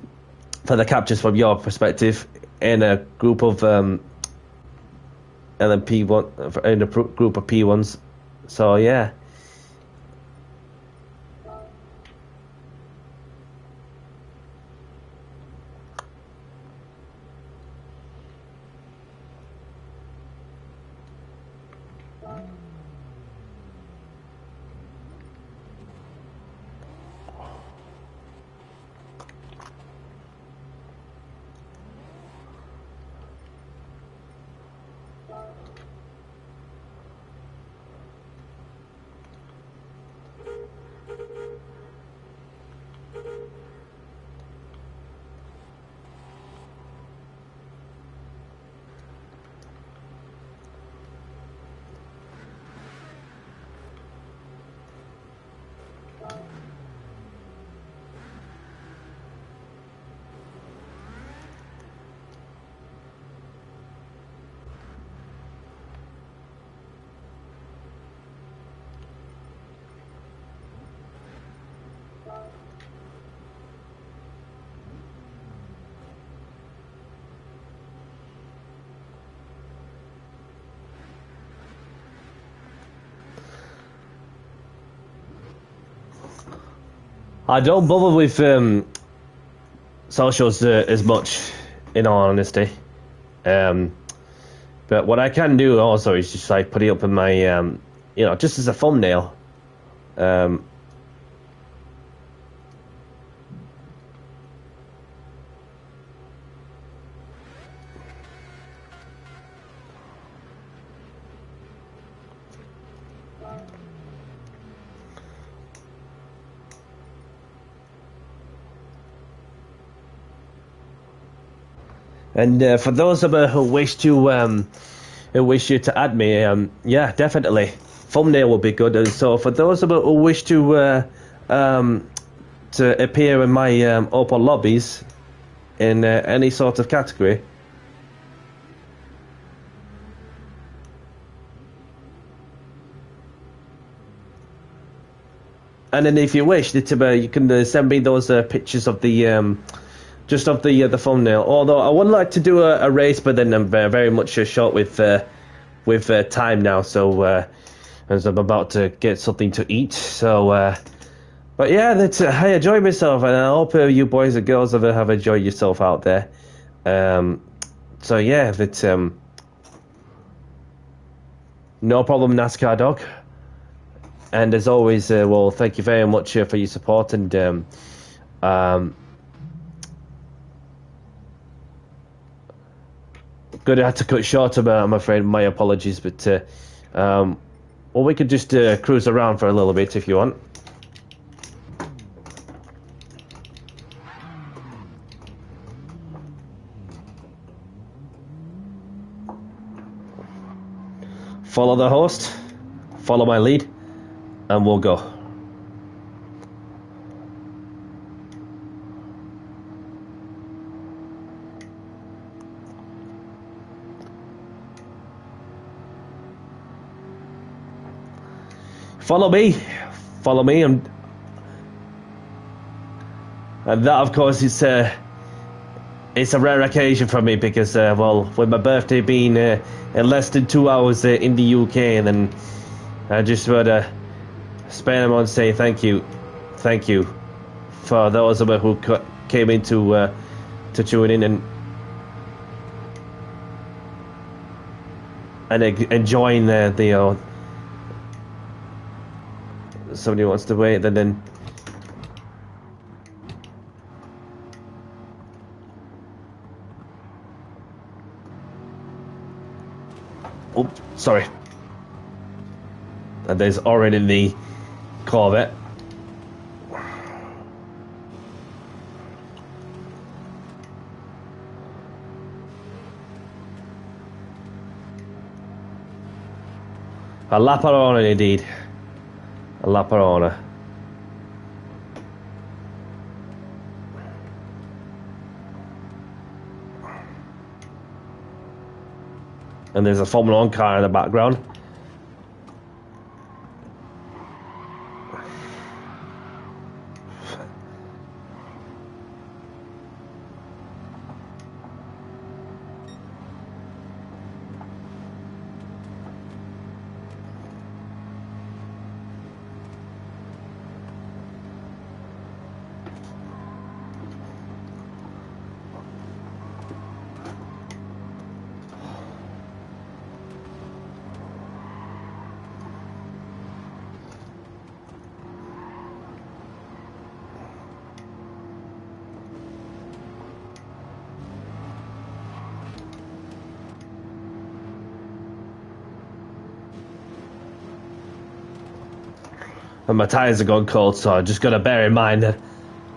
captures from your perspective in a group of LMP1 in a group of P1s. So yeah. I don't bother with socials as much, in all honesty. But what I can do also is just like put it up in my, you know, just as a thumbnail. And for those of you who wish you to add me, yeah, definitely, thumbnail will be good. And so for those of you who wish to appear in my Opel lobbies in any sort of category, and then if you wish, you can send me those pictures of the. Just of the thumbnail. Although I would like to do a race, but then I'm very much short with time now. So as I'm about to get something to eat, so But yeah, I enjoyed myself, and I hope you boys and girls have enjoyed yourself out there. So yeah, no problem, NASCAR dog. And as always, well, thank you very much for your support, and gonna have to cut short, I'm afraid. My apologies, but well, we could just cruise around for a little bit if you want. Follow the host, follow my lead, and we'll go. Follow me, and that, of course, it's a rare occasion for me because, well, with my birthday being in less than 2 hours in the UK, and then I just want to spend them on say thank you for those of us who came in to tune in and enjoying the somebody wants to wait, and then oh, sorry. And there's Oren in the Corvette. A Laparona indeed. A Laparona. And there's a Formula 1 car in the background. And my tyres are gone cold, so I just got to bear in mind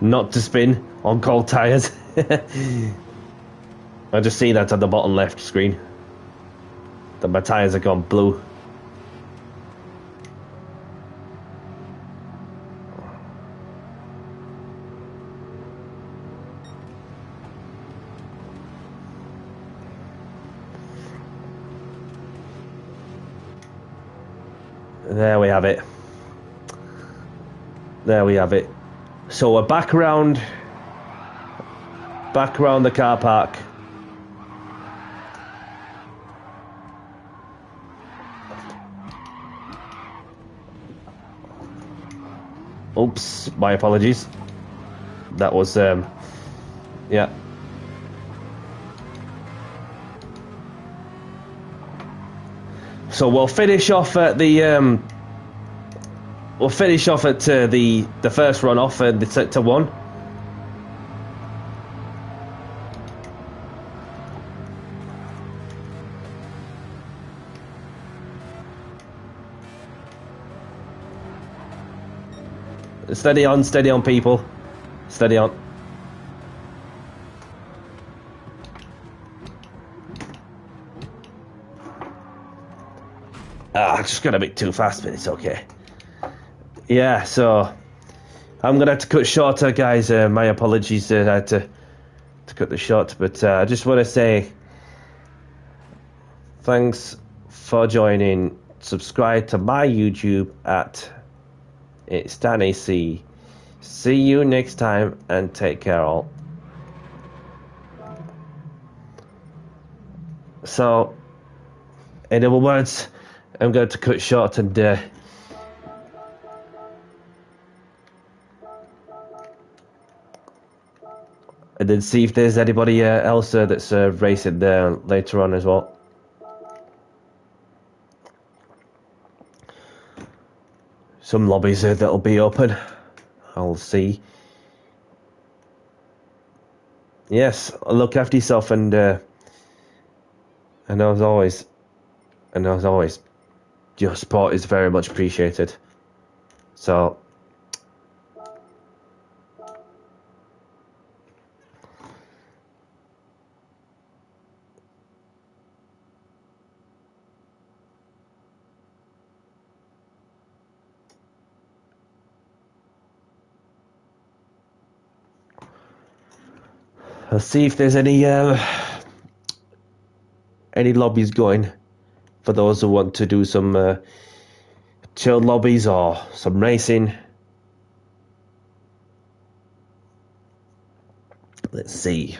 not to spin on cold tyres. I just see that on the bottom left screen, that my tyres have gone blue. There we have it. There we have it. So we're back around the car park. Oops, my apologies. That was yeah. So we'll finish off at the We'll finish off at the first run off at the sector 1. Steady on, people. Steady on. I just got a bit too fast, but it's okay. Yeah, so I'm gonna have to cut shorter, guys. My apologies. I had to cut the short, but I just want to say thanks for joining. Subscribe to my YouTube at It's Dan AC. See you next time, and take care, all. So, in other words, I'm going to cut short and and then see if there's anybody else that's racing there later on as well. Some lobbies that'll be open. I'll see. Yes, look after yourself, and as always, your support is very much appreciated. So, I'll see if there's any lobbies going for those who want to do some chilled lobbies or some racing. Let's see.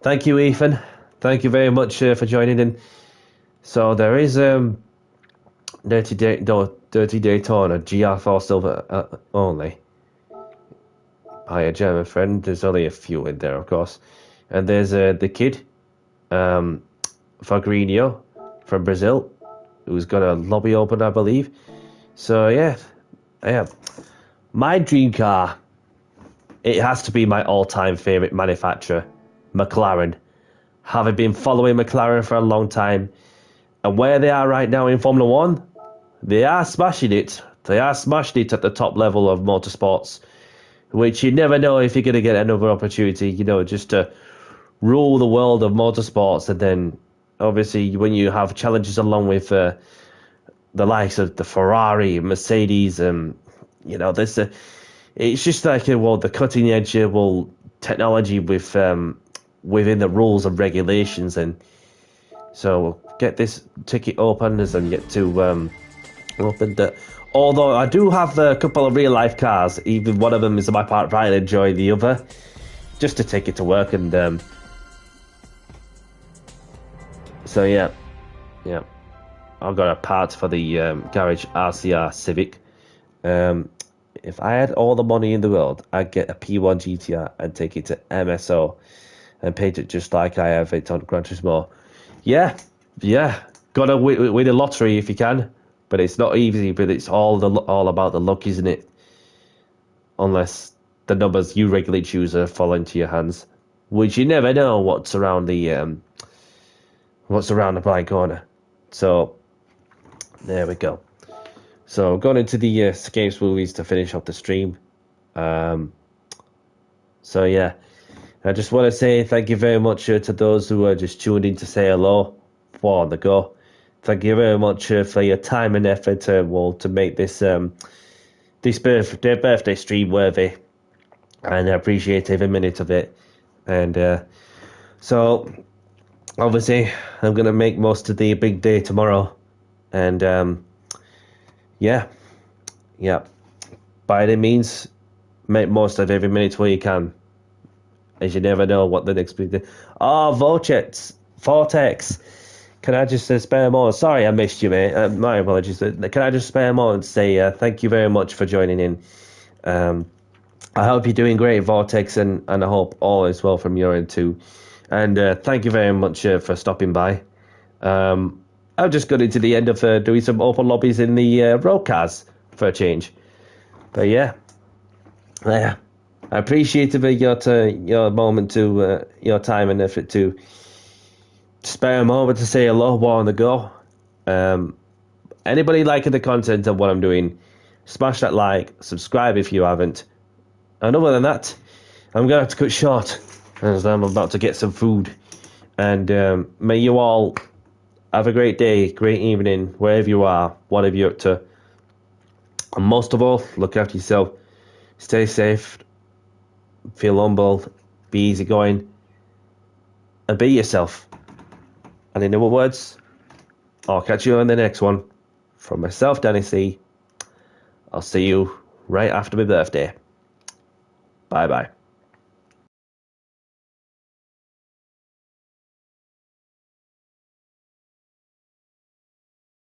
Thank you, Ethan. Thank you very much for joining in. So there is Dirty Daytona GR4 Silver only. By a German friend. There's only a few in there, of course. And there's the kid, Fagrinho from Brazil, who's got a lobby open, I believe. So yeah. My dream car, it has to be my all-time favourite manufacturer, McLaren. Having been following McLaren for a long time, and where they are right now in Formula 1, they are smashing it. They are smashing it at the top level of motorsports, which you never know if you're going to get another opportunity, just to rule the world of motorsports. And then, obviously, when you have challenges along with the likes of the Ferrari, Mercedes, there's it's just like, the cutting edge, technology with within the rules and regulations. And so get this ticket open and get to open that. Although I do have a couple of real life cars, even one of them is my part right, I enjoy the other, just to take it to work. And so yeah, I've got a part for the garage RCR Civic. If I had all the money in the world, I'd get a P1 GTR and take it to MSO and paint it just like I have it on Gran Turismo. Yeah, gotta win a lottery if you can, but it's not easy. But it's all about the luck, isn't it? Unless the numbers you regularly choose fall into your hands, which you never know what's around the blind corner. So there we go. So going into the escapes movies to finish off the stream. So yeah, I just want to say thank you very much to those who are just tuned in to say hello for on the go. Thank you very much for your time and effort to make this this birthday stream worthy, and I appreciate every minute of it. And so obviously I'm gonna make most of the big day tomorrow, and yeah. By any means, make most of every minute where you can, as you never know what the next big day. Oh, Vortex. Can I just spare more? Sorry, I missed you, mate. My apologies. Can I just spare more and say thank you very much for joining in. I hope you're doing great, Vortex, and I hope all is well from your end too. And thank you very much for stopping by. I've just got into the end of doing some open lobbies in the road cars for a change. But yeah, I appreciate your moment to your time and effort to spare a moment to say hello while on the go. Anybody liking the content of what I'm doing, smash that like, subscribe if you haven't. And other than that, I'm going to have to cut short as I'm about to get some food. And may you all have a great day, great evening, wherever you are, whatever you're up to. And most of all, look after yourself. Stay safe. Feel humble. Be easygoing. And be yourself. And in other words, I'll catch you on the next one. From myself, Danny C. I'll see you right after my birthday. Bye-bye.